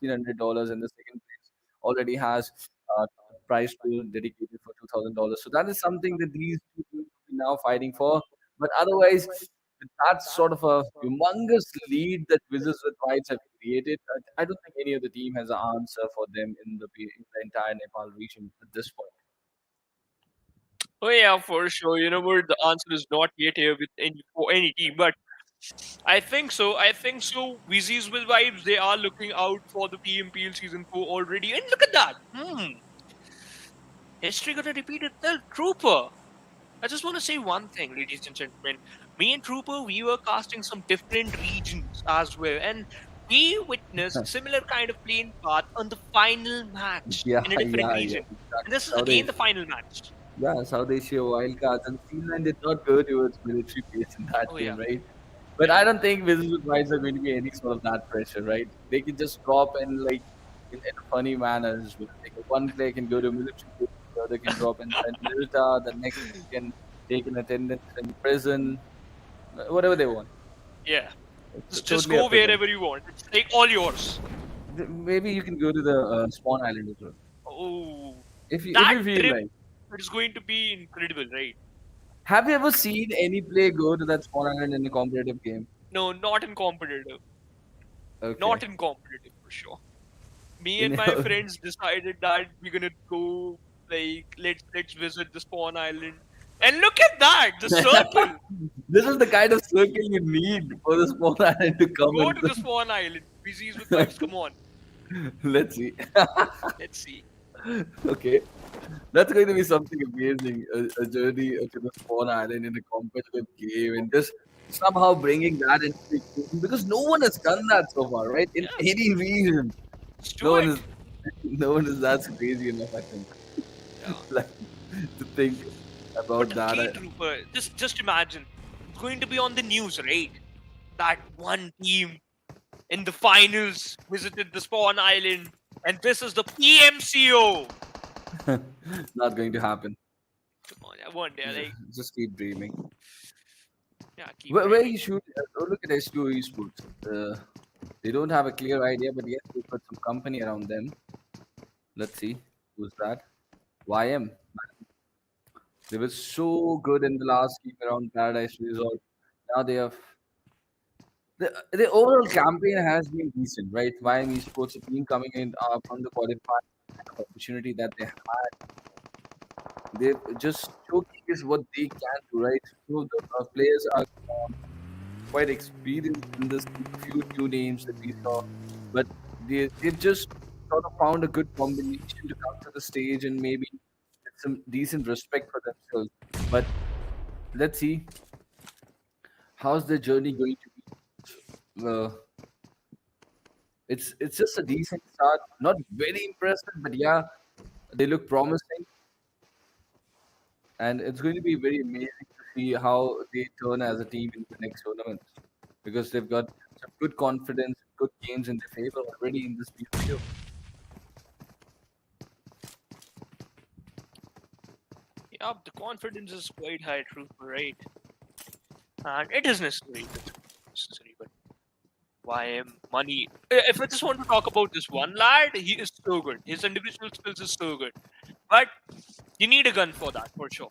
$1,500 and the second place already has a prize pool dedicated for $2,000. So that is something that these two teams will be now fighting for. But otherwise, with that sort of a humongous lead that Wizards with Whites have created, I don't think any other team has an answer for them in the entire Nepal region at this point. Oh yeah, for sure. You know what? The answer is not yet here with any for any team, but I think so. I think so. Wizzes with vibes. They are looking out for the PMPL season 4 already, and look at that. History gonna repeat itself. Trooper. I just want to say one thing, ladies and gentlemen. Me and Trooper, we were casting some different regions as well, and we witnessed similar kind of playing path on the final match Yeah, in a different yeah, region. exactly. And this is South again Asia, the final match. yeah, South Asia wildcards, and Finland did not go towards military base in that Oh game, yeah. right? But I don't think Wizards with Whites are going to be any sort of that pressure, right? They can just drop in like in a funny manner as well. Like one player can go to military base, the other can drop in Delta, the next can take an attendance in prison, whatever they want. Yeah. It's Just totally go up to them. wherever you want. It's like all yours. Maybe you can go to the spawn island as well. Oh, If you that feel trip like. is going to be incredible, right? Have you ever seen any player go to that spawn island in a competitive game? No, not in competitive. Okay. Not in competitive for sure. Me and In- my friends decided that we're gonna go like let's visit the spawn island. And look at that, the circle. This is the kind of circle you need for the spawn island to come Go in. to the spawn island. PCs with vibes, come on. Let's see. Let's see. Okay. That's going to be something amazing. A journey to the spawn island in a competitive game and just somehow bringing that into the equation because no one has done that so far, right? In Yeah. any region. Let's No do one it. is no one is that crazy enough, I think. Yeah. Like to think about But that. okay, Trooper, just imagine. It's going to be on the news, right? That one team in the finals visited the spawn island, and this is the PMCO. Not going to happen. Come on, yeah, one day, like, Just keep dreaming. yeah, keep Where dreaming. you should look at H2o Esports. They don't have a clear idea, but yes, they've got some company around them. Let's see who's that. YM. They were so good in the last game around Paradise Resort. Now they have the overall campaign has been decent, right? YM Esports a team coming in from the qualifying opportunity that they had. They've just showcased what they can do, right? So the players are quite experienced in this few names that we saw, but they've just sort of found a good combination to come to the stage and maybe get some decent respect for themselves. But let's see how's the journey going to be. It's just a decent start, not very impressive, but yeah, they look promising, and it's going to be very amazing to see how they turn as a team in the next tournament because they've got some good confidence, good games in their favor already in this PMCO. Yeah, the confidence is quite high, Trooper, right? And it is necessary. But YM, money. If I just want to talk about this one lad, he is so good. His individual skills is so good. But you need a gun for that, for sure.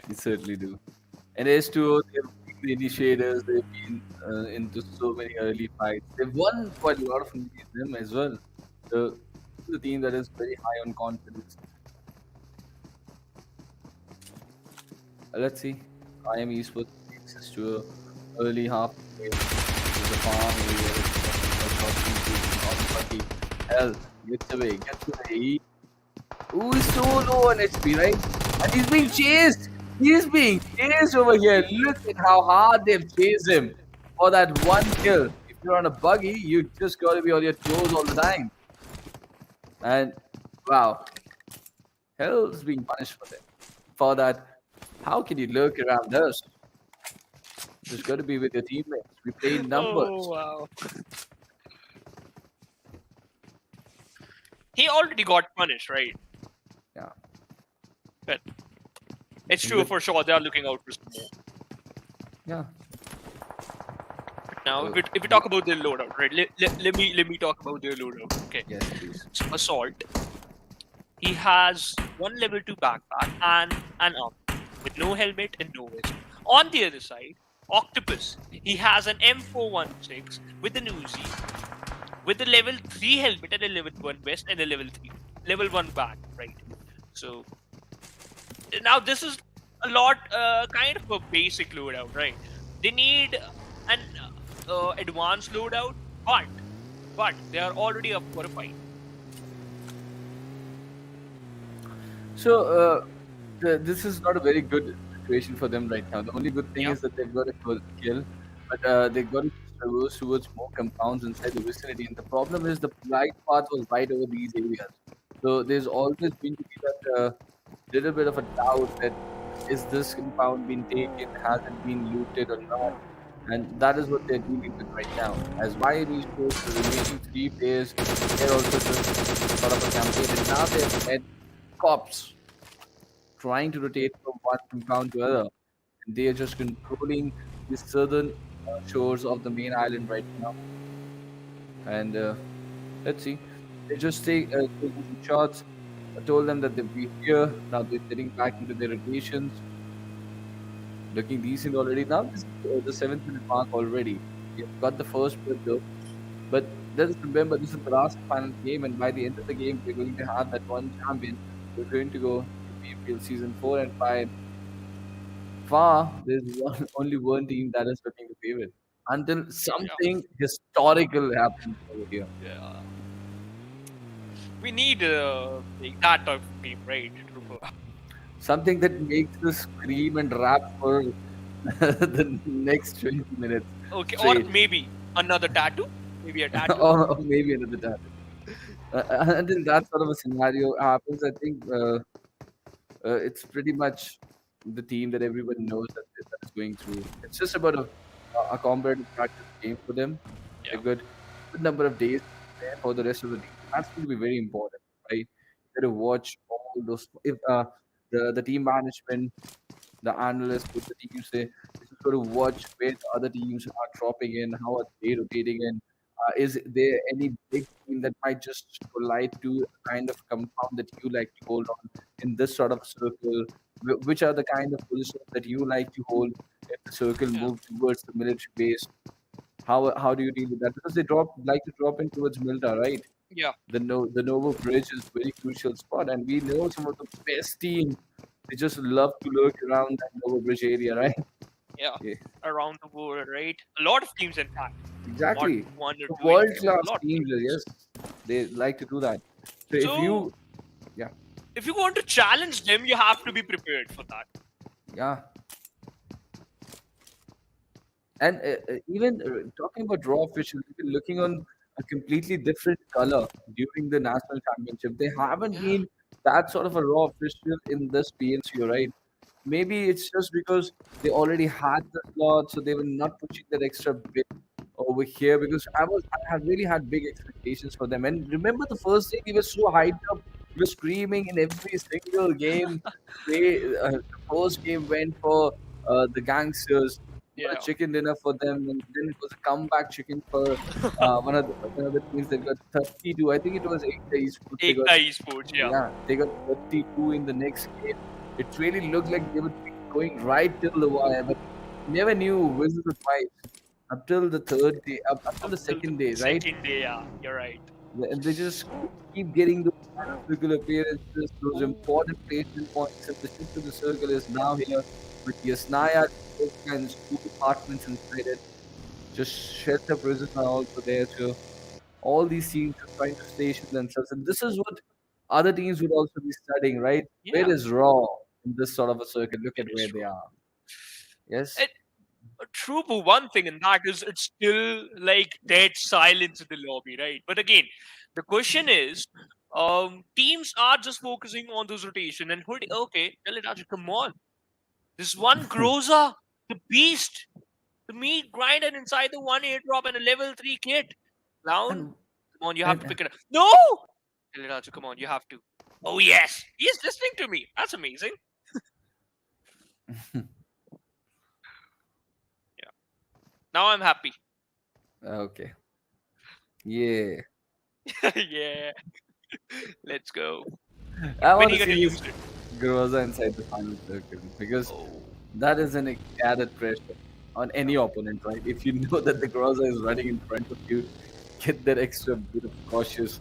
You certainly do. And H2o, they've been the initiators, they've been into so many early fights. They've won quite a lot of them as well. The team that is very high on confidence. Let's see. IM Esports takes us to a early half game. The farm area. Hell, gets away. Ooh, he's so low on HP, right? And he's being chased. He's being chased over here. Look at how hard they've chased him for that one kill. If you're on a buggy, you just got to be on your toes all the time. And wow, hell's being punished for that. For that, how can you lurk around us? Just got to be with your teammates. We play in numbers. Oh, wow. He already got punished, right? Yeah. But it's true for sure. They are looking out for some more. Yeah. Now, if we talk about their loadout, right? Let me talk about their loadout. Okay. Yes, please. So Assault, he has one level 2 backpack and an arm with no helmet and no vest. On the other side, Octopus, he has an M416 with an Uzi, with a level 3 helmet and a level 1 vest and a level 1 bag, right? So now this is a lot, kind of a basic loadout, right? They need an advanced loadout, but they are already up for a fight. So this is not a very good situation for them right now. The only good thing Yeah. is that they've got a good kill, but they've got to traverse towards more compounds inside the vicinity. And the problem is the right path was right over these areas. So there's always been to be that little bit of a doubt that is this compound being taken, has it been looted or not? And that is what they're dealing with right now. As JyanMaara Esports, the remaining 3 players, they're also just sort of a campaign. And now they've had cops trying to rotate from one compound to other. And they are just controlling the southern shores of the main island right now. And let's see. They just taking some shots. I told them that they'll be here. Now they're getting back into their rotations. Looking decent already. Now this is the 7th minute mark already. They've got the first blood though. But let's remember this is the last final game, and by the end of the game, we're going to have that one champion. We're going to go to PMCO season 4 and 5. There's only one team that is looking the favorite until something historical happens over here. Yeah. We need like that type of team, right? Something that makes us scream and rap for the next 20 minutes. Okay, straight. or maybe another tattoo. Maybe a tattoo. or maybe another tattoo. Until that sort of a scenario happens, I think it's pretty much the team that everyone knows that is going through. It's just about a competitive practice game for them. Yeah. A good number of days there for the rest of the team. That's going to be very important, right? You got to watch all those. If the team management, the analysts, what the teams say, you just got to watch where the other teams are dropping in, how are they rotating in. Is there any big team that might just collide to a kind of compound that you like to hold on in this sort of circle? Which are the kind of positions that you like to hold if the circle moves towards the military base? How do you deal with that? Because they like to drop in towards Milta, right? Yeah. The Novo Bridge is a very crucial spot, and we know some of the best teams. They just love to lurk around that Novo Bridge area, right? Yeah. Yeah. Around the world, right? A lot of teams, in fact. Exactly. Not one or two. World class a lot of teams, yes. They like to do that. So if you, if you want to challenge them, you have to be prepared for that. yeah. And even talking about raw officials, we've been looking on a completely different color during the national championship. They haven't been that sort of a raw official in this PNCO, right? Maybe it's just because they already had the slot, so they were not pushing that extra bit over here. Because I had really had big expectations for them. And remember the first day we were so hyped up, we were screaming in every single game. The first game went for the gangsters. Yeah. A chicken dinner for them, and then it was a comeback chicken for one of the teams that got 32. I think it was EKTA Esports. EKTA Esports, yeah. They got 32 in the next game. It really looked like they would be going right till the wire, but never knew wizzes would fight up till the third day, up till the second day, right? Second day, yeah, you're right. And they just keep getting those circle appearances, those important placement points, and the shift to the circle is now here with Yasnaya and 2 apartments inside it. Just shelter prisons are also there too. All these teams are trying to station themselves, and this is what other teams would also be studying, right? Yeah. Where is Raw in this sort of a circuit? Look at where they are. Yes. True, but one thing in that is it's still like dead silence in the lobby, right? But again, the question is, teams are just focusing on those rotation and Hoody. Okay, Elementrix, come on. This one Groza, the beast, the meat grinder inside the one airdrop and a level 3 kit. Clown, come on, you have to pick it up. No! Elementrix, come on, you have to. Oh yes, he's listening to me. That's amazing. Yeah. Now I'm happy. Okay. Yeah. Yeah. Let's go. I When want he to gonna see use this it? Groza inside the final circle because Oh. that is an added pressure on any opponent, right? If you know that the Groza is running in front of you, get that extra bit of cautious.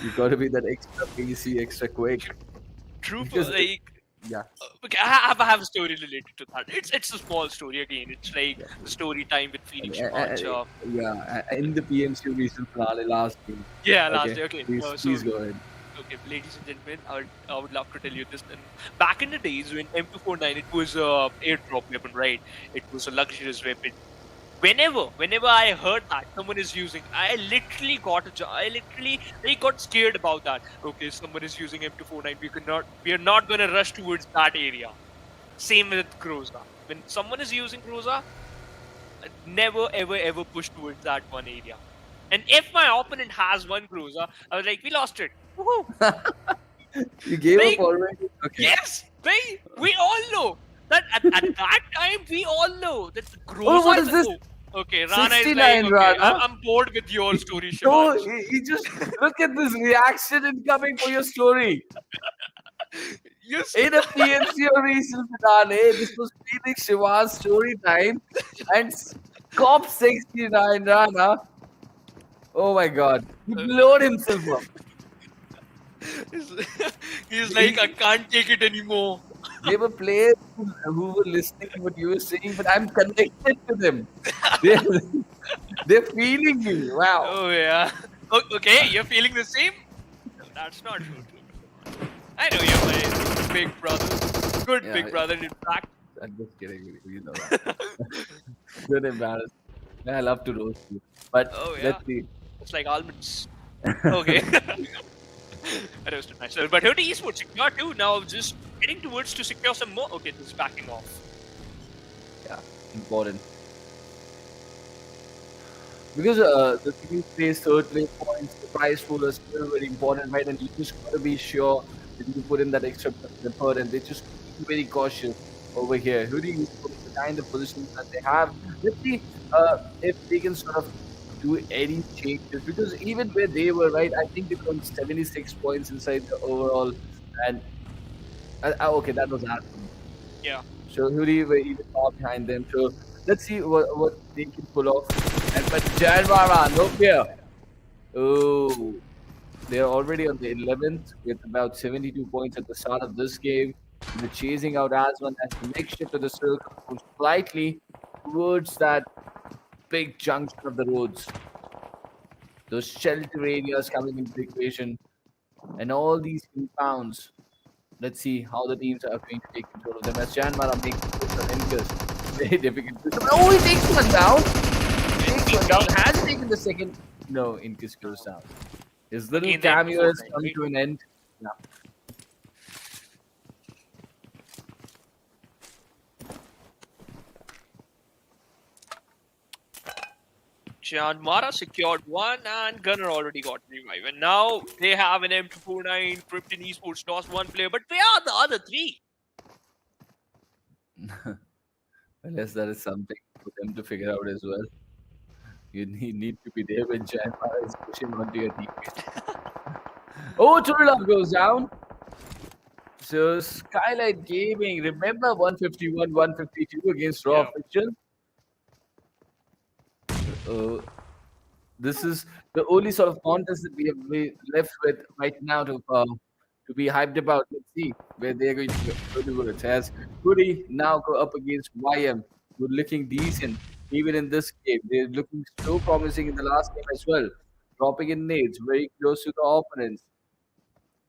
You got to be that extra pacey, extra quick. True for Because like. yeah, Okay, I have a story related to that. It's a small story again. It's like yeah. the story time with Phoenix And, Shaman. yeah, in the PMCO regional finale last game. Yeah, last Okay, day. Okay, please go ahead. okay, ladies and gentlemen, I would love to tell you this. And back in the days when M249, it was a airdrop weapon, right? It was a luxurious weapon. Whenever I heard that someone is using, I literally got scared about that. Okay, someone is using M249. We are not gonna rush towards that area. Same with Groza. When someone is using Groza, never ever push towards that one area. And if my opponent has one Groza, I was like, we lost it. Woohoo! You gave Like, up already. Okay. Yes, we all know that at that time we all know that the Groza what is this? Okay, Rana is 69 like, okay, Rana. I'm bored with your story, No, Shivansh. you just look at this reaction incoming for your story. Yes. In a PMCO regional finale, this was Phoenix Shiva's story time, and Cop 69 Rana. Oh my god, he blowed himself up. He's like, I can't take it anymore. They were players who were listening to what you were saying, but I'm connected to them. They're, they're feeling me. Wow. Oh yeah. Okay, you're feeling the same? No, that's not true. I know you're my big brother. Good Yeah, big brother, in fact. I'm just kidding. You know that. Don't embarrass me. I love to roast you. But Oh, yeah. let's see. It's like almonds. Okay. I roasted myself. But Hoody Esports secure too. Now just heading towards to secure some more. Okay, this is backing off. Yeah, important. Because the team plays third place points, the prize pool is still very important, right? And you just got to be sure that you put in that extra effort, and they just be very cautious over here. Hoody Esports, the kind of positions that they have. Let's see if they can sort of do any changes, because even where they were, right, I think they were on 76 points inside the overall, and okay, that was AsOne. Yeah. So Hoody were even far behind them. So let's see what they can pull off. And but JyanMaara, no fear. Oh, they're already on the 11th with about 72 points at the start of this game. They're chasing out AsOne as the next shift of the circle goes slightly towards that big junction of the roads. Those shelter areas coming into the equation. And all these compounds. Let's see how the teams are going to take control of them. As JyanMaara makes an Incus. Very difficult. Oh, he takes one down. He takes one down. Has he taken the second? No, Incus goes down. His little Again, they're cameo has before, come right? to an end. Yeah. JyanMaara secured one and Gunner already got revived. And now they have an M249, Krypton Esports lost one player. But where are the other three? Unless that is something for them to figure out as well. You need to be there when JyanMaara is pushing onto your teammate. Oh, Turlov goes down. So Skylightz Gaming, remember 151, 152 against Raw Yeah. Fiction? This is the only sort of contest that we have left with right now to be hyped about. Let's see where they're going to go towards. As Hoody now go up against YM, who are looking decent even in this game. They're looking so promising in the last game as well. Dropping in nades very close to the opponents.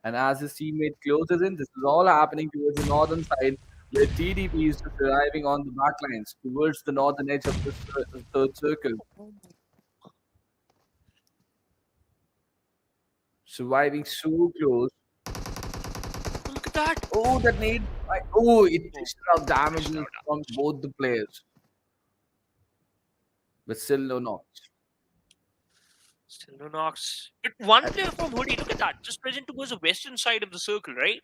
And as his teammate closes in, this is all happening towards the northern side, where TDP is just arriving on the backlines towards the northern edge of the third circle. Surviving so close. Look at that. Oh, that nade. Oh, it dished out damage from both the players. But still no knocks. Still no knocks. But one player from Hoody, look at that. Just present towards the western side of the circle, right?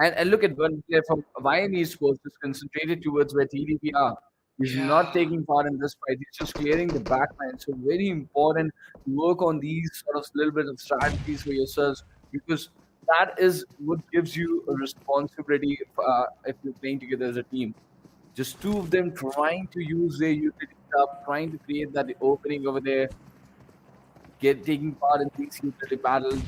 And look at one player from YM Esports just concentrated towards where TDP are. He's not taking part in this fight. He's just clearing the back line. So very important to work on these sort of little bit of strategies for yourselves, because that is what gives you a responsibility if you're playing together as a team. Just two of them trying to use their utility stuff, trying to create that opening over there, taking part in these utility battles.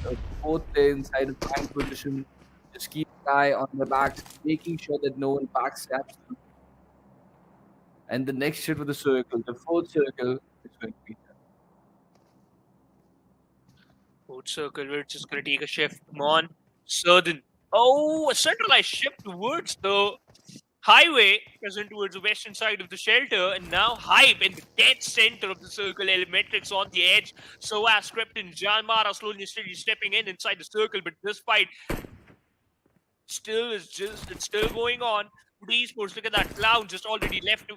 Both there inside the flank position. Just keep an eye on the backs, making sure that no one backstabs them. And the next shit with the circle, the fourth circle, is going to be there. Fourth circle, we're just going to take a shift. Come on. Southern. Oh, a centralized shift towards the highway, present towards the western side of the shelter, and now Hype in the dead center of the circle. Elementrix on the edge. So as Krypton, JyanMaara slowly and steadily stepping in inside the circle, but this fight it's still going on. Hoody Esports, look at that clown, just already left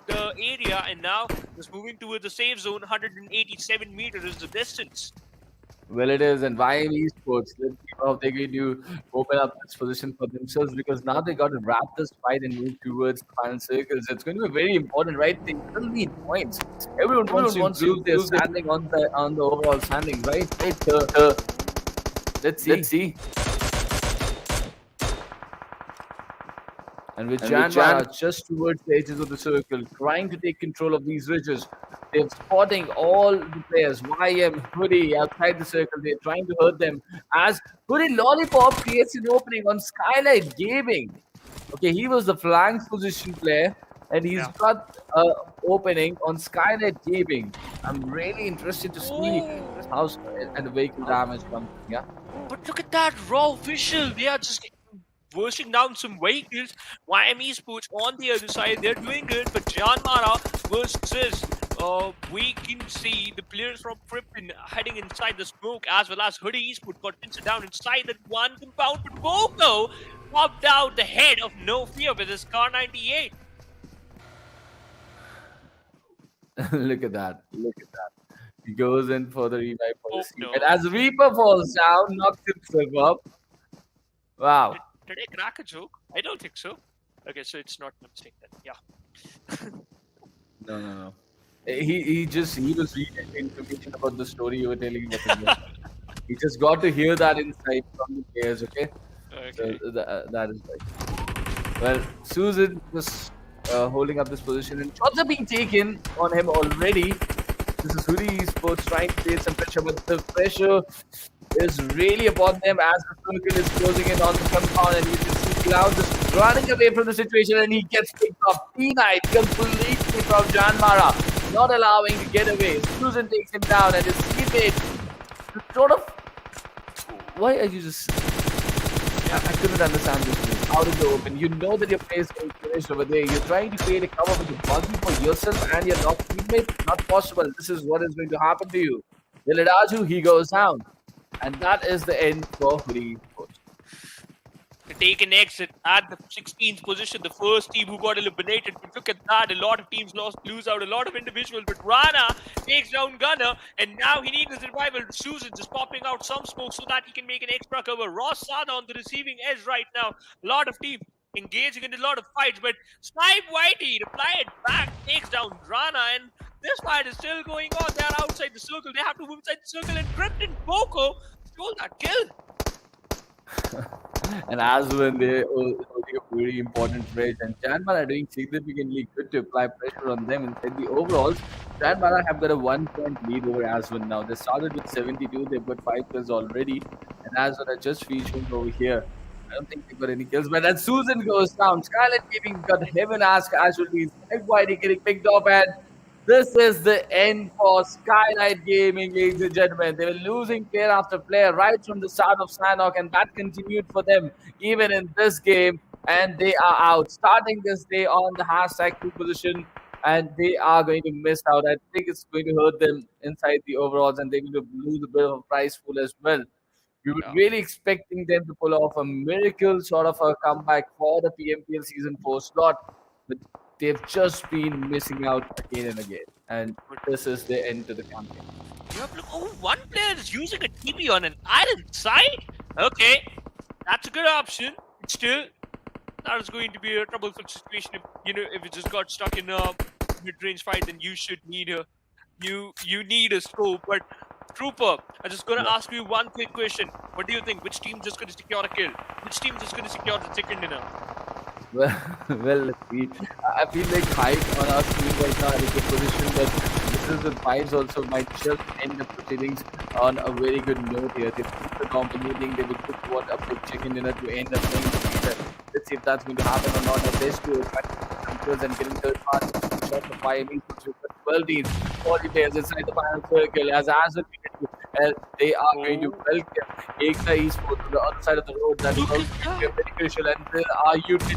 the area, and now just moving towards the safe zone. 187 meters is the distance. Well, it is, and YM Esports, let's see how they're going to open up this position for themselves, because now they got to wrap this fight and move towards the final circles. It's going to be very important, right? They still need points. Everyone wants to improve their standing on the overall standings, right? Let's see. And with JyanMaara just towards the edges of the circle, trying to take control of these ridges. They're spotting all the players, YM, Hoody, outside the circle. They're trying to hurt them. As Hoody Lollipop creates an opening on Skylightz Gaming. Okay, he was the flank position player, and he's got an opening on Skylightz Gaming. I'm really interested to see how and the vehicle damage comes. Yeah. But look at that raw visual. They are just bursting down some vehicles. YM Esports on the other side, they're doing good, but JyanMaara versus we can see the players from Krypton heading inside the smoke, as well as Hoody Esports got pinched down inside that one compound, but Boko popped out the head of No Fear with his Car 98. Look at that. He goes in for the revive policy. No. And as Reaper falls down, knocks himself up. Wow. Did I crack a joke? I don't think so. Okay, so it's not a mistake then. Yeah. No. He was reading information about the story you were telling him. He just got to hear that insight from the players, okay? So that is right. Well, Susan was holding up this position, and shots are being taken on him already. This is Hoody Esports trying to create some pressure, but the pressure is really upon them as the circle is closing in on the compound, and you can see Cloud just running away from the situation, and he gets picked up. P-Knight completely from JyanMaara, not allowing to get away. Susan takes him down, and his teammate sort of... Why are you just... I couldn't understand this move. Out of the open. You know that your play is going to finish over there. You're trying to create a cover with a buggy for yourself and your knocked teammate. Not possible. This is what is going to happen to you. Villadaju, he goes down. And that is the end for Hoody Esports. To take an exit at the 16th position, the first team who got eliminated. But look at that, a lot of teams lose out, a lot of individuals. But Rana takes down Gunner, and now he needs his revival. Susan just popping out some smoke so that he can make an extra cover. Ross Sada on the receiving edge right now. A lot of teams engaging in a lot of fights, but Snipe Whitey replied back, takes down Rana, and this fight is still going on. They are outside the circle. They have to move inside the circle, and Krypton Boko stole that kill. And AsOne, they're holding a very important bridge, and JyanMaara are doing significantly good to apply pressure on them inside the overalls. JyanMaara have got a 1-point lead over AsOne now. They started with 72, they've got 5 kills already, and AsOne are just featuring over here. I don't think they've got any kills, but then Susan goes down. Skylightz Gaming got heaven-ass casualties. Whitey getting picked off, and this is the end for Skylightz Gaming, ladies and gentlemen. They were losing player after player right from the start of Sanhok, and that continued for them even in this game. And they are out, starting this day on the #2 position, and they are going to miss out. I think it's going to hurt them inside the overalls, and they're going to lose a bit of a prize pool as well. We were really expecting them to pull off a miracle sort of a comeback for the PMPL Season 4 slot, but they've just been missing out again and again. And this is the end to the campaign. One player is using a TP on an island side? Okay, that's a good option. But still, that is going to be a troublesome situation. If you just got stuck in a mid-range fight, then you should need a need a scope. But Trooper, I'm just gonna ask you one quick question. What do you think? Which team just gonna secure a kill? Which team just gonna secure the second dinner? Well, let's see. I feel like height on our screen right now is a position that Wizzes and Fives also might just end up proceedings on a very good note here. They keep dominating, they will put what a big chicken dinner to end up playing the season. Let's see if that's going to happen or not. At this two, and getting third party shot for 5 equals to 12 teams. 40 players inside the final circle as AsOne Unity. They are going to welcome EKTA Esports on the other side of the road. That is also very crucial, and there are Unity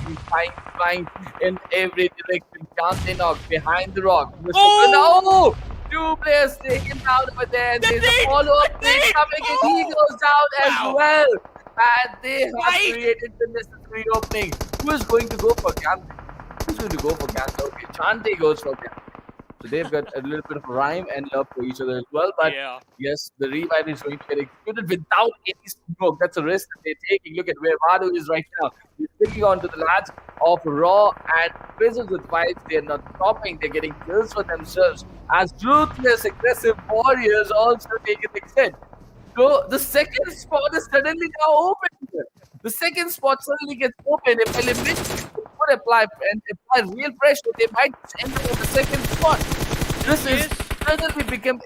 flying in every direction. Sanhok behind the rock. No! Two players taken down over there. There's a follow-up play coming in. He goes down as well. And they have created the necessary opening. Who is going to go for Ganthe? Who's going to go for Ganthe? Okay, Chante goes for Ganthe. So they've got a little bit of rhyme and love for each other as well. But yes, the revive is going to get executed without any smoke. That's a risk that they're taking. Look at where Madu is right now. He's sticking on to the lads of Raw and Wizzes with fights. They're not stopping. They're getting kills for themselves. As Ruthless, aggressive warriors also take an exit. So the second spot is suddenly now open. The second spot suddenly gets open. If Elementrix would apply real pressure, they might end up on the second spot. This is suddenly becoming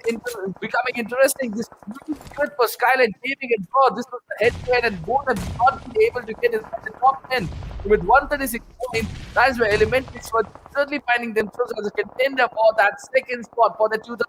interesting. This is good for Skylightz Gaming and Raw. This was the head-to-head, and both have not been able to get inside the top 10. With 136 points, that is where Elementrix were certainly finding themselves as a contender for that second spot for the $2,000.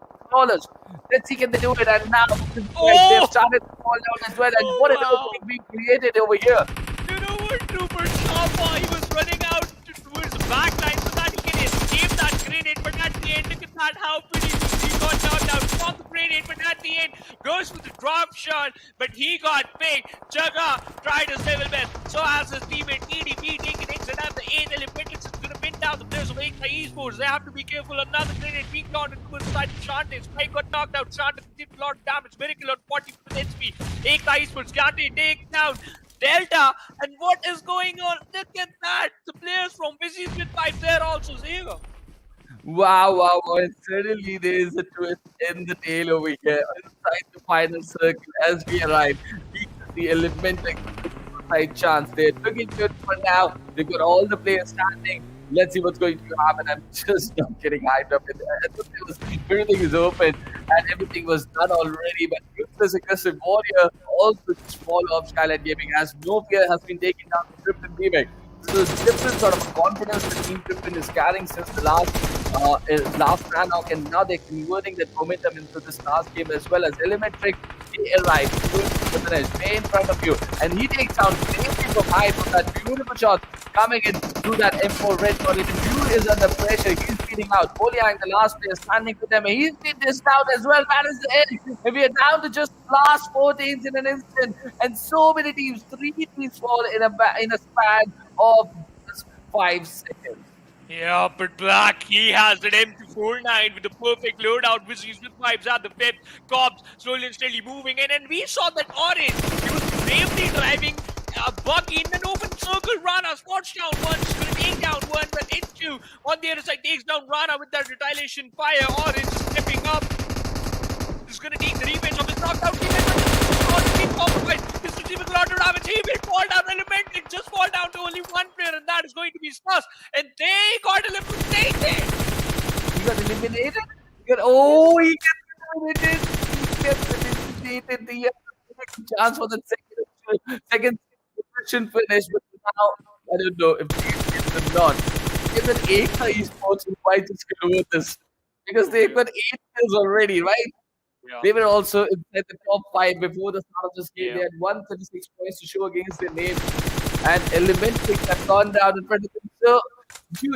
Let's see can they do it. And now they've started to fall down as well. And what an opening being created over here. You know what, Trooper Shapa, he was running out towards the back line so that he can escape that grenade. But at the end, look at that, how pretty he got knocked out from the grenade. But at the end, goes for the drop shot. But he got picked. Jaga tried his level best. So has his teammate EDP taking exit at the 8th. Elementrix is going to win down the players of H2o Esports. They have to be careful. Another grenade being launched towards the side of Shantae. Spike got knocked out. Shantae did a lot of damage. Miracle on 40% HP. H2o Esports can't take down Delta. And what is going on? Look at that. The players from Busy Split Pipe there also. Here. Wow. And suddenly there is a twist in the tail over here inside the final circle as we arrive. We can see Elementrix side chance. They're looking good for now. They've got all the players standing. Let's see what's going to happen. I'm just not getting hyped up. Everything is open and everything was done already. But Ruthless aggressive warrior also just follow up Skylightz Gaming as no fear has been taken down to Krypton Gaming. This is a different sort of confidence that Team Krypton is carrying since the last Sanhok, and now they're converting that momentum into this last game as well as Elementrix. He arrives, way in front of you, and he takes down crazy from high from that beautiful shot coming in through that M4 red dot. Dude is under pressure. He's feeding out. Poliang, the last player, standing with them. He's been this down as well. Man is the end. And we are down to just last 4 teams in an instant, and so many teams, 3 teams fall in a span of just 5 seconds. Yeah, but Black, he has an M249 with the perfect loadout, which is with vibes at the 5th. Cops slowly and steadily moving in, and we saw that Orange, he was bravely driving a bug in an open circle. Rana spots down one, she's going to take down one, but H2 on the other side takes down Rana with that retaliation fire. Orange stepping up. He's going to take the revenge of his knockout teammate. His team with a lot of damage. He will fall down. Elementrix just fall down to only one player, and that is going to be Stas. And they got eliminated. He got eliminated? He gets eliminated. He gets eliminated. The chance for the second position finish, but now I don't know if he gets them not. Is it EKTA Esports who might just convert this? Because they've got 8 kills already, right? Yeah. They were also inside the top 5 before the start of this game. They had 136 points to show against their name. And Elementrix have gone down in front of them. So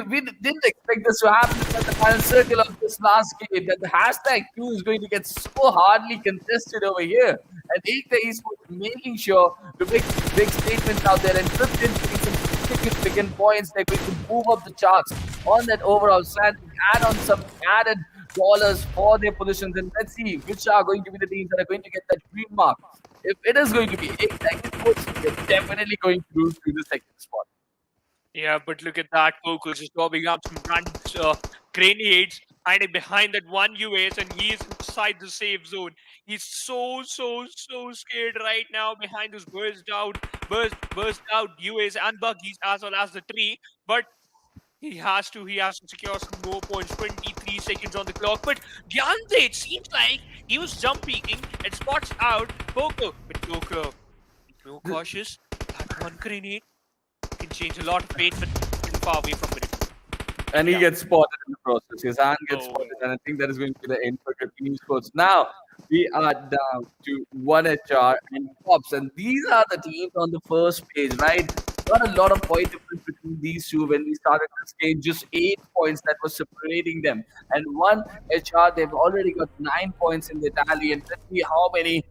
we didn't expect this to happen in the final circle of this last game. That the hashtag 2 is going to get so hardly contested over here. And EKTA Esports making sure to make big statements out there and Krypton getting some significant points. They're going to move up the charts on that overall standing, add on some added dollars for their positions, and let's see which are going to be the teams that are going to get that green mark. If it is going to be EKTA Esports, they're definitely going to lose to the second spot. Yeah, but look at that. Coco just lobbing out some random grenades, hiding behind that one US, and he is inside the safe zone. He's so scared right now behind those burst out US and buggies as well as the tree. But he has to secure some more points. 23 seconds on the clock. But Gyante, it seems like he was jump peeking and spots out Coco. But Coco, more cautious. That one grenade can change a lot of fate, but pretty far away from it. And he Yeah. gets spotted in the process. His hand gets Oh. spotted, and I think that is going to be the end for Krypton Esports. Now we are down to one HR and Pops, and these are the teams on the first page, right? Not a lot of point difference between these two when we started this game. Just 8 points that was separating them, and one HR they've already got 9 points in the tally, and let's see how many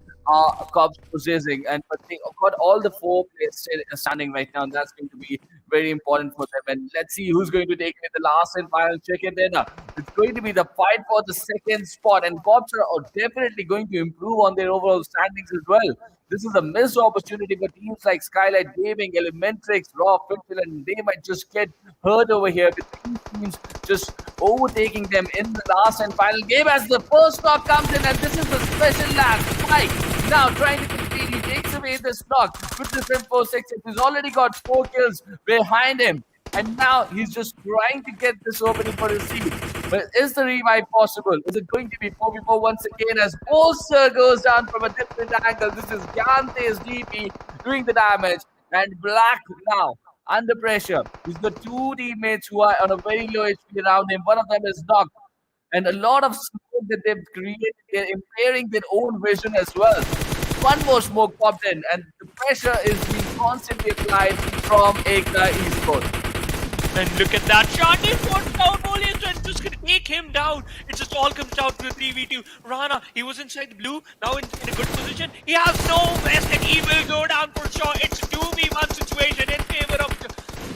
Cops possessing, and but they got all the 4 players standing right now, and that's going to be very important for them. And let's see who's going to take it the last and final chicken dinner. It's going to be the fight for the second spot, and Cops are definitely going to improve on their overall standings as well. This is a missed opportunity for teams like Skylightz Gaming, Elementrix, Raw, Fitful, and they might just get hurt over here with these teams just overtaking them in the last and final game as the first knock comes in, and this is the special lad, Spike. Now trying to compete, he takes away this knock with the M46. He's already got 4 kills behind him. And now he's just trying to get this opening for his team. But is the revive possible? Is it going to be 4v4 once again as Bolster goes down from a different angle? This is Gyante's DP doing the damage. And Black now under pressure. He's got 2 teammates who are on a very low HP around him. One of them is knocked. And a lot of smoke that they've created, they're impairing their own vision as well. One more smoke popped in, and the pressure is being constantly applied from EKTA Esports. And look at that shot. He puts down Molius and just gonna take him down. It just all comes down to the 3v2. Rana, he was inside the blue, now in a good position. He has no vest and he will go down for sure. It's a 2v1 situation in favor of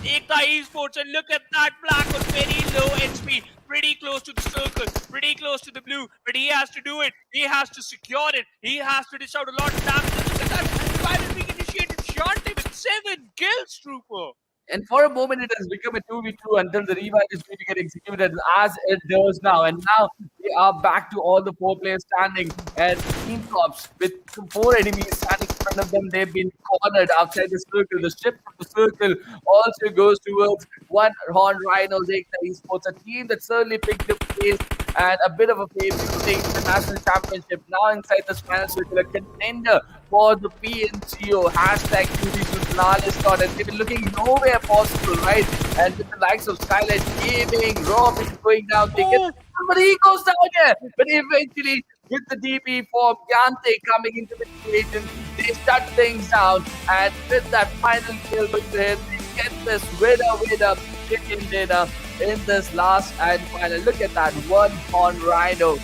EKTA Esports. And look at that. Black was very low HP. Pretty close to the circle, pretty close to the blue, but he has to do it. He has to secure it. He has to dish out a lot of damage. And look at that. Revival being initiated. Shante with 7 kills, Trooper. And for a moment, it has become a 2v2 until the revive is going to get executed as it does now. And now they are back to all the 4 players standing. And Team Cops with 4 enemies standing in front of them. They've been cornered outside the circle. The ship from the circle also goes towards one Horn Rhinos, EKTA Esports, a team that certainly picked up pace and a bit of a pace to take the national championship. Now inside this final circle, a contender for the PMCO hashtag regional Finalists slot, and they've been looking nowhere possible, right? And with the likes of Skylightz Gaming, Rob is going down, they get but he goes down here. But eventually, with the DP form, Gyante coming into the equation, they shut things down, and with that final kill with him, they get this winner chicken dinner in this last and final. Look at that one on Rhino.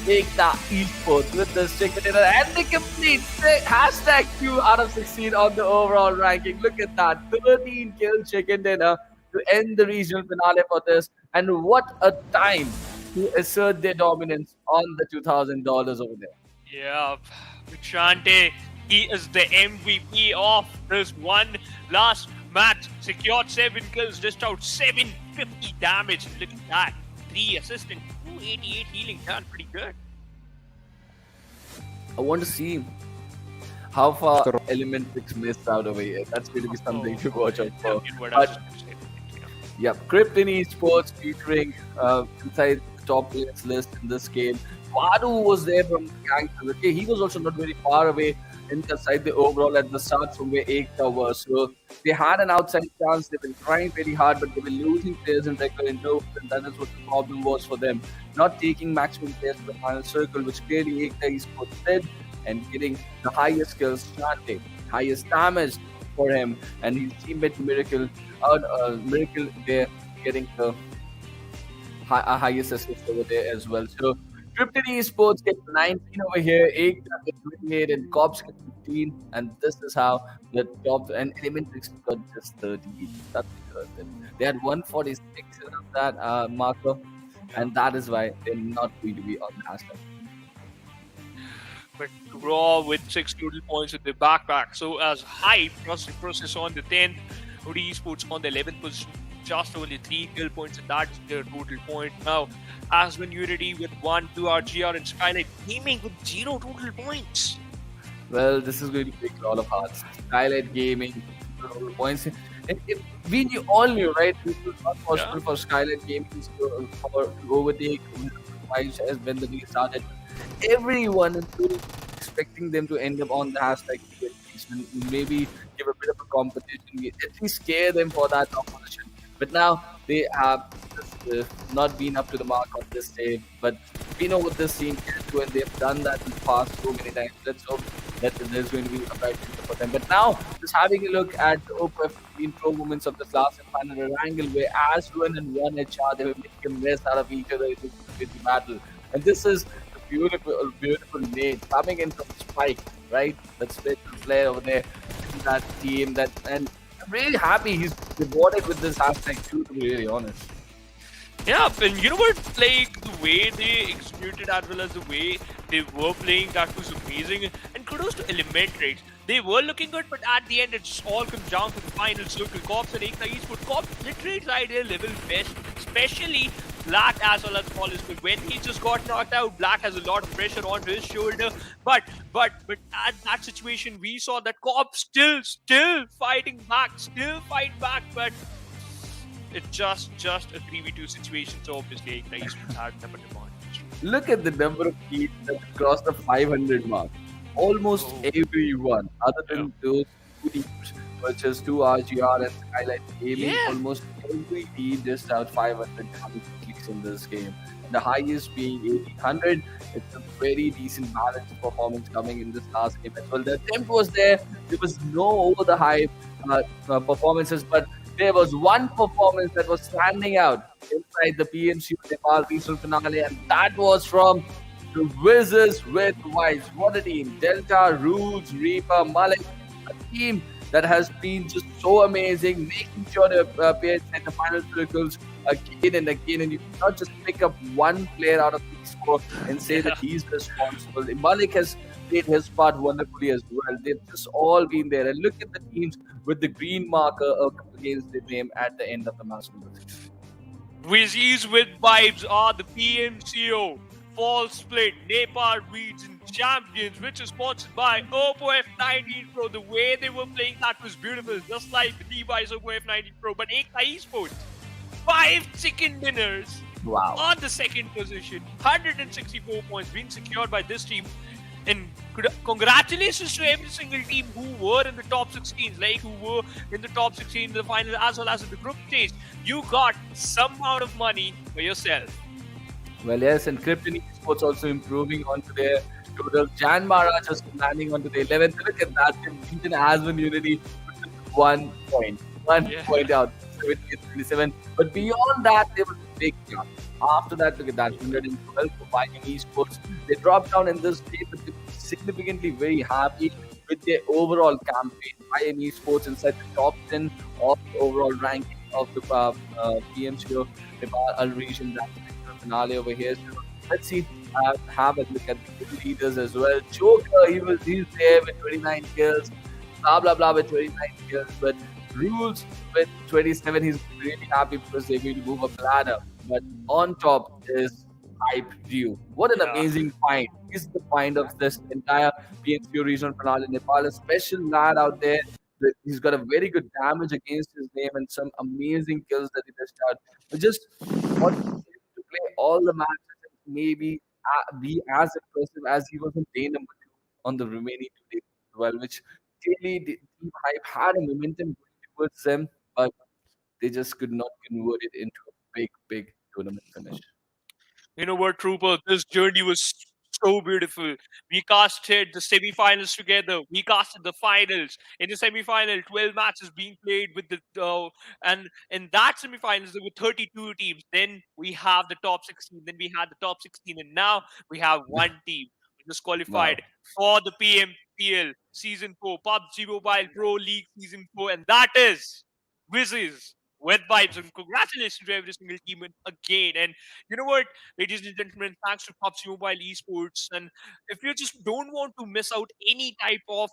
EKTA Esports with this chicken dinner and the complete hashtag 2 out of 16 on the overall ranking. Look at that 13 kill chicken dinner to end the regional finale for this, and what a time to assert their dominance on the $2,000 over there. Yeah, Shante, he is the MVP of this one last match. Secured 7 kills, dished out 750 damage. Look at that. 3 assists and 288 healing done. Pretty good. I want to see how far Elementrix missed out over here. That's going to be something to watch out for. But, yeah, Krypton Esports featuring inside the top players list in this game. Vadu was there from the GANGSTERS. Okay, he was also not very far away inside the overall at the start from where EKTA was. So they had an outside chance. They've been trying very hard, but they were losing players in regular intervals, and that is what the problem was for them. Not taking maximum players to the final circle, which clearly EKTA Esports did, and getting the highest kills, Shante, highest damage for him, and his teammate Miracle there getting the highest assist over there as well. So Krypton Esports get 19 over here, EKTA get 28, and Cops get 15, and this is how the top and Elementrix got just 30. That's good. They had 146 of that marker, and that is why they're not going to be on the hashtag. But Raw with 6 total points in the backpack. So as hype process on the 10th Hoody Esports on the 11th position, just only 3 kill points, and that's their total point. Now, AsOne Unity with 1, 2 RGR, and Skylightz Gaming with 0 total points. Well, this is going to break a lot of hearts. Skylightz Gaming, points. All knew, right? This was not possible for Skylightz Gaming to overtake when the league started. Everyone is expecting them to end up on the hashtag and maybe give a bit of a competition, at least scare them for that opposition. But now they have just, not been up to the mark on this day. But we know what this team can do, and they've done that in the past so many times. Let's hope that there's going to be a bright future for them. But now, just having a look at the OPF 15 pro moments of this last final Erangel, where AsOne and 1HR, they were making a mess out of each other in the battle. And this is a beautiful nade coming in from Spike, right? That special player over there in that team. And I'm really happy he's rewarded with this hashtag too, to be really honest. Yeah, and you know what? Like the way they executed as well as the way they were playing, that was amazing. And kudos to Elementrix. They were looking good, but at the end, it's all comes down to the final circle. Cops and EKTA Esports. Cops literally tried their level best, especially Black as well as Paulus. But when he just got knocked out, Black has a lot of pressure onto his shoulder. But at that situation, we saw that Cops still fighting back, but it's just a 3v2 situation, so obviously EKTA Esports had number advantage. Look at the number of teams that crossed the 500 mark. Almost everyone, other than those 2 teams, which is 2 RGR and Skylightz Gaming, almost every team just out 500 clicks in this game. And the highest being 1800. It's a very decent balanced performance coming in this last game as well. The attempt was there. There was no over the hype performances, but there was one performance that was standing out inside the PMCO Nepal Regional Finale, and that was from the wizzes with wizzes. What a team! Delta, Roots, Reaper, Malik, a team that has been just so amazing, making sure they appear in the final circles again and again. And you cannot just pick up one player out of the score and say that he's responsible. Malik has played his part wonderfully as well. They've just all been there. And look at the teams with the green marker against the name at the end of the match. Wizzes with vibes are the PMCO Fall Split Nepal Region champions, which is sponsored by OPO F19 Pro. The way they were playing, that was beautiful, just like the device OPO F19 Pro. But EKTA Esports, 5 chicken dinners on the second position, 164 points being secured by this team. And congratulations to every single team who were in the top 16, like who were in the top 16 in the final as well as in the group stage. You got some amount of money for yourself. Well, yes, and Krypton Esports also improving onto their total. JyanMaara just landing onto the 11th. Look at that. Beaten AsOne Unity with 1 point. 1 point out. 27. But beyond that, they were big jump. After that, look at that. 112 for PMCO Esports. They dropped down in this game, but they were significantly very happy with their overall campaign. PMCO Esports inside the top 10 of the overall ranking of the PMCO Nepal Region finale over here. So let's see, have a look at the leaders as well. Joker, he's there with 29 kills. Blah blah blah with 29 kills, but Rules with 27. He's really happy because they're going to move up the ladder. But on top is Hype View. What an amazing find! He's the find of this entire PMCO regional finale. Nepal, a special lad out there. He's got a very good damage against his name and some amazing kills that he dished out. But just want to play all the matches and maybe be as impressive as he was in day number 2 on the remaining 2 days as well, which clearly the Team Hype had a momentum going towards them, but they just could not convert it into a big tournament finish. You know what, Trooper? This journey was so beautiful. We casted the semi-finals together. We casted the finals. In the semi-final, 12 matches being played with the and in that semi-finals there were 32 teams. Then we have the top 16. Then we had the top 16, and now we have one team which is qualified for the PMPL Season 4, PUBG Mobile Pro League Season 4, and that is wizzes. with vibes. And congratulations to every single team again. And you know what, ladies and gentlemen, thanks to PUBG Mobile Esports. And if you just don't want to miss out any type of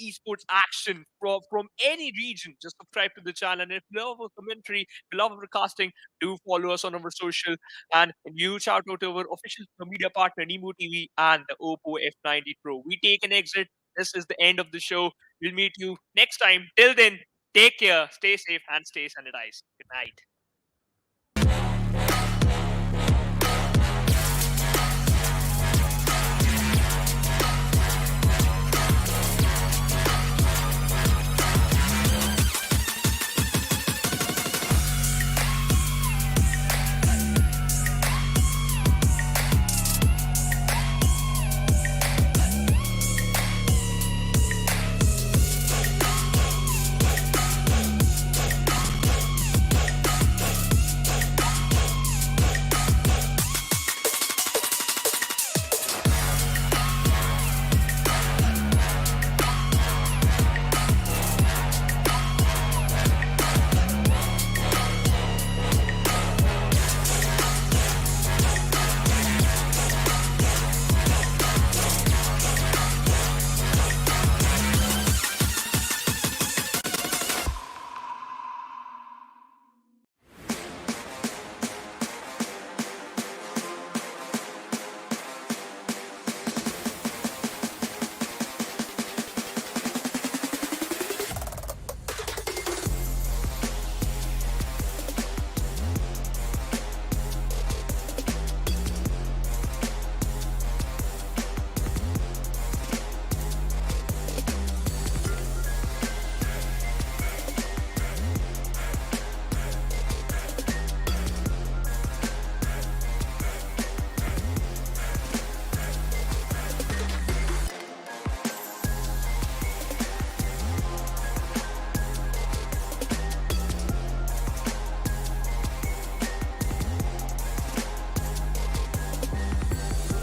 esports action from any region, just subscribe to the channel. And if you love our commentary, if you love our casting, do follow us on our social. And a huge shout out to our official media partner Nemo TV and the Oppo F90 Pro. We take an exit. This is the end of the show. We'll meet you next time. Till then, take care, stay safe, and stay sanitized. Good night.